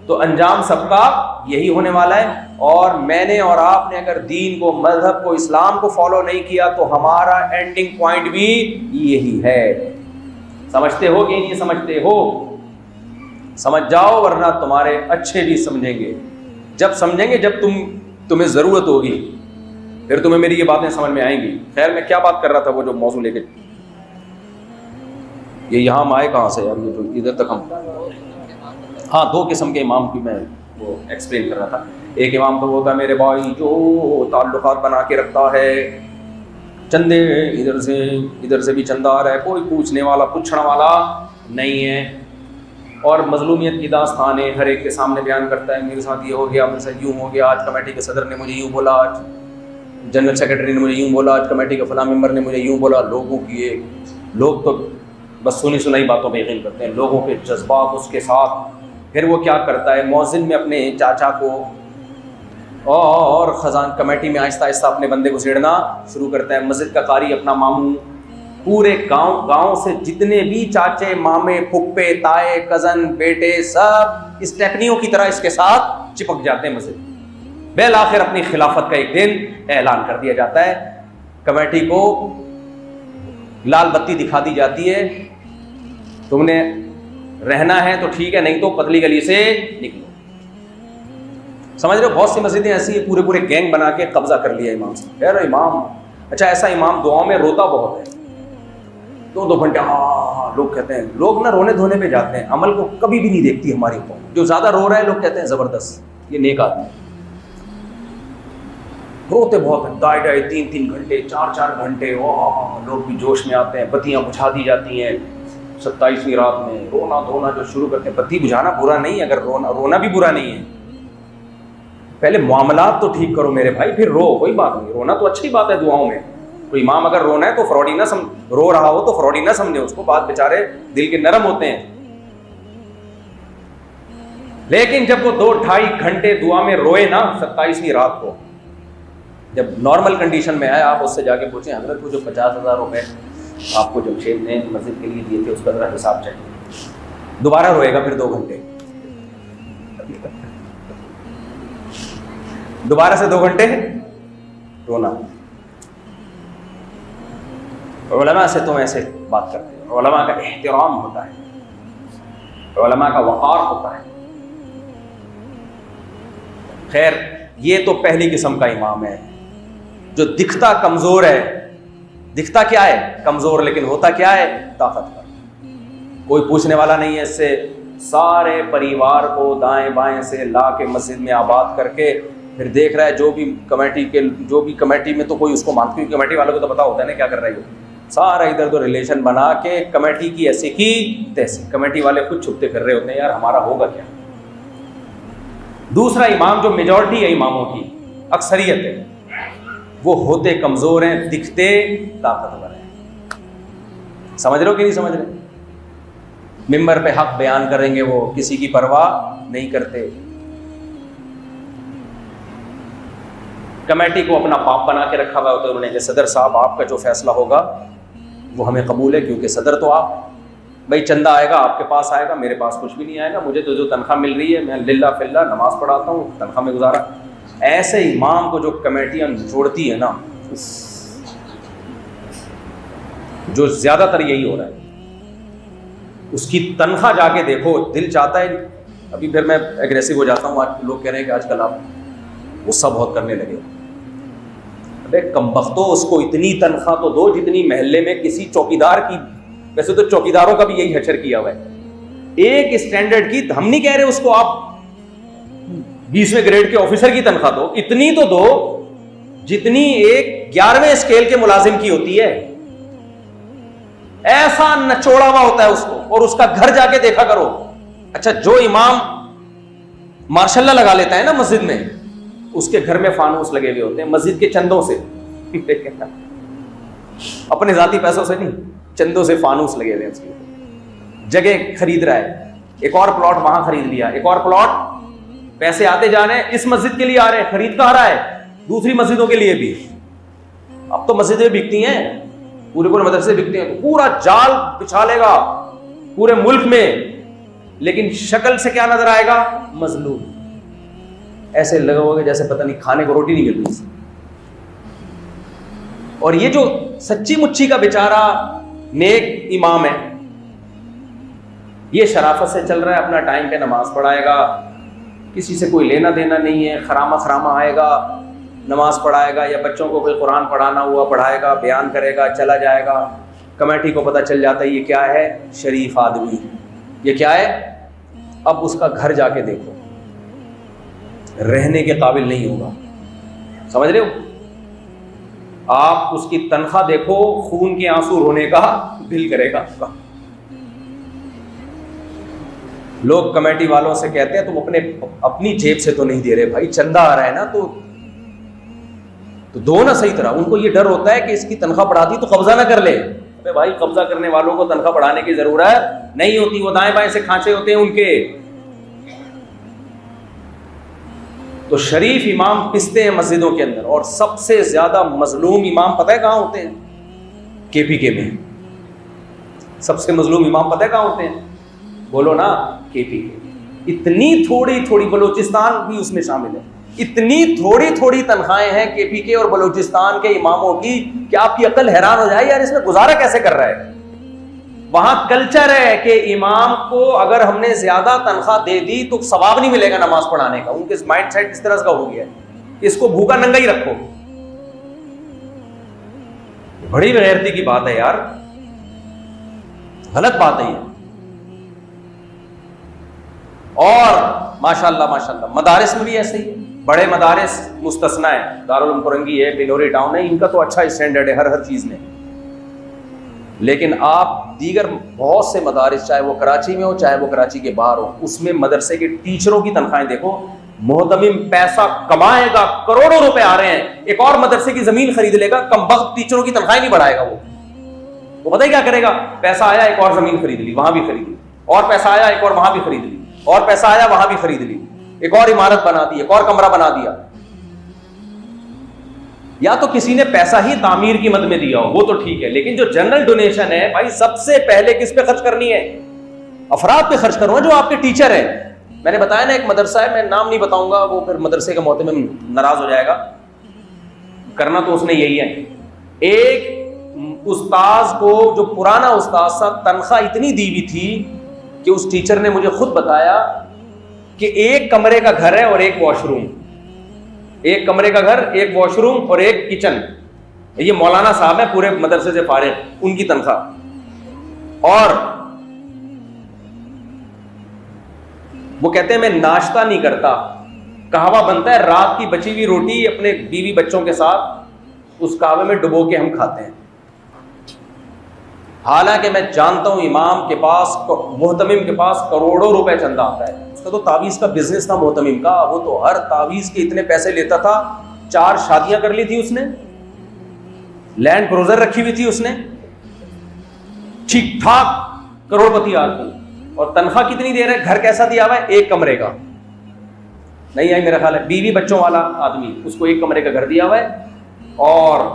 [SPEAKER 1] تو انجام سب کا یہی ہونے والا ہے. اور میں نے اور آپ نے اگر دین کو، مذہب کو، اسلام کو فالو نہیں کیا تو ہمارا اینڈنگ پوائنٹ بھی یہی ہے. سمجھتے ہو کہ نہیں سمجھتے ہو؟ سمجھ جاؤ، ورنہ تمہارے اچھے بھی سمجھیں گے. جب سمجھیں گے جب تمہیں ضرورت ہوگی، پھر تمہیں میری یہ باتیں سمجھ میں آئیں گی. خیر میں کیا بات کر رہا تھا، وہ جو موضوع لے کے یہ یہاں ہم آئے کہاں سے یار، یہ جو ادھر تک ہم، ہاں دو قسم کے امام کی میں وہ ایکسپلین کر رہا تھا. ایک امام تو ہوتا ہے میرے بھائی جو تعلقات بنا کے رکھتا ہے، چندے ادھر سے بھی چندہ آ رہا ہے، کوئی پوچھنے والا پوچھنے والا نہیں ہے، اور مظلومیت کی داستانیں ہر ایک کے سامنے بیان کرتا ہے. میرے ساتھ یہ ہو گیا، میرے ساتھ یوں ہو گیا، آج کمیٹی کے صدر نے مجھے یوں بولا، آج جنرل سیکرٹری نے مجھے یوں بولا، آج کمیٹی کے فلاں ممبر نے مجھے یوں بولا. لوگ تو بس سنی سنائی باتوں پہ یقین کرتے ہیں، لوگوں کے جذبات اس کے ساتھ. پھر وہ کیا کرتا ہے، مؤذن میں اپنے چاچا کو اور خزان کمیٹی میں آہستہ آہستہ اپنے بندے کو سیڑنا شروع کرتا ہے. مسجد کا قاری اپنا ماموں، پورے گاؤں سے جتنے بھی چاچے مامے پھپھے تائے کزن بیٹے سب اس ٹیکنیوں کی طرح اس کے ساتھ چپک جاتے ہیں مسجد. بالآخر اپنی خلافت کا ایک دن اعلان کر دیا جاتا ہے، کمیٹی کو لال بتی دکھا دی جاتی ہے، تم نے رہنا ہے تو ٹھیک ہے، نہیں تو پتلی گلی سے نکلو. سمجھ رہے ہو؟ بہت سی مسجدیں ایسی ہیں پورے گینگ بنا کے قبضہ کر لیا امام سے. کہہ رہے امام، اچھا ایسا امام دعاؤں میں روتا بہت ہے، 2 گھنٹے ہاں. لوگ کہتے ہیں، لوگ نا رونے دھونے پہ جاتے ہیں، عمل کو کبھی بھی نہیں دیکھتی ہماری قوم. جو زیادہ رو رہا ہے لوگ کہتے ہیں زبردست، یہ نیک آدمی. روتے بہت ہیں، 3 گھنٹے 4 گھنٹے، لوگ بھی جوش میں آتے ہیں. بتیاں بجھا دی جاتی ہیں 27ویں رات میں، رونا دھونا جو شروع کرتے ہیں. بتی بجھانا برا نہیں ہے، اگر رونا بھی برا نہیں ہے، پہلے معاملات تو ٹھیک کرو میرے بھائی، پھر رو، کوئی بات نہیں. رونا تو اچھی بات ہے دعاؤں میں. کوئی امام اگر رونا ہے تو فراڈی نہ رو رہا ہو تو فراڈی نہ سمجھے اس کو، بات بیچارے دل کے نرم ہوتے ہیں. لیکن جب وہ 2-2.5 گھنٹے دعا میں روئے نا 27ویں رات کو، جب نارمل کنڈیشن میں آئے، آپ اس سے جا کے پوچھیں حضرت کو جو 50,000 روپے آپ کو جمشید نے مسجد کے لیے دیے تھے اس کا ذرا حساب چاہیے. دوبارہ روئے گا پھر 2 گھنٹے، دوبارہ سے 2 گھنٹے رونا. علماء سے تم ایسے بات کرتے ہیں، علماء کا احترام ہوتا ہے، علماء کا وقار ہوتا ہے. خیر یہ تو پہلی قسم کا امام ہے جو دکھتا کمزور ہے. دکھتا کیا ہے؟ کمزور، لیکن ہوتا کیا ہے؟ طاقتور. کوئی پوچھنے والا نہیں ہے اس سے. سارے پریوار کو دائیں بائیں سے لا کے مسجد میں آباد کر کے پھر دیکھ رہا ہے جو بھی کمیٹی میں تو کوئی اس کو مانتی، کمیٹی والوں کو تو پتا ہوتا ہے نا کیا کر رہا ہے.
[SPEAKER 2] سارا ادھر ادھر ریلیشن بنا کے کمیٹی کی ایسی کی تیسے. کمیٹی والے خود چھپتے پھر رہے ہوتے ہیں یار ہمارا ہوگا کیا. دوسرا امام جو میجورٹی ہے اماموں کی اکثریت ہے وہ ہوتے کمزور ہیں, دکھتے طاقتور ہیں. سمجھ رہے ہو کہ نہیں سمجھ رہے؟ ممبر پہ حق بیان کریں گے وہ, کسی کی پرواہ نہیں کرتے. کمیٹی کو اپنا پاپ بنا کے رکھا ہوا ہوتا ہے انہوں نے کہ صدر صاحب آپ کا جو فیصلہ ہوگا وہ ہمیں قبول ہے, کیونکہ صدر تو آپ. بھائی چندہ آئے گا آپ کے پاس آئے گا, میرے پاس کچھ بھی نہیں آئے گا, مجھے تو جو تنخواہ مل رہی ہے میں للہ فی اللہ نماز پڑھاتا ہوں, تنخواہ میں گزارا. ایسے امام کو جو کمیٹیاں جوڑتی ہیں نا, جو زیادہ تر یہی ہو رہا ہے, اس کی تنخواہ جا کے دیکھو دل چاہتا ہے. ابھی پھر میں ایگریسو ہو جاتا ہوں, آج لوگ کہہ رہے ہیں کہ آج کل آپ غصہ بہت کرنے لگے. ابے کمبختو, اس کو اتنی تنخواہ تو دو جتنی محلے میں کسی چوکیدار کی. ویسے تو چوکیداروں کا بھی یہی حشر کیا ہوا ہے, ایک اسٹینڈرڈ کی. ہم نہیں کہہ رہے اس کو آپ 20ویں گریڈ کے آفیسر کی تنخواہ دو, اتنی تو دو جتنی ایک 11ویں اسکیل کے ملازم کی ہوتی ہے. ایسا نچوڑا ہوا ہوتا ہے اس کو, اور اس کا گھر جا کے دیکھا کرو. اچھا جو امام ماشاء اللہ لگا لیتا ہے نا مسجد میں, اس کے گھر میں فانوس لگے ہوئے ہوتے ہیں مسجد کے چندوں سے. اپنے ذاتی پیسوں سے نہیں, چندوں سے فانوس لگے ہوئے ہیں. اس کی جگہ خرید رہا ہے, ایک اور پلاٹ وہاں خرید لیا, ایک اور پلاٹ. پیسے آتے جا رہے ہیں, اس مسجد کے لیے آ رہے ہیں, خرید کہاں رہا ہے دوسری مسجدوں کے لیے بھی. اب تو مسجدیں بکتی ہیں, پورے پورے مدرسے بکتے ہیں, پورا جال بچھا لے گا پورے ملک میں, لیکن شکل سے کیا نظر آئے گا؟ مظلوم. ایسے لگا ہوگا جیسے پتہ نہیں کھانے کو روٹی نہیں مل رہی. اور یہ جو سچی مچی کا بیچارہ نیک امام ہے, یہ شرافت سے چل رہا ہے, اپنا ٹائم پہ نماز پڑھائے گا, کسی سے کوئی لینا دینا نہیں ہے, خرامہ آئے گا نماز پڑھائے گا, یا بچوں کو کوئی قرآن پڑھانا ہوا پڑھائے گا, بیان کرے گا, چلا جائے گا. کمیٹی کو پتہ چل جاتا ہے یہ کیا ہے, شریف آدمی, یہ کیا ہے. اب اس کا گھر جا کے دیکھو, رہنے کے قابل نہیں ہوگا. سمجھ رہے ہو؟ آپ اس کی تنخواہ دیکھو, خون کے آنسو رونے کا دل کرے گا آپ کا. لوگ کمیٹی والوں سے کہتے ہیں تم اپنی جیب سے تو نہیں دے رہے بھائی, چندہ آ رہا ہے نا تو دو نا صحیح طرح. ان کو یہ ڈر ہوتا ہے کہ اس کی تنخواہ بڑھا دی تو قبضہ نہ کر لے. ابے بھائی قبضہ کرنے والوں کو تنخواہ بڑھانے کی ضرورت نہیں ہوتی, وہ دائیں بائیں سے کھانچے ہوتے ہیں ان کے. تو شریف امام پستے ہیں مسجدوں کے اندر, اور سب سے زیادہ مظلوم امام پتہ ہے کہاں ہوتے ہیں؟ کے پی کے میں. سب سے مظلوم امام پتہ ہے کہاں ہوتے ہیں؟ بولو نا, کے پی کے. اتنی تھوڑی, بلوچستان بھی اس میں شامل ہے, اتنی تھوڑی تنخواہیں ہیں کے پی کے اور بلوچستان کے اماموں کی کہ آپ کی عقل حیران ہو جائے یار اس میں گزارا کیسے کر رہا ہے. وہاں کلچر ہے کہ امام کو اگر ہم نے زیادہ تنخواہ دے دی تو ثواب نہیں ملے گا نماز پڑھانے کا. ان کے مائنڈ سیٹ اس طرح کا ہو گیا ہے, اس کو بھوکا ننگا ہی رکھو. بڑی بغیرتی کی بات ہے یار, غلط بات ہے یہ. اور ماشاءاللہ مدارس میں بھی ایسے ہی ہے. بڑے مدارس مستثنا ہے, دارالعلوم پرنگی ہے, بلوری ٹاؤن ہے, ان کا تو اچھا اسٹینڈرڈ ہے ہر چیز میں. لیکن آپ دیگر بہت سے مدارس, چاہے وہ کراچی میں ہو چاہے وہ کراچی کے باہر ہو, اس میں مدرسے کے ٹیچروں کی تنخواہیں دیکھو. محتمم پیسہ کمائے گا, کروڑوں روپے آ رہے ہیں, ایک اور مدرسے کی زمین خرید لے گا, کمبخت ٹیچروں کی تنخواہیں نہیں بڑھائے گا. وہ پتہ ہی کیا کرے گا, پیسہ آیا ایک اور زمین خرید لی, وہاں بھی خرید لی, اور پیسہ آیا ایک اور وہاں بھی خرید لی, اور پیسہ آیا وہاں بھی خرید لی, ایک اور عمارت بنا دی, ایک اور کمرہ بنا دیا. یا تو کسی نے پیسہ ہی تعمیر کی مد میں دیا ہو وہ تو ٹھیک ہے, لیکن جو جنرل ڈونیشن ہے بھائی سب سے پہلے کس پہ خرچ کرنی ہے؟ افراد پہ خرچ کرو, جو آپ کے ٹیچر ہیں. میں نے بتایا نا ایک مدرسہ ہے, میں نام نہیں بتاؤں گا, وہ پھر مدرسے کا محتمم ناراض ہو جائے گا. کرنا تو اس نے یہی ہے. ایک استاذ کو, جو پرانا استاذ تھا, تنخواہ اتنی دی ہوئی تھی کہ اس ٹیچر نے مجھے خود بتایا کہ ایک کمرے کا گھر ہے اور ایک واش روم, ایک کمرے کا گھر, ایک واش روم اور ایک کچن. یہ مولانا صاحب ہیں پورے مدرسے سے فارغ, ان کی تنخواہ. اور وہ کہتے ہیں میں ناشتہ نہیں کرتا, قہوہ بنتا ہے, رات کی بچی ہوئی روٹی اپنے بیوی بچوں کے ساتھ اس قہوے میں ڈبو کے ہم کھاتے ہیں. حالانکہ میں جانتا ہوں امام کے پاس، محتمم کے پاس کروڑوں روپے چندہ آتا ہے، اس کا تو تعویذ کا بزنس تھا محتمم کا، وہ تو ہر تعویذ کے اتنے پیسے لیتا تھا، 4 شادیاں کر لی تھی اس نے، لینڈ کروزر رکھی ہوئی تھی اس نے، ٹھیک ٹھاک کروڑ پتی آدمی، اور تنخواہ کتنی دے رہے، گھر کیسا دیا ہوا ہے، 1 کمرے کا، نہیں آئی میرا خیال ہے، بیوی بچوں والا آدمی، اس کو 1 کمرے کا گھر دیا ہوا ہے، اور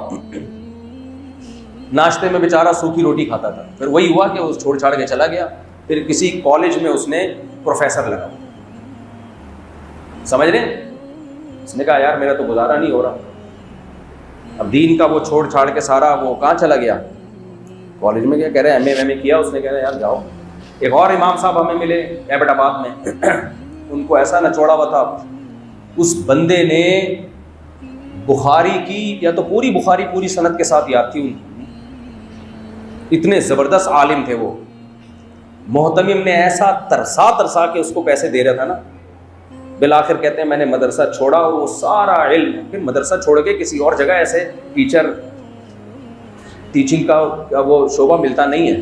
[SPEAKER 2] ناشتے میں بیچارہ سوکھی روٹی کھاتا تھا۔ پھر وہی ہوا کہ وہ چھوڑ چھاڑ کے چلا گیا، پھر کسی کالج میں اس نے پروفیسر لگا، سمجھ رہے ہیں، اس نے کہا یار میرا تو گزارا نہیں ہو رہا، اب دین کا وہ چھوڑ چھاڑ کے سارا وہ کہاں چلا گیا، کالج میں، کیا کہہ رہے ہیں ایم اے کیا، اس نے کہہ رہا یار جاؤ۔ ایک اور امام صاحب ہمیں ملے ایبٹ آباد میں، ان کو ایسا نچوڑا ہوا تھا، اس بندے نے بخاری کی، یا تو پوری بخاری پوری سند کے ساتھ یاد تھی ان کو، اتنے زبردست عالم تھے وہ، محتمم نے ایسا ترسا کے اس کو پیسے دے رہا تھا نا، بالآخر کہتے ہیں میں نے مدرسہ چھوڑا، اور وہ سارا علم، پھر مدرسہ چھوڑ کے کسی اور جگہ ایسے ٹیچنگ کا وہ شعبہ ملتا نہیں ہے،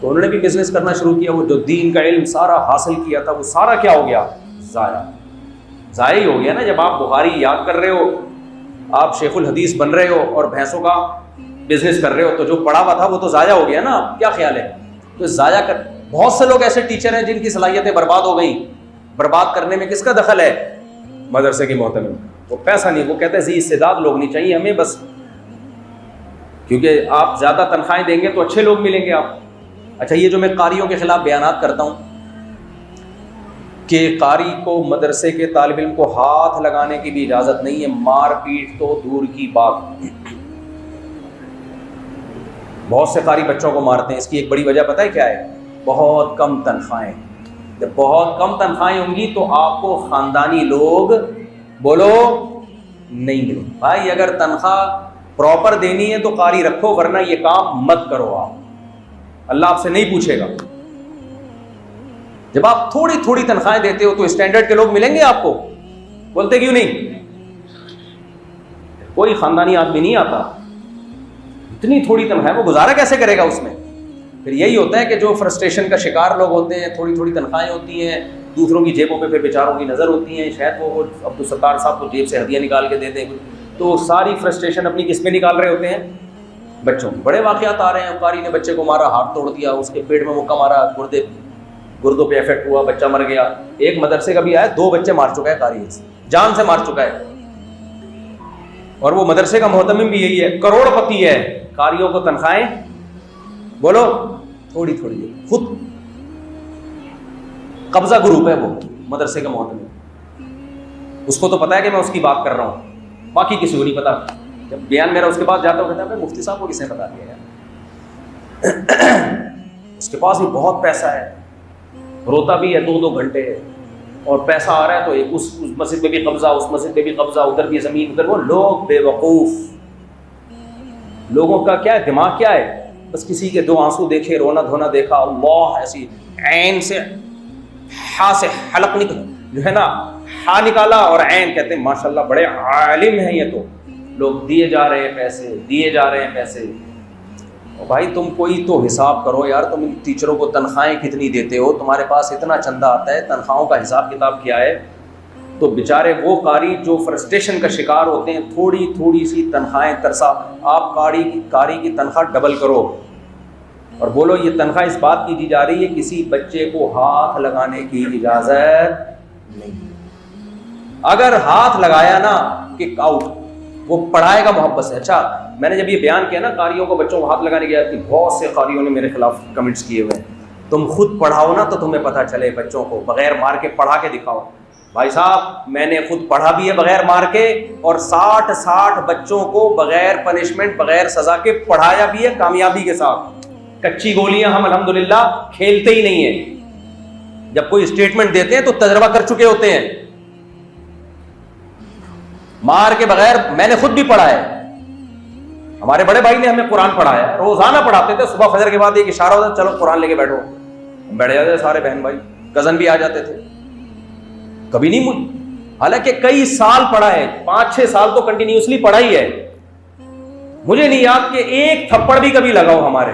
[SPEAKER 2] تو انہوں نے بھی بزنس کرنا شروع کیا، وہ جو دین کا علم سارا حاصل کیا تھا وہ سارا کیا ہو گیا، ضائع ہی ہو گیا نا۔ جب آپ بخاری یاد کر رہے ہو، آپ شیخ الحدیث بن رہے ہو، اور بھینسوں کا بزنس کر رہے ہو، تو جو پڑھا ہوا تھا وہ تو ضائع ہو گیا نا، کیا خیال ہے؟ تو ضائع کر، بہت سے لوگ ایسے ٹیچر ہیں جن کی صلاحیتیں برباد ہو گئیں، برباد کرنے میں کس کا دخل ہے؟ مدرسے کے محتمم، وہ پیسہ نہیں، وہ کہتے ہیں ذی استعداد لوگ نہیں چاہیے ہمیں بس، کیونکہ آپ زیادہ تنخواہیں دیں گے تو اچھے لوگ ملیں گے آپ۔ اچھا، یہ جو میں قاریوں کے خلاف بیانات کرتا ہوں کہ قاری کو، مدرسے کے طالب علم کو ہاتھ لگانے کی بھی اجازت نہیں ہے، مار پیٹ تو دور کی بات، بہت سے قاری بچوں کو مارتے ہیں، اس کی ایک بڑی وجہ پتہ ہے کیا ہے؟ بہت کم تنخواہیں۔ جب بہت کم تنخواہیں ہوں گی تو آپ کو خاندانی لوگ بولو نہیں ملے، بھائی اگر تنخواہ پراپر دینی ہے تو قاری رکھو، ورنہ یہ کام مت کرو، آپ اللہ آپ سے نہیں پوچھے گا۔ جب آپ تھوڑی تھوڑی تنخواہیں دیتے ہو تو اسٹینڈرڈ کے لوگ ملیں گے آپ کو، بولتے کیوں نہیں؟ کوئی خاندانی آدمی نہیں آتا، اتنی تھوڑی تنخواہ وہ گزارا کیسے کرے گا اس میں؟ پھر یہی ہوتا ہے کہ جو فرسٹریشن کا شکار لوگ ہوتے ہیں، تھوڑی تھوڑی تنخواہیں ہوتی ہیں، دوسروں کی جیبوں پہ پھر بیچاروں کی نظر ہوتی ہیں، شاید وہ عبدالستار صاحب کو جیب سے ہدیہ نکال کے دیتے ہیں، تو ساری فرسٹریشن اپنی کس پہ نکال رہے ہوتے ہیں؟ بچوں کی۔ بڑے واقعات آ رہے ہیں، قاری نے بچے کو مارا، ہاتھ توڑ دیا، اس کے پیٹ میں مکہ مارا، گردوں پہ افیکٹ ہوا، بچہ مر گیا۔ ایک مدرسے کا بھی آیا، 2 بچے مار چکا ہے قاری، جان سے مار چکا ہے، اور وہ مدرسے کا محتمم بھی یہی ہے، کروڑ پتی ہے، قاریوں کو تنخواہیں بولو تھوڑی تھوڑی ہے، خود قبضہ گروپ ہے وہ مدرسے کا محتمم، اس کو تو پتا ہے کہ میں اس کی بات کر رہا ہوں، باقی کسی کو نہیں پتا۔ جب بیان میرا اس کے پاس جاتا ہوں کہتا ہے مفتی صاحب کو کس نے بتا دیا یار، اس کے پاس بھی بہت پیسہ ہے، روتا بھی ہے 2-2 گھنٹے، اور پیسہ آ رہا ہے تو اس مسجد پہ بھی قبضہ، اس مسجد پہ بھی قبضہ، ادھر بھی زمین، ادھر وہ لوگ بے وقوف، لوگوں کا کیا ہے، دماغ کیا ہے، بس کسی کے 2 آنسو دیکھے، رونا دھونا دیکھا، اللہ ایسی عین سے ہا سے حلق نکل جو ہے نا، ہا نکالا اور عین، کہتے ہیں ماشاءاللہ بڑے عالم ہیں یہ، تو لوگ دیے جا رہے ہیں پیسے، دیے جا رہے ہیں پیسے۔ اور بھائی تم کوئی تو حساب کرو یار، تم ان ٹیچروں کو تنخواہیں کتنی دیتے ہو، تمہارے پاس اتنا چندہ آتا ہے، تنخواہوں کا حساب کتاب کیا ہے؟ تو بیچارے وہ قاری جو فرسٹریشن کا شکار ہوتے ہیں، تھوڑی تھوڑی سی تنخواہیں ترسا، آپ قاری کی تنخواہ ڈبل کرو، اور بولو یہ تنخواہ اس بات کی دی جا رہی ہے کسی بچے کو ہاتھ لگانے کی اجازت نہیں، اگر ہاتھ لگایا نا کک آؤٹ، وہ پڑھائے گا محبت سے۔ اچھا، میں نے جب یہ بیان کیا نا قاریوں کو بچوں کو ہاتھ لگانے کی آتی، بہت سے قاریوں نے میرے خلاف کمنٹس کیے ہوئے ہیں، تم خود پڑھاؤ نا تو تمہیں پتہ چلے، بچوں کو بغیر مار کے پڑھا کے دکھاؤ۔ بھائی صاحب میں نے خود پڑھا بھی ہے بغیر مار کے، اور 60 بچوں کو بغیر پنشمنٹ بغیر سزا کے پڑھایا بھی ہے کامیابی کے ساتھ۔ کچی گولیاں ہم الحمدللہ کھیلتے ہی نہیں ہیں، جب کوئی اسٹیٹمنٹ دیتے ہیں تو تجربہ کر چکے ہوتے ہیں، مار کے بغیر۔ میں نے خود بھی پڑھا ہے، ہمارے بڑے بھائی نے ہمیں قرآن پڑھایا، روزانہ پڑھاتے تھے، صبح فجر کے بعد ایک اشارہ ہوتا چلو قرآن لے کے بیٹھو، بیٹھ جاتے تھے سارے بہن بھائی، کزن بھی آ جاتے تھے، کبھی نہیں حالانکہ کئی سال پڑھا ہے، 5-6 سال تو کنٹینیوسلی پڑھا ہی ہے، مجھے نہیں یاد کہ ایک تھپڑ بھی کبھی لگاؤ ہمارے،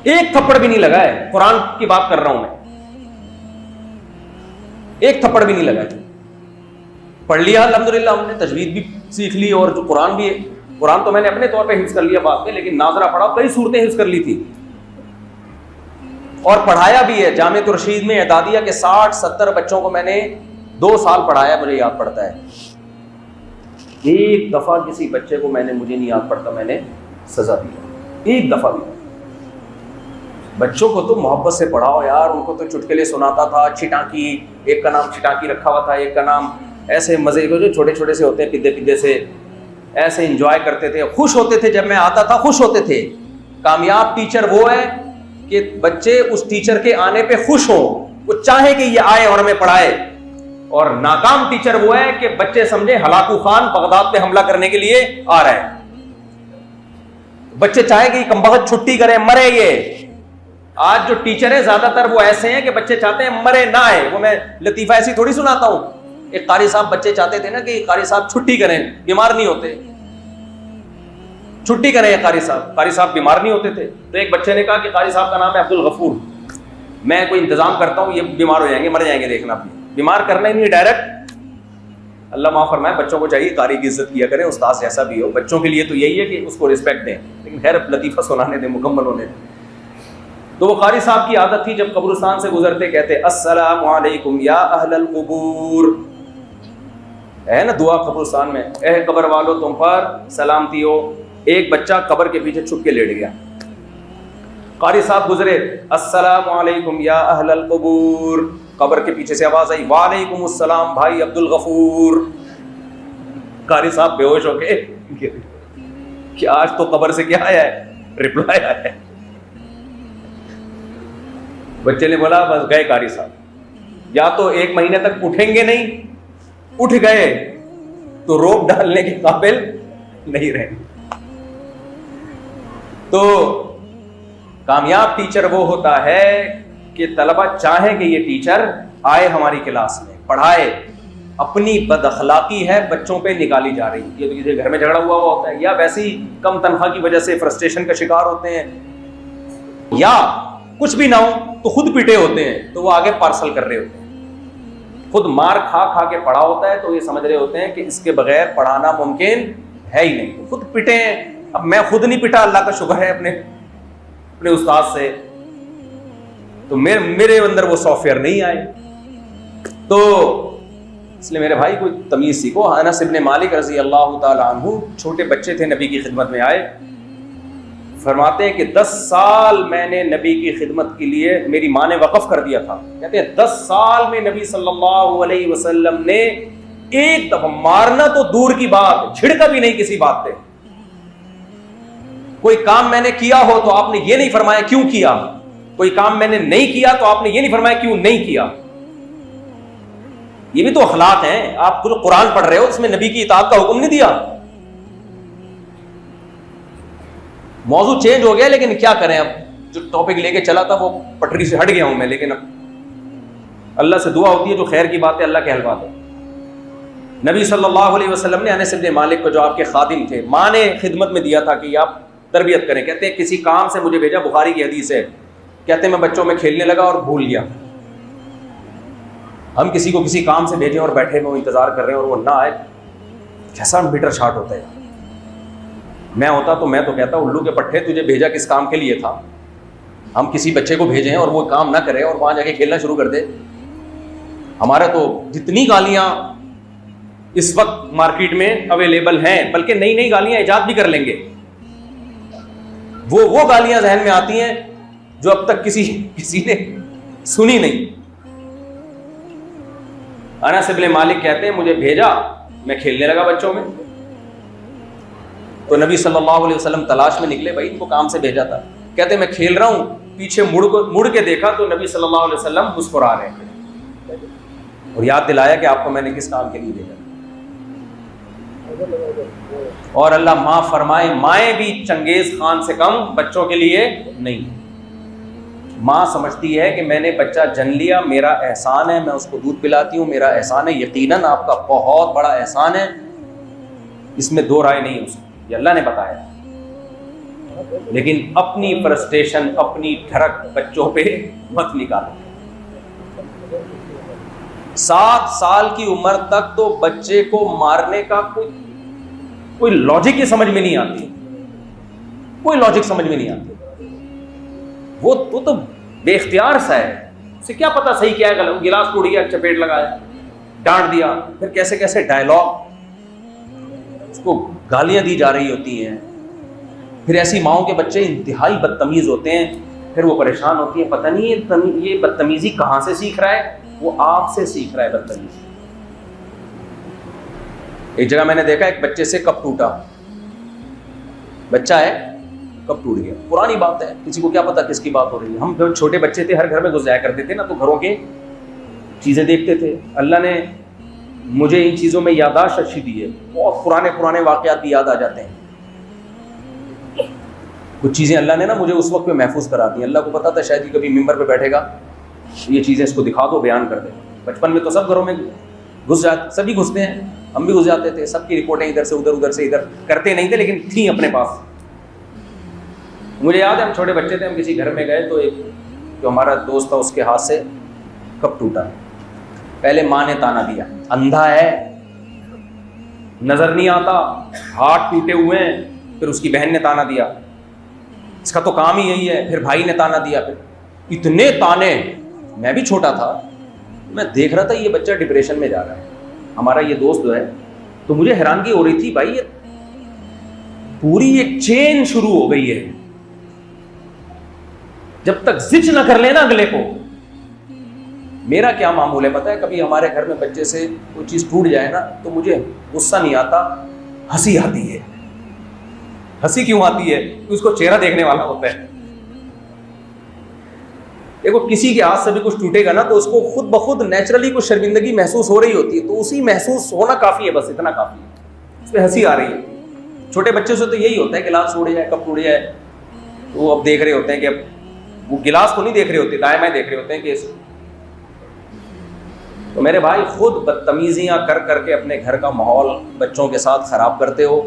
[SPEAKER 2] ایک تھپڑ بھی نہیں لگا ہے, قرآن کی بات کر رہا ہوں میں, ایک تھپڑ بھی نہیں لگا ہے. پڑھ لیا الحمدللہ, ہم نے تجوید بھی سیکھ لی, اور جو قرآن بھی ہے, قرآن تو میں نے اپنے طور پہ حفظ کر لیا بعد میں, لیکن ناظرہ پڑھا, کئی صورتیں حفظ کر لی تھی, اور پڑھایا بھی ہے. جامعۃ الرشید میں اعدادیہ کے 60-70 بچوں کو میں نے 2 سال پڑھایا, مجھے یاد پڑتا ہے. ایک دفعہ کسی بچے کو میں نے, مجھے نہیں یاد پڑتا, میں نے سزا دی ایک دفعہ بھی. بچوں کو تو محبت سے پڑھاؤ یار, ان کو تو چٹکلے سناتا تھا, چھٹانکی, ایک کا نام چھٹانکی رکھا ہوا تھا, ایک کا نام ایسے مزے کو جو چھوٹے چھوٹے سے ہوتے ہیں, پدے پدے سے, ایسے انجوائے کرتے تھے, خوش ہوتے تھے جب میں آتا تھا, خوش ہوتے تھے. کامیاب ٹیچر وہ ہے کہ بچے اس ٹیچر کے آنے پہ خوش ہوں, وہ چاہے کہ یہ آئے اور ہمیں پڑھائے. اور ناکام ٹیچر وہ ہے کہ بچے سمجھے ہلاکو خان بغداد پہ حملہ کرنے کے لیے آ رہا ہے. بچے چاہے کہ یہ کمبخت چھٹی کرے, مرے. یہ آج جو ٹیچر ہیں زیادہ تر وہ ایسے ہیں کہ بچے چاہتے ہیں مرے نہ آئے. وہ میں لطیفہ ایسی تھوڑی سناتا ہوں. ایک قاری صاحب, بچے چاہتے تھے نا کہ قاری صاحب چھٹی کریں, بیمار نہیں ہوتے, چھٹی کریں قاری صاحب. قاری صاحب بیمار نہیں ہوتے تھے. تو ایک بچے نے کہا کہ قاری صاحب کا نام ہے عبد الغفور, میں کوئی انتظام کرتا ہوں, یہ بیمار ہو جائیں گے, مر جائیں گے, دیکھنا. اپنی بیمار کرنا ہی نہیں, ڈائریکٹ. اللہ معاف فرمائے, بچوں کو چاہیے قاری کی عزت کیا کریں, استاد جیسا بھی ہو. بچوں کے لیے تو یہی ہے کہ اس کو رسپیکٹ دیں, لیکن خیر لطیفہ سنانے دیں, مکمل ہونے دیں. تو وہ قاری صاحب کی عادت تھی جب قبرستان سے گزرتے کہتے السلام علیکم یا اہل القبور, ہے نا دعا قبرستان میں, اے قبر والو تم پر سلامتی ہو. ایک بچہ قبر کے پیچھے چھپ کے لیٹ گیا. قاری صاحب گزرے, السلام علیکم یا اہل القبور, قبر کے پیچھے سے آواز آئی وعلیکم السلام بھائی عبد الغفور. قاری صاحب بے ہوش ہو کے کہ آج تو قبر سے کیا آیا ہے, رپلائی آیا ہے. بچے نے بولا بس گئے قاری صاحب, یا تو 1 مہینے تک اٹھیں گے نہیں, اٹھ گئے تو روپ ڈالنے کے قابل نہیں رہیں. تو کامیاب ٹیچر وہ ہوتا ہے کہ طلبہ چاہیں کہ یہ ٹیچر آئے ہماری کلاس میں, پڑھائے. اپنی بد اخلاقی ہے بچوں پہ نکالی جا رہی, یہ تو کسی گھر میں جھگڑا ہوا ہوتا ہے, یا ویسی کم تنخواہ کی وجہ سے فرسٹریشن کا شکار ہوتے ہیں, یا کچھ بھی نہ ہو تو خود پیٹے ہوتے ہیں, تو وہ آگے پارسل کر رہے ہوتے ہیں. خود مار کھا کھا کے پڑھا ہوتا ہے, تو یہ سمجھ رہے ہوتے ہیں کہ اس کے بغیر پڑھانا ممکن ہے ہی نہیں, خود پٹے ہیں. اب میں خود نہیں پٹا, اللہ کا شکر ہے اپنے استاد سے, تو میرے اندر وہ سافٹ ویئر نہیں آئے. تو اس لیے میرے بھائی کوئی تمیز سیکھو. انس ابن مالک رضی اللہ تعالی عنہ چھوٹے بچے تھے, نبی کی خدمت میں آئے, فرماتے ہیں کہ 10 سال میں نے نبی کی خدمت کے لیے میری ماں نے وقف کر دیا تھا. کہتے ہیں 10 سال میں نبی صلی اللہ علیہ وسلم نے ایک دفعہ, مارنا تو دور کی بات, چھڑکا بھی نہیں کسی بات پہ. کوئی کام میں نے کیا ہو تو آپ نے یہ نہیں فرمایا کیوں کیا, کوئی کام میں نے نہیں کیا تو آپ نے یہ نہیں فرمایا کیوں نہیں کیا. یہ بھی تو اخلاق ہیں. آپ جو قرآن پڑھ رہے ہو اس میں نبی کی اطاعت کا حکم نہیں دیا. موضوع چینج ہو گیا, لیکن کیا کریں, اب جو ٹاپک لے کے چلا تھا وہ پٹری سے ہٹ گیا ہوں میں, لیکن اب اللہ سے دعا ہوتی ہے جو خیر کی بات ہے اللہ کے حل بات ہے. نبی صلی اللہ علیہ وسلم نے انس بن مالک کو, جو آپ کے خادم تھے, ماں نے خدمت میں دیا تھا کہ آپ تربیت کریں. کہتے ہیں کسی کام سے مجھے بھیجا, بخاری کی حدیث ہے, کہتے ہیں میں بچوں میں کھیلنے لگا اور بھول گیا. ہم کسی کو کسی کام سے بھیجیں اور بیٹھے میں انتظار کر رہے ہیں اور وہ نہ آئے, کیسا بیٹر شاٹ ہوتا ہے. میں ہوتا تو میں تو کہتا الو کے پٹھے تجھے بھیجا کس کام کے لیے تھا. ہم کسی بچے کو بھیجیں اور وہ کام نہ کرے اور وہاں جا کے کھیلنا شروع کر دے. ہمارا تو جتنی گالیاں اس وقت مارکیٹ میں اویلیبل ہیں, بلکہ نئی نئی گالیاں ایجاد بھی کر لیں گے. وہ گالیاں ذہن میں آتی ہیں جو اب تک کسی نے سنی نہیں. انس بن مالک کہتے ہیں مجھے بھیجا, میں کھیلنے لگا بچوں میں, تو نبی صلی اللہ علیہ وسلم تلاش میں نکلے, بھائی ان کو کام سے بھیجا تھا. کہتے ہیں میں کھیل رہا ہوں, پیچھے مڑ کے دیکھا تو نبی صلی اللہ علیہ وسلم مسکرا رہے ہیں, اور یاد دلایا کہ آپ کو میں نے کس کام کے لیے بھیجا. اور اللہ معاف فرمائے, مائیں بھی چنگیز خان سے کم بچوں کے لیے نہیں. ماں سمجھتی ہے کہ میں نے بچہ جن لیا, میرا احسان ہے, میں اس کو دودھ پلاتی ہوں, میرا احسان ہے. یقیناً آپ کا بہت بڑا احسان ہے, اس میں 2 رائے نہیں ہو سکتی, یہ اللہ نے بتایا. لیکن اپنی فرسٹریشن، اپنی ٹھڑک بچوں پہ مت نکالو۔ 7 سال کی عمر تک تو بچے کو مارنے کا کوئی لاجک ہی سمجھ میں نہیں آتی، کوئی لاجک سمجھ میں نہیں آتی۔ وہ تو بے اختیار سا ہے، اسے کیا پتا صحیح کیا ہے غلط، گلاس ٹوٹ گیا چپیٹ لگایا، ڈانٹ دیا، پھر کیسے کیسے ڈائلاگ، اس کو گالیاں دی جا رہی ہوتی ہیں۔ پھر ایسی ماؤں کے بچے انتہائی بدتمیز ہوتے ہیں، پھر وہ پریشان ہوتی ہیں، پتہ نہیں یہ بدتمیزی کہاں سے سیکھ رہا ہے، وہ آپ سے سیکھ رہا ہے بدتمیزی۔ ایک جگہ میں نے دیکھا ایک بچے سے کپ ٹوٹا، بچہ ہے کب ٹوٹ گیا، پرانی بات ہے، کسی کو کیا پتا کس کی بات ہو رہی ہے۔ ہم جب چھوٹے بچے تھے ہر گھر میں گھس جایا کرتے تھے نا، تو گھروں کے چیزیں دیکھتے تھے۔ اللہ نے مجھے ان چیزوں میں یادداشت اچھی دی ہے، بہت پرانے واقعات بھی یاد آ جاتے ہیں۔ کچھ چیزیں اللہ نے نا مجھے اس وقت پہ محفوظ کرا دی، اللہ کو پتا تھا شاید ہی کبھی ممبر پہ بیٹھے گا، یہ چیزیں اس کو دکھا دو، بیان کر دے۔ بچپن میں تو سب گھروں میں گھس جاتے، سبھی گھستے ہیں، ہم بھی گھس جاتے تھے، سب کی رپورٹیں ادھر سے ادھر، ادھر سے ادھر، کرتے نہیں تھے لیکن تھیں اپنے پاس۔ مجھے یاد ہے ہم چھوٹے بچے تھے، ہم کسی گھر میں گئے تو ایک جو ہمارا دوست تھا اس کے ہاتھ سے کپ ٹوٹا۔ پہلے ماں نے تانا دیا، اندھا ہے، نظر نہیں آتا، ہاتھ ٹوٹے ہوئے ہیں۔ پھر اس کی بہن نے تانا دیا، اس کا تو کام ہی یہی ہے۔ پھر بھائی نے تانا دیا، پھر اتنے تانے۔ میں بھی چھوٹا تھا، میں دیکھ رہا تھا یہ بچہ ڈپریشن میں جا رہا ہے، ہمارا یہ دوست جو ہے، تو مجھے حیرانگی ہو رہی تھی، بھائی یہ پوری ایک چین شروع ہو گئی ہے، جب تک زچ نہ کر لینا اگلے کو۔ میرا کیا معمول ہے پتہ ہے، کبھی ہمارے گھر میں بچے سے کوئی چیز ٹوٹ جائے نا تو مجھے غصہ نہیں آتا، ہنسی آتی ہے۔ ہنسی کیوں آتی ہے؟ کہ اس کو چہرہ دیکھنے والا ہوتا ہے۔ دیکھو کسی کے ہاتھ سے بھی کچھ ٹوٹے گا نا تو اس کو خود بخود نیچرلی کچھ شرمندگی محسوس ہو رہی ہوتی ہے، تو اسی محسوس ہونا کافی ہے، بس اتنا کافی ہے، اس پہ ہنسی آ رہی ہے۔ چھوٹے بچے سے تو یہی ہوتا ہے، گلاس ٹوٹ جائے، کپ ٹوٹ جائے، تو وہ اب دیکھ رہے ہوتے ہیں کہ اب وہ گلاس کو نہیں دیکھ رہے ہوتے، دائیں بائیں دیکھ رہے ہوتے ہیں کہ تو میرے بھائی خود بدتمیزیاں کر کر کے اپنے گھر کا ماحول بچوں کے ساتھ خراب کرتے ہو۔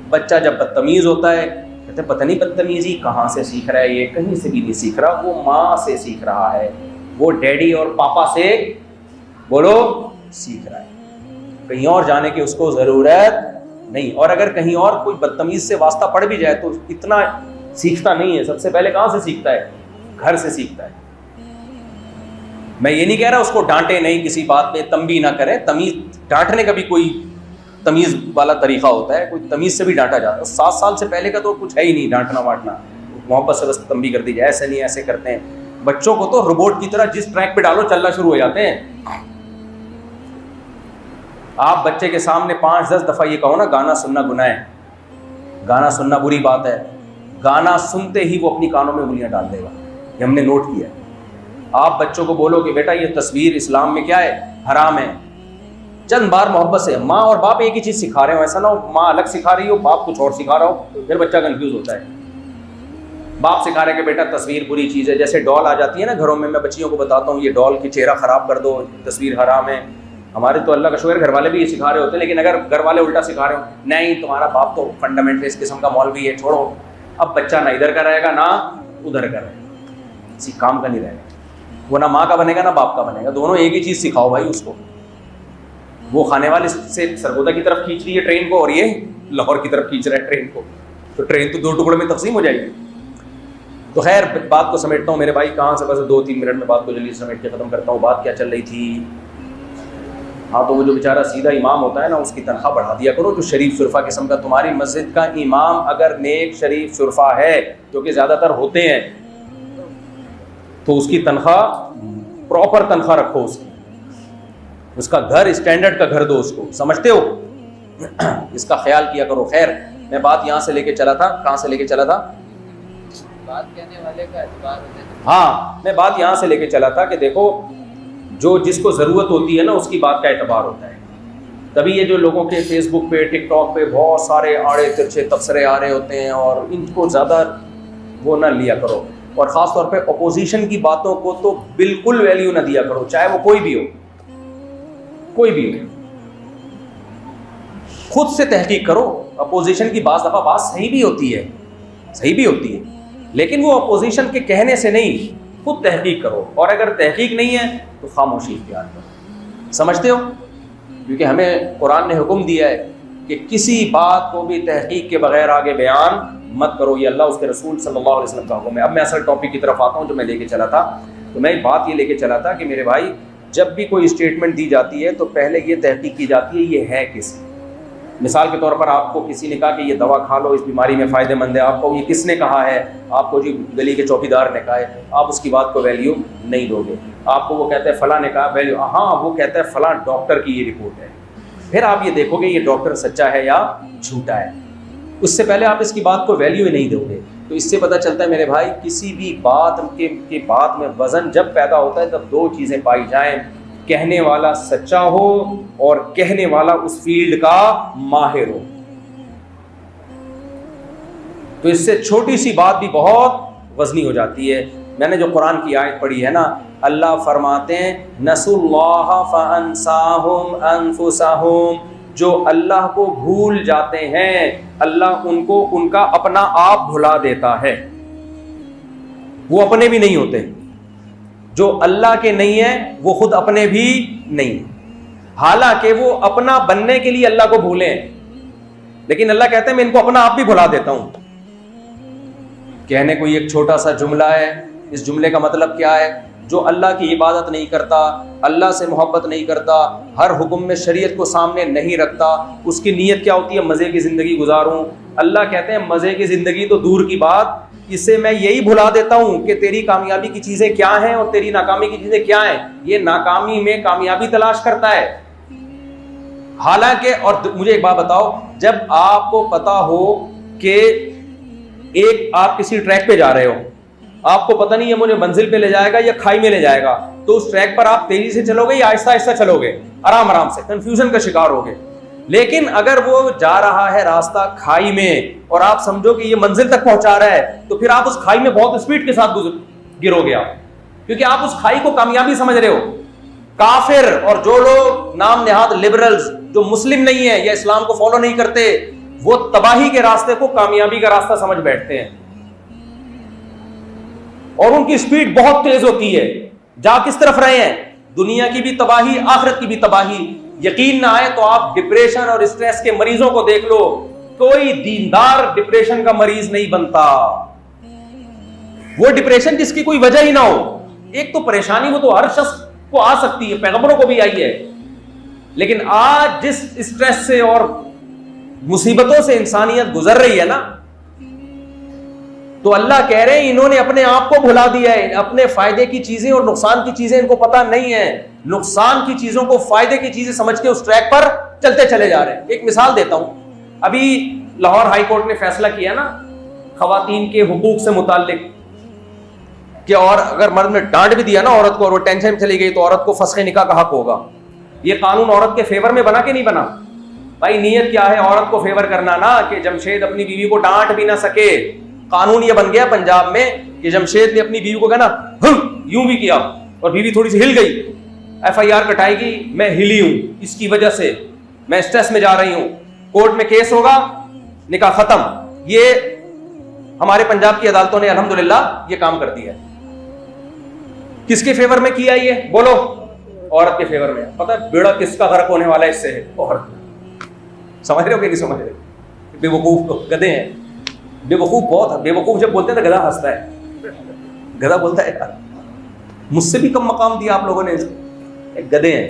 [SPEAKER 2] بچہ جب بدتمیز ہوتا ہے کہتے پتہ نہیں بدتمیزی کہاں سے سیکھ رہا ہے، یہ کہیں سے بھی نہیں سیکھ رہا، وہ ماں سے سیکھ رہا ہے، وہ ڈیڈی اور پاپا سے بولو سیکھ رہا ہے، کہیں اور جانے کی اس کو ضرورت نہیں۔ اور اگر کہیں اور کوئی بدتمیز سے واسطہ پڑ بھی جائے تو اتنا سیکھتا نہیں ہے، سب سے پہلے کہاں سے سیکھتا ہے؟ گھر سے سیکھتا ہے۔ میں یہ نہیں کہہ رہا اس کو ڈانٹے نہیں، کسی بات پہ تنبیہ نہ کریں، تمیز ڈانٹنے کا بھی کوئی تمیز والا طریقہ ہوتا ہے، کوئی تمیز سے بھی ڈانٹا جاتا ہے۔ 7 سال سے پہلے کا تو کچھ ہے ہی نہیں ڈانٹنا واٹنا، محبت سے بس تنبیہ کر دی جائے، ایسے نہیں ایسے کرتے ہیں۔ بچوں کو تو روبوٹ کی طرح جس ٹریک پہ ڈالو چلنا شروع ہو جاتے ہیں۔ آپ بچے کے سامنے 5-10 دفعہ یہ کہو نا گانا سننا گناہ ہے، گانا سننا بری بات ہے، گانا سنتے ہی وہ اپنی کانوں میں انگلیاں ڈال دے گا، یہ ہم نے نوٹ کیا ہے۔ آپ بچوں کو بولو کہ بیٹا یہ تصویر اسلام میں کیا ہے؟ حرام ہے، چند بار محبت سے، ماں اور باپ ایک ہی چیز سکھا رہے ہو، ایسا نہ ہو ماں الگ سکھا رہی ہو باپ کچھ اور سکھا رہا ہو، پھر بچہ کنفیوز ہوتا ہے۔ باپ سکھا رہے کہ بیٹا تصویر بری چیز ہے، جیسے ڈال آ جاتی ہے نا گھروں میں بچیوں کو بتاتا ہوں یہ ڈال کی چہرہ خراب کر دو، تصویر حرام ہے۔ ہمارے تو اللہ کا شکر گھر والے بھی یہ سکھا رہے ہوتے ہیں، لیکن اگر گھر والے الٹا سکھا رہے ہو نہیں تمہارا باپ تو فنڈامنٹل قسم کا مولوی ہے، چھوڑو، اب بچہ نہ ادھر کا رہے گا نہ ادھر کا رہے گا، کسی کام کا نہیں رہے گا، وہ نہ ماں کا بنے گا نہ باپ کا بنے گا، دونوں ایک ہی چیز سکھاؤ بھائی اس کو۔ وہ کھانے والے سے سرگودا کی طرف کھینچ رہی ہے ٹرین کو اور یہ لاہور کی طرف کھینچ رہا ہے ٹرین کو، تو ٹرین تو 2 ٹکڑوں میں تقسیم ہو جائے گی۔ تو خیر بات کو سمیٹتا ہوں میرے بھائی، کہاں سے بس 2-3 منٹ میں بات کو جلدی سمیٹ کے ختم کرتا ہوں۔ بات کیا چل رہی تھی؟ ہاں تو وہ جو بیچارہ سیدھا امام ہوتا ہے نا اس کی تنخواہ بڑھا دیا کرو، جو شریف شرفا قسم کا۔ تمہاری مسجد کا امام اگر نیک شریف شرفا ہے جو کہ زیادہ تر ہوتے ہیں تو اس کی تنخواہ پراپر تنخواہ رکھو، اس کا گھر اسٹینڈرڈ کا گھر دو اس کو، سمجھتے ہو؟ اس کا خیال کیا کرو۔ خیر میں بات یہاں سے لے کے چلا تھا، کہاں سے لے کے چلا تھا؟
[SPEAKER 3] بات کہنے والے کا اعتبار ہوتا ہے۔
[SPEAKER 2] ہاں میں بات یہاں سے لے کے چلا تھا کہ دیکھو جو جس کو ضرورت ہوتی ہے نا اس کی بات کا اعتبار ہوتا ہے۔ تبھی یہ جو لوگوں کے فیس بک پہ ٹک ٹاک پہ بہت سارے آڑے ترچھے تبصرے آ رہے ہوتے ہیں، اور ان کو زیادہ وہ نہ لیا کرو، اور خاص طور پہ اپوزیشن کی باتوں کو تو بالکل ویلیو نہ دیا کرو، چاہے وہ کوئی بھی ہو، کوئی بھی ہو۔ خود سے تحقیق کرو، اپوزیشن کی بعض دفعہ بات صحیح بھی ہوتی ہے، صحیح بھی ہوتی ہے, لیکن وہ اپوزیشن کے کہنے سے نہیں, خود تحقیق کرو, اور اگر تحقیق نہیں ہے تو خاموشی اختیار کرو. سمجھتے ہو؟ کیونکہ ہمیں قرآن نے حکم دیا ہے کہ کسی بات کو بھی تحقیق کے بغیر آگے بیان مت کرو, یہ اللہ اس کے رسول صلی اللہ علیہ وسلم کا حکم ہے. اب میں اصل ٹاپک کی طرف آتا ہوں جو میں لے کے چلا تھا. تو میں بات یہ لے کے چلا تھا کہ میرے بھائی, جب بھی کوئی اسٹیٹمنٹ دی جاتی ہے تو پہلے یہ تحقیق کی جاتی ہے یہ ہے کس. مثال کے طور پر آپ کو کسی نے کہا کہ یہ دوا کھا لو, اس بیماری میں فائدہ مند ہے, آپ کو یہ کس نے کہا ہے؟ آپ کو جو گلی کے چوکی دار نے کہا ہے, آپ اس کی بات کو ویلیو نہیں دو گے. آپ کو وہ کہتا ہے فلاں نے کہا, ویلیو, ہاں وہ کہتا ہے فلاں ڈاکٹر کی یہ رپورٹ ہے. پھر آپ یہ دیکھو گے یہ ڈاکٹر سچا ہے یا جھوٹا ہے, اس سے پہلے آپ اس کی بات کو ویلیو ہی نہیں دو گے. تو اس سے پتہ چلتا ہے میرے بھائی, کسی بھی بات کے بات میں وزن جب پیدا ہوتا ہے تب دو چیزیں پائی جائیں, کہنے والا سچا ہو اور کہنے والا اس فیلڈ کا ماہر ہو. تو اس سے چھوٹی سی بات بھی بہت وزنی ہو جاتی ہے. میں نے جو قرآن کی آیت پڑھی ہے نا, اللہ فرماتے ہیں نسوا اللہ فانساہم انفسہم, جو اللہ کو بھول جاتے ہیں اللہ ان کو ان کا اپنا آپ بھلا دیتا ہے. وہ اپنے بھی نہیں ہوتے, جو اللہ کے نہیں ہیں وہ خود اپنے بھی نہیں, حالانکہ وہ اپنا بننے کے لیے اللہ کو بھولیں, لیکن اللہ کہتے ہیں میں ان کو اپنا آپ بھی بھلا دیتا ہوں. کہنے کو ایک چھوٹا سا جملہ ہے, اس جملے کا مطلب کیا ہے؟ جو اللہ کی عبادت نہیں کرتا, اللہ سے محبت نہیں کرتا, ہر حکم میں شریعت کو سامنے نہیں رکھتا, اس کی نیت کیا ہوتی ہے؟ مزے کی زندگی گزاروں. اللہ کہتے ہیں مزے کی زندگی تو دور کی بات, اس سے میں یہی بھلا دیتا ہوں کہ تیری کامیابی کی چیزیں کیا ہیں اور تیری ناکامی کی چیزیں کیا ہیں. یہ ناکامی میں کامیابی تلاش کرتا ہے. حالانکہ, اور مجھے ایک بات بتاؤ, جب آپ کو پتا ہو کہ ایک آپ کسی ٹریک پہ جا رہے ہو, آپ کو پتہ نہیں ہے مجھے منزل پہ لے جائے گا یا کھائی میں لے جائے گا, تو اس ٹریک پر آپ تیزی سے چلو گے یا آہستہ آہستہ چلو گے؟ آرام آرام سے, کنفیوژن کا شکار ہوگے. لیکن اگر وہ جا رہا ہے راستہ کھائی میں اور آپ سمجھو کہ یہ منزل تک پہنچا رہا ہے, تو پھر آپ اس کھائی میں بہت اسپیڈ کے ساتھ گرو گے آپ, کیونکہ آپ اس کھائی کو کامیابی سمجھ رہے ہو. کافر اور جو لوگ نام نہاد لبرلز جو مسلم نہیں ہیں یا اسلام کو فالو نہیں کرتے, وہ تباہی کے راستے کو کامیابی کا راستہ سمجھ بیٹھتے ہیں, اور ان کی سپیڈ بہت تیز ہوتی ہے. جا کس طرف رہے ہیں؟ دنیا کی بھی تباہی, آخرت کی بھی تباہی. یقین نہ آئے تو آپ ڈپریشن اور اسٹریس کے مریضوں کو دیکھ لو, کوئی دیندار ڈپریشن کا مریض نہیں بنتا. وہ ڈپریشن جس کی کوئی وجہ ہی نہ ہو. ایک تو پریشانی وہ تو ہر شخص کو آ سکتی ہے, پیغمبروں کو بھی آئی ہے, لیکن آج جس اسٹریس سے اور مصیبتوں سے انسانیت گزر رہی ہے نا, تو اللہ کہہ رہے ہیں انہوں نے اپنے آپ کو بھلا دیا ہے. اپنے فائدے کی چیزیں اور نقصان کی چیزیں ان کو پتہ نہیں ہے. نقصان کی چیزوں کو فائدے کی چیزیں سمجھ کے اس ٹریک پر چلتے چلے جا رہے ہیں. ایک مثال دیتا ہوں, ابھی لاہور ہائی کورٹ نے فیصلہ کیا نا خواتین کے حقوق سے متعلق, کہ اور اگر مرد نے ڈانٹ بھی دیا نا عورت کو اور وہ ٹینشن میں چلی گئی تو عورت کو فسخ نکاح کا حق ہوگا. یہ قانون عورت کے فیور میں بنا کہ نہیں بنا؟ بھائی نیت کیا ہے؟ عورت کو فیور کرنا نا, کہ جمشید اپنی بیوی کو ڈانٹ بھی نہ سکے. قانون یہ بن گیا پنجاب میں کہ جمشید نے اپنی بیوی کو کہا نا یوں بھی کیا اور بیوی تھوڑی سی ہل گئی, ایف آئی آر کٹائے گی, میں ہلی ہوں اس کی وجہ سے, میں اسٹریس میں جا رہی ہوں, کورٹ میں کیس ہوگا, نکاح ختم. یہ ہمارے پنجاب کی عدالتوں نے الحمدللہ یہ کام کر دیا ہے. کس کے فیور میں کیا یہ بولو؟ عورت کے فیور میں. پتہ ہے بیڑا کس کا غرق ہونے والا ہے اس سے ہے؟ عورت. سمجھ رہے ہو کہ نہیں سمجھ رہے؟ بے وقوف گدھے ہیں. بے وقوف بہت, بے وقوف جب بولتے ہیں تو گدھا ہنستا ہے. گدھا بولتا ہے یار مجھ سے بھی کم مقام دیا آپ لوگوں نے, گدھے ہیں.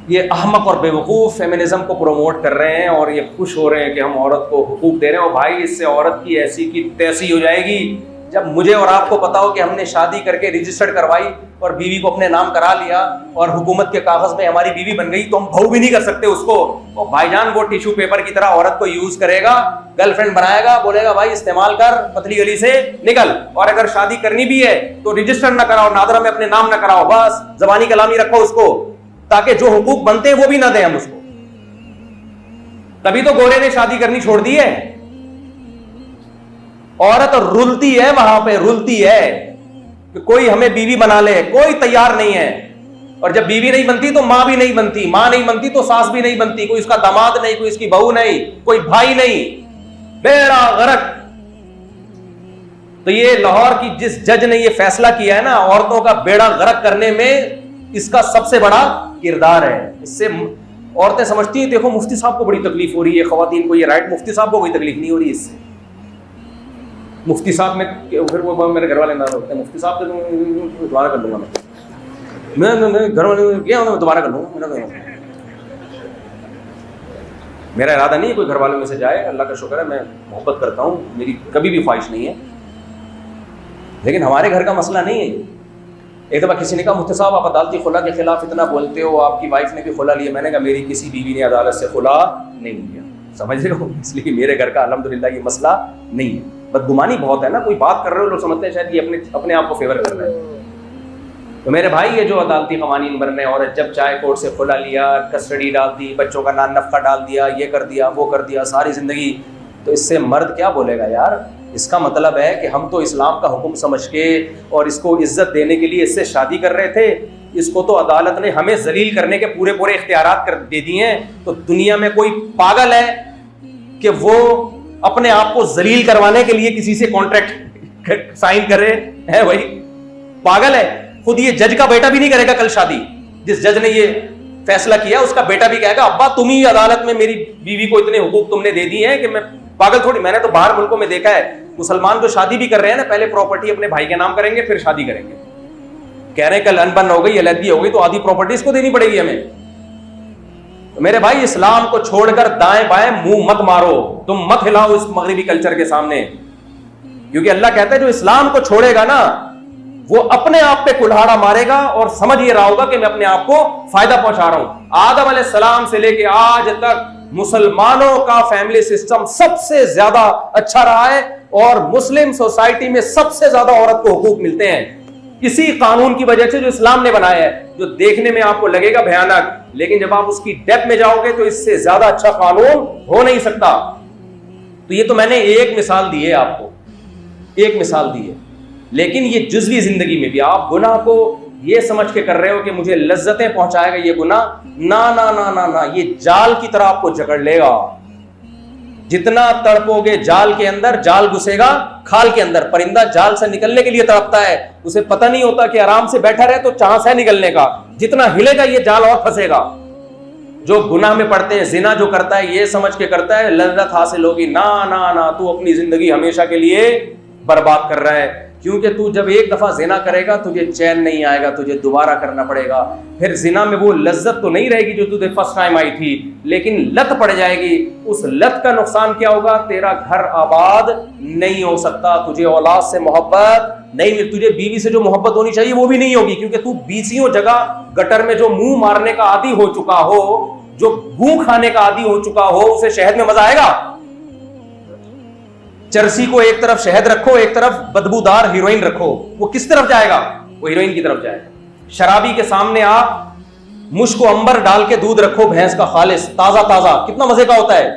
[SPEAKER 2] یہ احمق اور بے وقوف فیمنزم کو پروموٹ کر رہے ہیں اور یہ خوش ہو رہے ہیں کہ ہم عورت کو حقوق دے رہے ہیں. اور بھائی اس سے عورت کی ایسی کی تیسی ہو جائے گی جب مجھے اور آپ کو پتا ہو کہ ہم نے شادی کر کے رجسٹرڈ کروائی اور بیوی کو اپنے نام کرا لیا اور حکومت کے کاغذ میں ہماری بیوی بن گئی, تو ہم بہو بھی نہیں کر سکتے اس کو. اور بھائی جان وہ ٹیشو پیپر کی طرح عورت کو یوز کرے گا, گرل فرینڈ بنائے گا, بولے گا بھائی استعمال کر, پتلی گلی سے نکل. اور اگر شادی کرنی بھی ہے تو رجسٹر نہ کراؤ, نادرہ میں اپنے نام نہ کراؤ, بس زبانی کلامی رکھو اس کو, تاکہ جو حقوق بنتے ہیں وہ بھی نہ دیں ہم اس کو. تبھی تو گورے نے شادی کرنی چھوڑ دی ہے. عورت رلتی ہے وہاں پہ, رلتی ہے کہ کوئی ہمیں بیوی بنا لے, کوئی تیار نہیں ہے. اور جب بیوی نہیں بنتی تو ماں بھی نہیں بنتی, ماں نہیں بنتی تو ساس بھی نہیں بنتی, کوئی اس کا داماد نہیں, کوئی اس کی بہو نہیں, کوئی بھائی نہیں. بیڑا غرق تو یہ لاہور کی جس جج نے یہ فیصلہ کیا ہے نا عورتوں کا بیڑا غرق کرنے میں، اس کا سب سے بڑا کردار ہے. اس سے عورتیں سمجھتی ہیں دیکھو مفتی صاحب کو بڑی تکلیف ہو رہی ہے، خواتین کو یہ رائٹ، مفتی صاحب کو کوئی تکلیف نہیں ہو رہی اس سے. مفتی صاحب میں پھر وہ میرے گھر والے نہ ہوتے ہیں، مفتی صاحب دوبارہ کر لوں گا میں گھر والے کیا دوبارہ کر لوں گا. میرا ارادہ نہیں ہے کوئی گھر والوں میں سے جائے، اللہ کا شکر ہے میں محبت کرتا ہوں، میری کبھی بھی خواہش نہیں ہے، لیکن ہمارے گھر کا مسئلہ نہیں ہے. ایک دفعہ کسی نے کہا مفتی صاحب آپ عدالتی خلا کے خلاف اتنا بولتے ہو، آپ کی وائف نے بھی خلا لیا. میں نے کہا میری کسی بیوی نے عدالت سے خلا نہیں لیا، سمجھ رہے ہو، اس لیے میرے گھر کا الحمدللہ یہ مسئلہ نہیں ہے. بدگمانی بہت ہے نا، کوئی بات کر رہے ہو لوگ سمجھتے ہیں شاید یہ اپنے آپ کو فیور کر رہا ہے. تو میرے بھائی یہ جو عدالتی قوانین بن رہے ہیں، عورت جب چاہے کورٹ سے خلا لیا، کسٹڈی ڈال دی، بچوں کا نان نفقہ ڈال دیا، یہ کر دیا وہ کر دیا ساری زندگی، تو اس سے مرد کیا بولے گا یار؟ اس کا مطلب ہے کہ ہم تو اسلام کا حکم سمجھ کے اور اس کو عزت دینے کے لیے اس سے شادی کر رہے تھے، اس کو تو عدالت نے ہمیں ذلیل کرنے کے پورے اختیارات دے دیے ہیں. تو دنیا میں کوئی پاگل ہے کہ وہ اپنے آپ کو ذلیل کروانے کے لیے کسی سے کانٹریکٹ سائن کرے؟ ہے بھائی پاگل ہے. خود یہ جج کا بیٹا بھی نہیں کرے گا کل شادی. جس جج نے یہ فیصلہ کیا اس کا بیٹا بھی کہے گا ابا تم ہی عدالت میں میری بیوی کو اتنے حقوق تم نے دے دیے ہیں کہ میں پاگل تھوڑی. میں نے تو باہر ملکوں میں دیکھا ہے مسلمان جو شادی بھی کر رہے ہیں نا، پہلے پراپرٹی اپنے بھائی کے نام کریں گے پھر شادی کریں گے. کہہ رہے ہیں کل انبن ہو گئی، علیحدگی ہو گئی تو آدھی پراپرٹی اس کو دینی پڑے گی ہمیں. میرے بھائی اسلام کو چھوڑ کر دائیں بائیں منہ مت مارو، تم مت ہلاؤ اس مغربی کلچر کے سامنے، کیونکہ اللہ کہتا ہے جو اسلام کو چھوڑے گا نا وہ اپنے آپ پہ کلہاڑا مارے گا اور سمجھ یہ رہا ہوگا کہ میں اپنے آپ کو فائدہ پہنچا رہا ہوں. آدم علیہ السلام سے لے کے آج تک مسلمانوں کا فیملی سسٹم سب سے زیادہ اچھا رہا ہے اور مسلم سوسائٹی میں سب سے زیادہ عورت کو حقوق ملتے ہیں اسی قانون کی وجہ سے جو اسلام نے بنایا ہے، جو دیکھنے میں آپ کو لگے گا بھیانک، لیکن جب آپ اس کی ڈیپتھ میں جاؤ گے تو اس سے زیادہ اچھا قانون ہو نہیں سکتا. تو یہ تو میں نے ایک مثال دی ہے آپ کو، ایک مثال دی ہے، لیکن یہ جزوی زندگی میں بھی آپ گناہ کو یہ سمجھ کے کر رہے ہو کہ مجھے لذتیں پہنچائے گا یہ گناہ، نا نا نا نا نا، یہ جال کی طرح آپ کو جکڑ لے گا. جتنا تڑپو گے جال کے اندر، جال گھسے گا کھال کے اندر. پرندہ جال سے نکلنے کے لیے تڑپتا ہے، اسے پتہ نہیں ہوتا کہ آرام سے بیٹھا رہے تو چانس ہے نکلنے کا، جتنا ہلے گا یہ جال اور پھنسے گا. جو گناہ میں پڑتے ہیں، زنا جو کرتا ہے یہ سمجھ کے کرتا ہے لذت حاصل ہوگی، نا نا نا، تو اپنی زندگی ہمیشہ کے لیے برباد کر رہا ہے. کیونکہ تو جب ایک دفعہ زنا کرے گا تجھے چین نہیں آئے گا، تجھے دوبارہ کرنا پڑے گا. پھر زنا میں وہ لذت تو نہیں رہے گی جو تجھے فرسٹ ٹائم آئی تھی، لیکن لت پڑ جائے گی. اس لت کا نقصان کیا ہوگا؟ تیرا گھر آباد نہیں ہو سکتا، تجھے اولاد سے محبت نہیں مل، تجھے بیوی سے جو محبت ہونی چاہیے وہ بھی نہیں ہوگی، کیونکہ تو بیسیوں جگہ گٹر میں جو منہ مارنے کا عادی ہو چکا ہو، جو گوں کھانے کا عادی ہو چکا ہو، اسے شہد میں مزہ آئے گا؟ چرسی کو ایک طرف شہد رکھو، ایک طرف بدبودار ہیروئن رکھو، وہ کس طرف جائے گا؟ وہ ہیروئن کی طرف جائے گا. شرابی کے سامنے آپ مشک و عنبر ڈال کے دودھ رکھو بھینس کا خالص تازہ تازہ، کتنا مزے کا ہوتا ہے،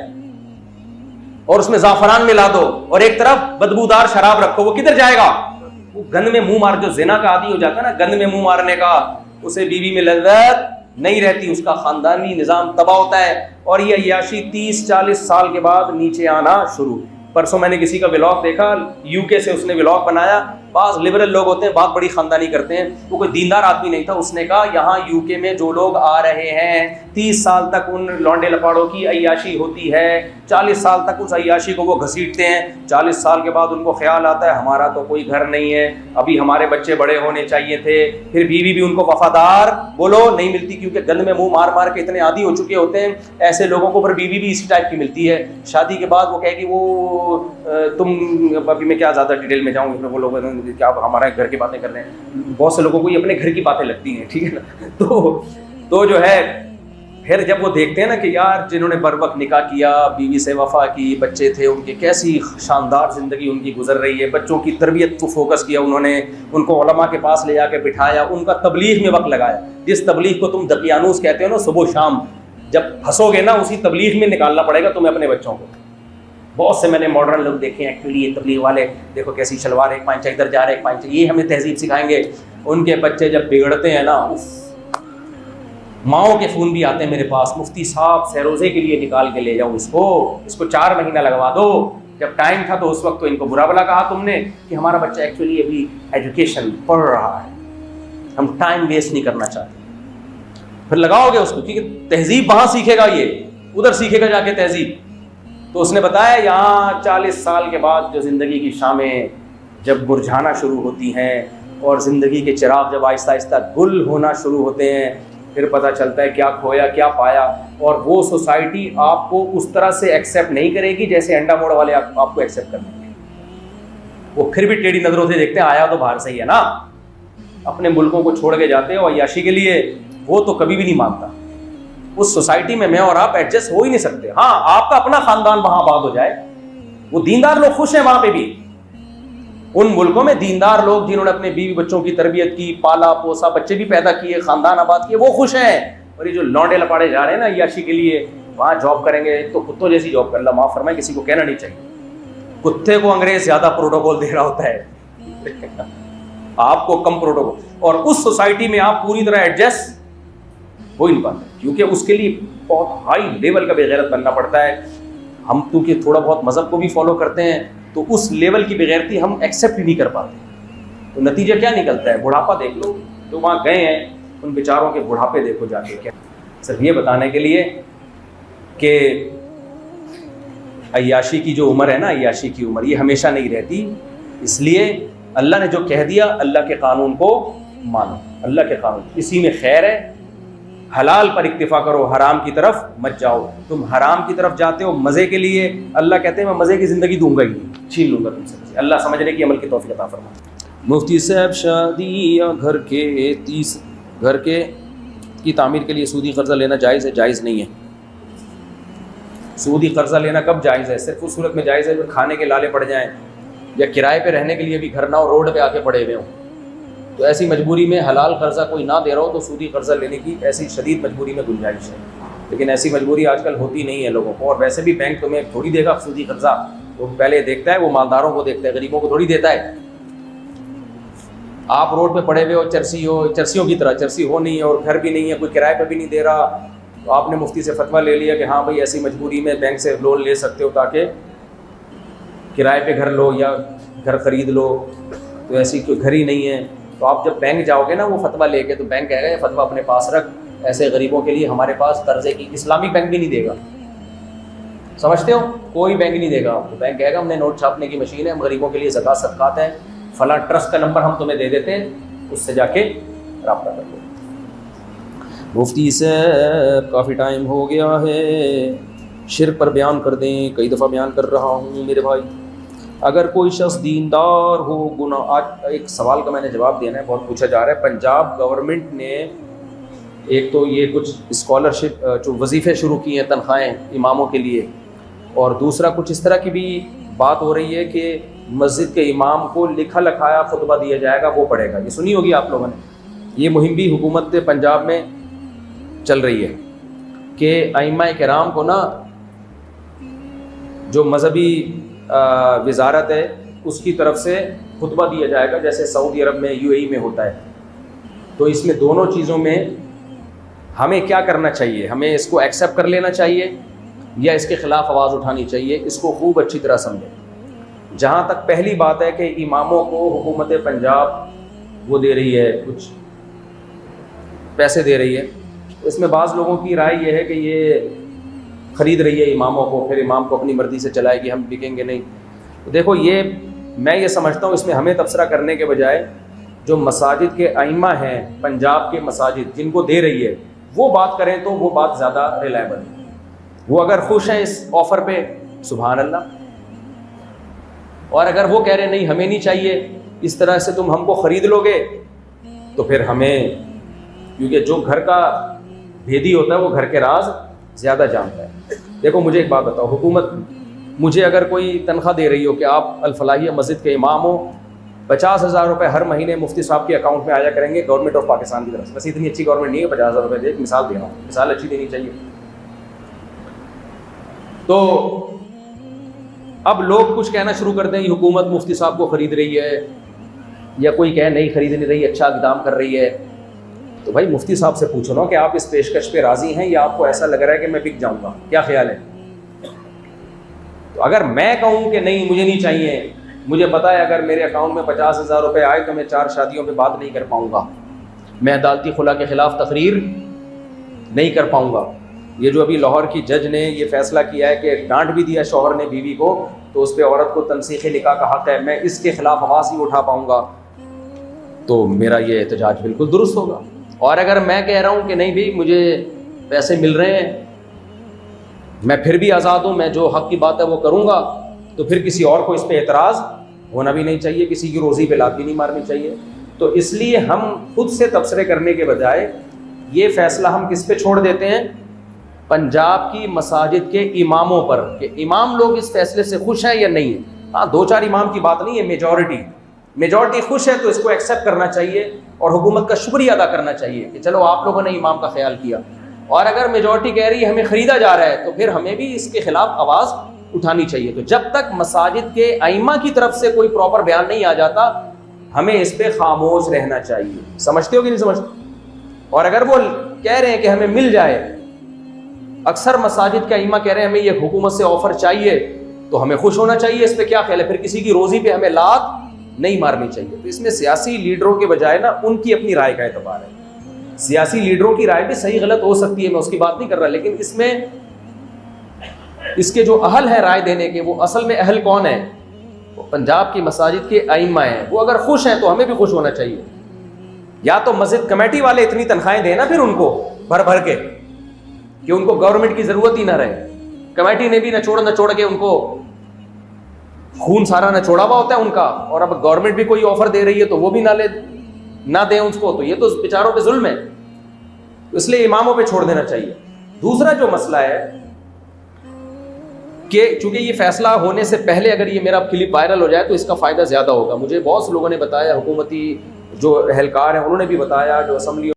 [SPEAKER 2] اور اس میں زعفران ملا دو، اور ایک طرف بدبودار شراب رکھو، وہ کدھر جائے گا؟ وہ گند میں منہ مار، جو زنا کا عادی ہو جاتا ہے نا گند میں منہ مارنے کا، اسے بیوی میں لذت نہیں رہتی، اس کا خاندانی نظام تباہ ہوتا ہے، اور یہ عیاشی 30-40 سال کے بعد نیچے آنا شروع. پرسوں میں نے کسی کا ولاگ دیکھا، یو کے سے اس نے ولاگ بنایا. بعض لبرل لوگ ہوتے ہیں، بات بڑی خاندانی کرتے ہیں، وہ کوئی دیندار آدمی نہیں تھا. اس نے کہا یہاں یو کے میں جو لوگ آ رہے ہیں 30 سال تک ان لونڈے لپاڑوں کی عیاشی ہوتی ہے، 40 سال تک اس عیاشی کو وہ گھسیٹتے ہیں، 40 سال کے بعد ان کو خیال آتا ہے ہمارا تو کوئی گھر نہیں ہے، ابھی ہمارے بچے بڑے ہونے چاہیے تھے. پھر بیوی بھی ان کو وفادار بولو نہیں ملتی، کیونکہ گند میں منہ مار مار کے اتنے عادی ہو چکے ہوتے ہیں. ایسے لوگوں کو پھر بیوی بھی اسی ٹائپ کی ملتی ہے. شادی کے بعد وہ کہے گی وہ تم، ابھی میں کیا زیادہ ڈیٹیل میں جاؤں، وہ لوگ کیا ہمارے گھر کی باتیں کر رہے ہیں. بہت سے لوگوں کو یہ اپنے گھر کی باتیں لگتی ہیں، ٹھیک ہے نا. تو جو ہے پھر جب وہ دیکھتے ہیں نا کہ یار جنہوں نے بر وقت نکاح کیا، بیوی سے وفا کی، بچے تھے ان کی، کیسی شاندار زندگی ان کی گزر رہی ہے، بچوں کی تربیت کو فوکس کیا انہوں نے، ان کو علماء کے پاس لے جا کے بٹھایا، ان کا تبلیغ میں وقت لگایا. جس تبلیغ کو تم دقیانوس کہتے ہو نا، صبح و شام جب پھنسو گے نا اسی تبلیغ میں نکالنا پڑے گا تمہیں اپنے بچوں کو. بہت سے میں نے ماڈرن لوگ دیکھے ہیں ایکچولی، یہ تبلیغ والے دیکھو کیسی شلوار ایک پائنچہ ادھر جا رہے ایک پائنچہ، یہ ہمیں تہذیب سکھائیں گے. ان کے بچے جب بگڑتے ہیں نا، ماؤں کے فون بھی آتے ہیں میرے پاس، مفتی صاحب سیروزے کے لیے نکال کے لے جاؤ اس کو 4 مہینہ لگوا دو. جب ٹائم تھا تو اس وقت تو ان کو برا بلا کہا تم نے کہ ہمارا بچہ ایکچولی ابھی ایجوکیشن پڑھ رہا ہے, ہم ٹائم ویسٹ نہیں کرنا چاہتے. پھر لگاؤ گے اس کو, کیونکہ تہذیب وہاں سیکھے گا, یہ ادھر سیکھے گا جا کے تہذیب. تو اس نے بتایا یہاں 40 سال کے بعد جو زندگی کی شامیں جب مرجھانا شروع ہوتی ہیں اور زندگی کے چراغ جب آہستہ آہستہ گل ہونا شروع ہوتے ہیں, پھر پتہ چلتا ہے کیا کھویا کیا پایا. اور وہ سوسائٹی آپ کو اس طرح سے ایکسیپٹ نہیں کرے گی جیسے انڈا موڑ والے آپ کو ایکسیپٹ کر لیں گے. وہ پھر بھی ٹیڑھی نظروں سے دیکھتے ہیں, آیا تو باہر سے ہی ہے نا, اپنے ملکوں کو چھوڑ کے جاتے ہیں اور عیاشی کے لیے. وہ تو کبھی بھی نہیں مانتا. اس سوسائٹی میں اور آپ ایڈجسٹ ہو ہی نہیں سکتے. ہاں آپ کا اپنا خاندان وہاں آباد ہو جائے, وہ دیندار لوگ خوش ہیں وہاں پہ بھی. ان ملکوں میں دیندار لوگ جنہوں نے اپنے بیوی بچوں کی تربیت کی, پالا پوسا, بچے بھی پیدا کیے, خاندان آباد کیے, وہ خوش ہیں. اور یہ جو لونڈے لپاڑے جا رہے ہیں نا عیاشی کے لیے, وہاں جاب کریں گے تو کتوں جیسی جاب کر, اللہ معاف فرمائے, کسی کو کہنا نہیں چاہیے. کتے کو انگریز زیادہ پروٹوکول دے رہا ہوتا ہے, آپ کو کم پروٹوکول. اور اس سوسائٹی میں آپ پوری طرح ایڈجسٹ ہو ہی نہیں پاتے, کیونکہ اس کے لیے بہت ہائی لیول کا بغیرت بننا پڑتا ہے. ہم کیونکہ تھوڑا بہت مذہب کو بھی فالو کرتے ہیں تو اس لیول کی بغیرتی ہم ایکسیپٹ ہی نہیں کر پاتے. تو نتیجہ کیا نکلتا ہے, بڑھاپا دیکھ لو, جو وہاں گئے ہیں ان بیچاروں کے بڑھاپے دیکھو جا کے. کیا صرف یہ بتانے کے لیے کہ عیاشی کی جو عمر ہے نا, عیاشی کی عمر یہ ہمیشہ نہیں رہتی. اس لیے اللہ نے جو کہہ دیا, اللہ کے قانون کو مانو, اللہ کے قانون اسی میں خیر ہے. حلال پر اکتفا کرو, حرام کی طرف مت جاؤ. تم حرام کی طرف جاتے ہو مزے کے لیے, اللہ کہتے ہیں میں مزے کی زندگی دوں گا ہی نہیں, چھین لوں گا تم سے. اللہ سمجھنے کی عمل کی توفیق عطا فرمائے. مفتی صاحب, شادی یا گھر کے کی تعمیر کے لیے سودی قرضہ لینا جائز ہے؟ جائز نہیں ہے. سودی قرضہ لینا کب جائز ہے؟ صرف اس صورت میں جائز ہے جب کھانے کے لالے پڑ جائیں یا کرائے پہ رہنے کے لیے بھی گھر نہ ہو, روڈ پہ آ کے پڑے ہوئے ہوں. تو ایسی مجبوری میں حلال قرضہ کوئی نہ دے رہا ہو تو سودی قرضہ لینے کی ایسی شدید مجبوری میں گنجائش ہے. لیکن ایسی مجبوری آج کل ہوتی نہیں ہے لوگوں کو. اور ویسے بھی بینک تمہیں تھوڑی دے گا سودی قرضہ, وہ پہلے دیکھتا ہے, وہ مالداروں کو دیکھتا ہے, غریبوں کو تھوڑی دیتا ہے. آپ روڈ پہ پڑے ہوئے ہو, چرسیوں کی طرح, چرسی ہو نہیں ہے اور گھر بھی نہیں ہے, کوئی کرائے پہ بھی نہیں دے رہا, تو آپ نے مفتی سے فتویٰ لے لیا کہ ہاں بھائی ایسی مجبوری میں بینک سے لون لے سکتے ہو تاکہ کرائے پہ گھر لو یا گھر خرید لو. تو ایسی کوئی گھر ہی نہیں ہے. تو آپ جب بینک جاؤ گے نا وہ فتویٰ لے کے, تو بینک کہے گا یہ فتویٰ اپنے پاس رکھ, ایسے غریبوں کے لیے ہمارے پاس قرضے کی, اسلامک بینک بھی نہیں دے گا, سمجھتے ہو, کوئی بینک نہیں دے گا آپ کو. بینک کہے گا ہم نے نوٹ چھاپنے کی مشین ہے, ہم غریبوں کے لیے زکوٰۃ صدقات ہیں, فلاں ٹرسٹ کا نمبر ہم تمہیں دے دیتے ہیں, اس سے جا کے رابطہ کر لو. مفتی صاحب کافی ٹائم ہو گیا ہے, شرک پر بیان کر دیں, کئی دفعہ بیان کر رہا ہوں میرے بھائی. اگر کوئی شخص دیندار ہو گناہ, آج ایک سوال کا میں نے جواب دینا ہے, بہت پوچھا جا رہا ہے. پنجاب گورنمنٹ نے ایک تو یہ کچھ اسکالرشپ جو وظیفے شروع کی ہیں, تنخواہیں اماموں کے لیے, اور دوسرا کچھ اس طرح کی بھی بات ہو رہی ہے کہ مسجد کے امام کو لکھا لکھایا خطبہ دیا جائے گا, وہ پڑھے گا. یہ سنی ہوگی آپ لوگوں نے. یہ مہم بھی حکومت پنجاب میں چل رہی ہے کہ ائمہ کرام کو نا جو مذہبی وزارت ہے اس کی طرف سے خطبہ دیا جائے گا, جیسے سعودی عرب میں, UAE میں ہوتا ہے. تو اس میں دونوں چیزوں میں ہمیں کیا کرنا چاہیے؟ ہمیں اس کو ایکسیپٹ کر لینا چاہیے یا اس کے خلاف آواز اٹھانی چاہیے؟ اس کو خوب اچھی طرح سمجھیں. جہاں تک پہلی بات ہے کہ اماموں کو حکومت پنجاب وہ دے رہی ہے, کچھ پیسے دے رہی ہے, اس میں بعض لوگوں کی رائے یہ ہے کہ یہ خرید رہی ہے اماموں کو, پھر امام کو اپنی مرضی سے چلائے گی, ہم بکیں گے نہیں. تو دیکھو یہ میں یہ سمجھتا ہوں اس میں ہمیں تبصرہ کرنے کے بجائے جو مساجد کے ائمہ ہیں پنجاب کے مساجد جن کو دے رہی ہے وہ بات کریں تو وہ بات زیادہ ریلائبل ہے. وہ اگر خوش ہیں اس آفر پہ سبحان اللہ, اور اگر وہ کہہ رہے نہیں ہمیں نہیں چاہیے, اس طرح سے تم ہم کو خرید لو گے, تو پھر ہمیں, کیونکہ جو گھر کا بھیدی ہوتا ہے وہ گھر کے راز زیادہ جانتا ہے. دیکھو مجھے ایک بات بتاؤ, حکومت مجھے اگر کوئی تنخواہ دے رہی ہو کہ آپ الفلاحیہ مسجد کے امام ہو, 50,000 روپے ہر مہینے مفتی صاحب کے اکاؤنٹ میں آیا کریں گے گورنمنٹ آف پاکستان کی طرف سے. ویسے اتنی اچھی گورنمنٹ نہیں ہے 50,000 روپے دے, ایک مثال دے رہا ہوں, مثال اچھی دینی چاہیے. تو اب لوگ کچھ کہنا شروع کر دیں حکومت مفتی صاحب کو خرید رہی ہے, یا کوئی کہے نہیں خرید نہیں رہی, اچھا اقدام کر رہی ہے. تو بھائی مفتی صاحب سے پوچھو نا کہ آپ اس پیشکش پہ راضی ہیں یا آپ کو ایسا لگ رہا ہے کہ میں بک جاؤں گا, کیا خیال ہے؟ تو تو اگر میں کہوں کہ نہیں مجھے نہیں چاہیے, مجھے پتا ہے اگر میرے اکاؤنٹ میں 50,000 روپے آئے تو میں 4 شادیوں پہ بات نہیں کر پاؤں گا, میں عدالتی خلا کے خلاف تقریر نہیں کر پاؤں گا. یہ جو ابھی لاہور کی جج نے یہ فیصلہ کیا ہے کہ ڈانٹ بھی دیا شوہر نے بیوی کو, تو اس پہ عورت کو تنسیخ نکاح کا حق ہے, میں اس کے خلاف آواز ہی اٹھا پاؤں گا, تو میرا یہ احتجاج بالکل درست ہوگا. اور اگر میں کہہ رہا ہوں کہ نہیں بھی مجھے پیسے مل رہے ہیں, میں پھر بھی آزاد ہوں, میں جو حق کی بات ہے وہ کروں گا, تو پھر کسی اور کو اس پہ اعتراض ہونا بھی نہیں چاہیے, کسی کی روزی پہ لات بھی نہیں مارنی چاہیے. تو اس لیے ہم خود سے تبصرے کرنے کے بجائے یہ فیصلہ ہم کس پہ چھوڑ دیتے ہیں, پنجاب کی مساجد کے اماموں پر, کہ امام لوگ اس فیصلے سے خوش ہیں یا نہیں. ہاں 2-4 امام کی بات نہیں ہے, میجورٹی خوش ہے تو اس کو ایکسیپٹ کرنا چاہیے اور حکومت کا شکریہ ادا کرنا چاہیے کہ چلو آپ لوگوں نے امام کا خیال کیا. اور اگر میجورٹی کہہ رہی ہے ہمیں خریدا جا رہا ہے تو پھر ہمیں بھی اس کے خلاف آواز اٹھانی چاہیے. تو جب تک مساجد کے ائمہ کی طرف سے کوئی پراپر بیان نہیں آ جاتا ہمیں اس پہ خاموش رہنا چاہیے. سمجھتے ہو کہ نہیں سمجھتے؟ اور اگر وہ کہہ رہے ہیں کہ ہمیں مل جائے, اکثر مساجد کے ائمہ کہہ رہے ہیں ہمیں یہ حکومت سے آفر چاہیے, تو ہمیں خوش ہونا چاہیے. اس پہ کیا خیال ہے؟ پھر کسی کی روزی پہ ہمیں لات نہیں مارنی چاہیے. تو اس میں سیاسی لیڈروں کے بجائے نا ان کی اپنی رائے کا اعتبار ہے. سیاسی لیڈروں کی رائے بھی صحیح غلط ہو سکتی ہے, میں اس کی بات نہیں کر رہا, لیکن اس میں اس کے جو اہل ہیں رائے دینے کے, وہ اصل میں اہل کون ہیں؟ وہ پنجاب کی مساجد کے ائمہ ہیں. وہ اگر خوش ہیں تو ہمیں بھی خوش ہونا چاہیے. یا تو مسجد کمیٹی والے اتنی تنخواہیں دیں نا پھر ان کو بھر بھر کے کہ ان کو گورنمنٹ کی ضرورت ہی نہ رہے. کمیٹی نے بھی نہ چھوڑ کے ان کو خون سارا نہ چھوڑا ہوا ہوتا ہے ان کا, اور اب گورنمنٹ بھی کوئی آفر دے رہی ہے تو وہ بھی نہ دیں اس کو, تو یہ تو بیچاروں پہ ظلم ہے. اس لیے اماموں پہ چھوڑ دینا چاہیے. دوسرا جو مسئلہ ہے کہ چونکہ یہ فیصلہ ہونے سے پہلے اگر یہ میرا کلپ وائرل ہو جائے تو اس کا فائدہ زیادہ ہوگا. مجھے بہت سے لوگوں نے بتایا, حکومتی جو اہلکار ہیں انہوں نے بھی بتایا, جو اسمبلی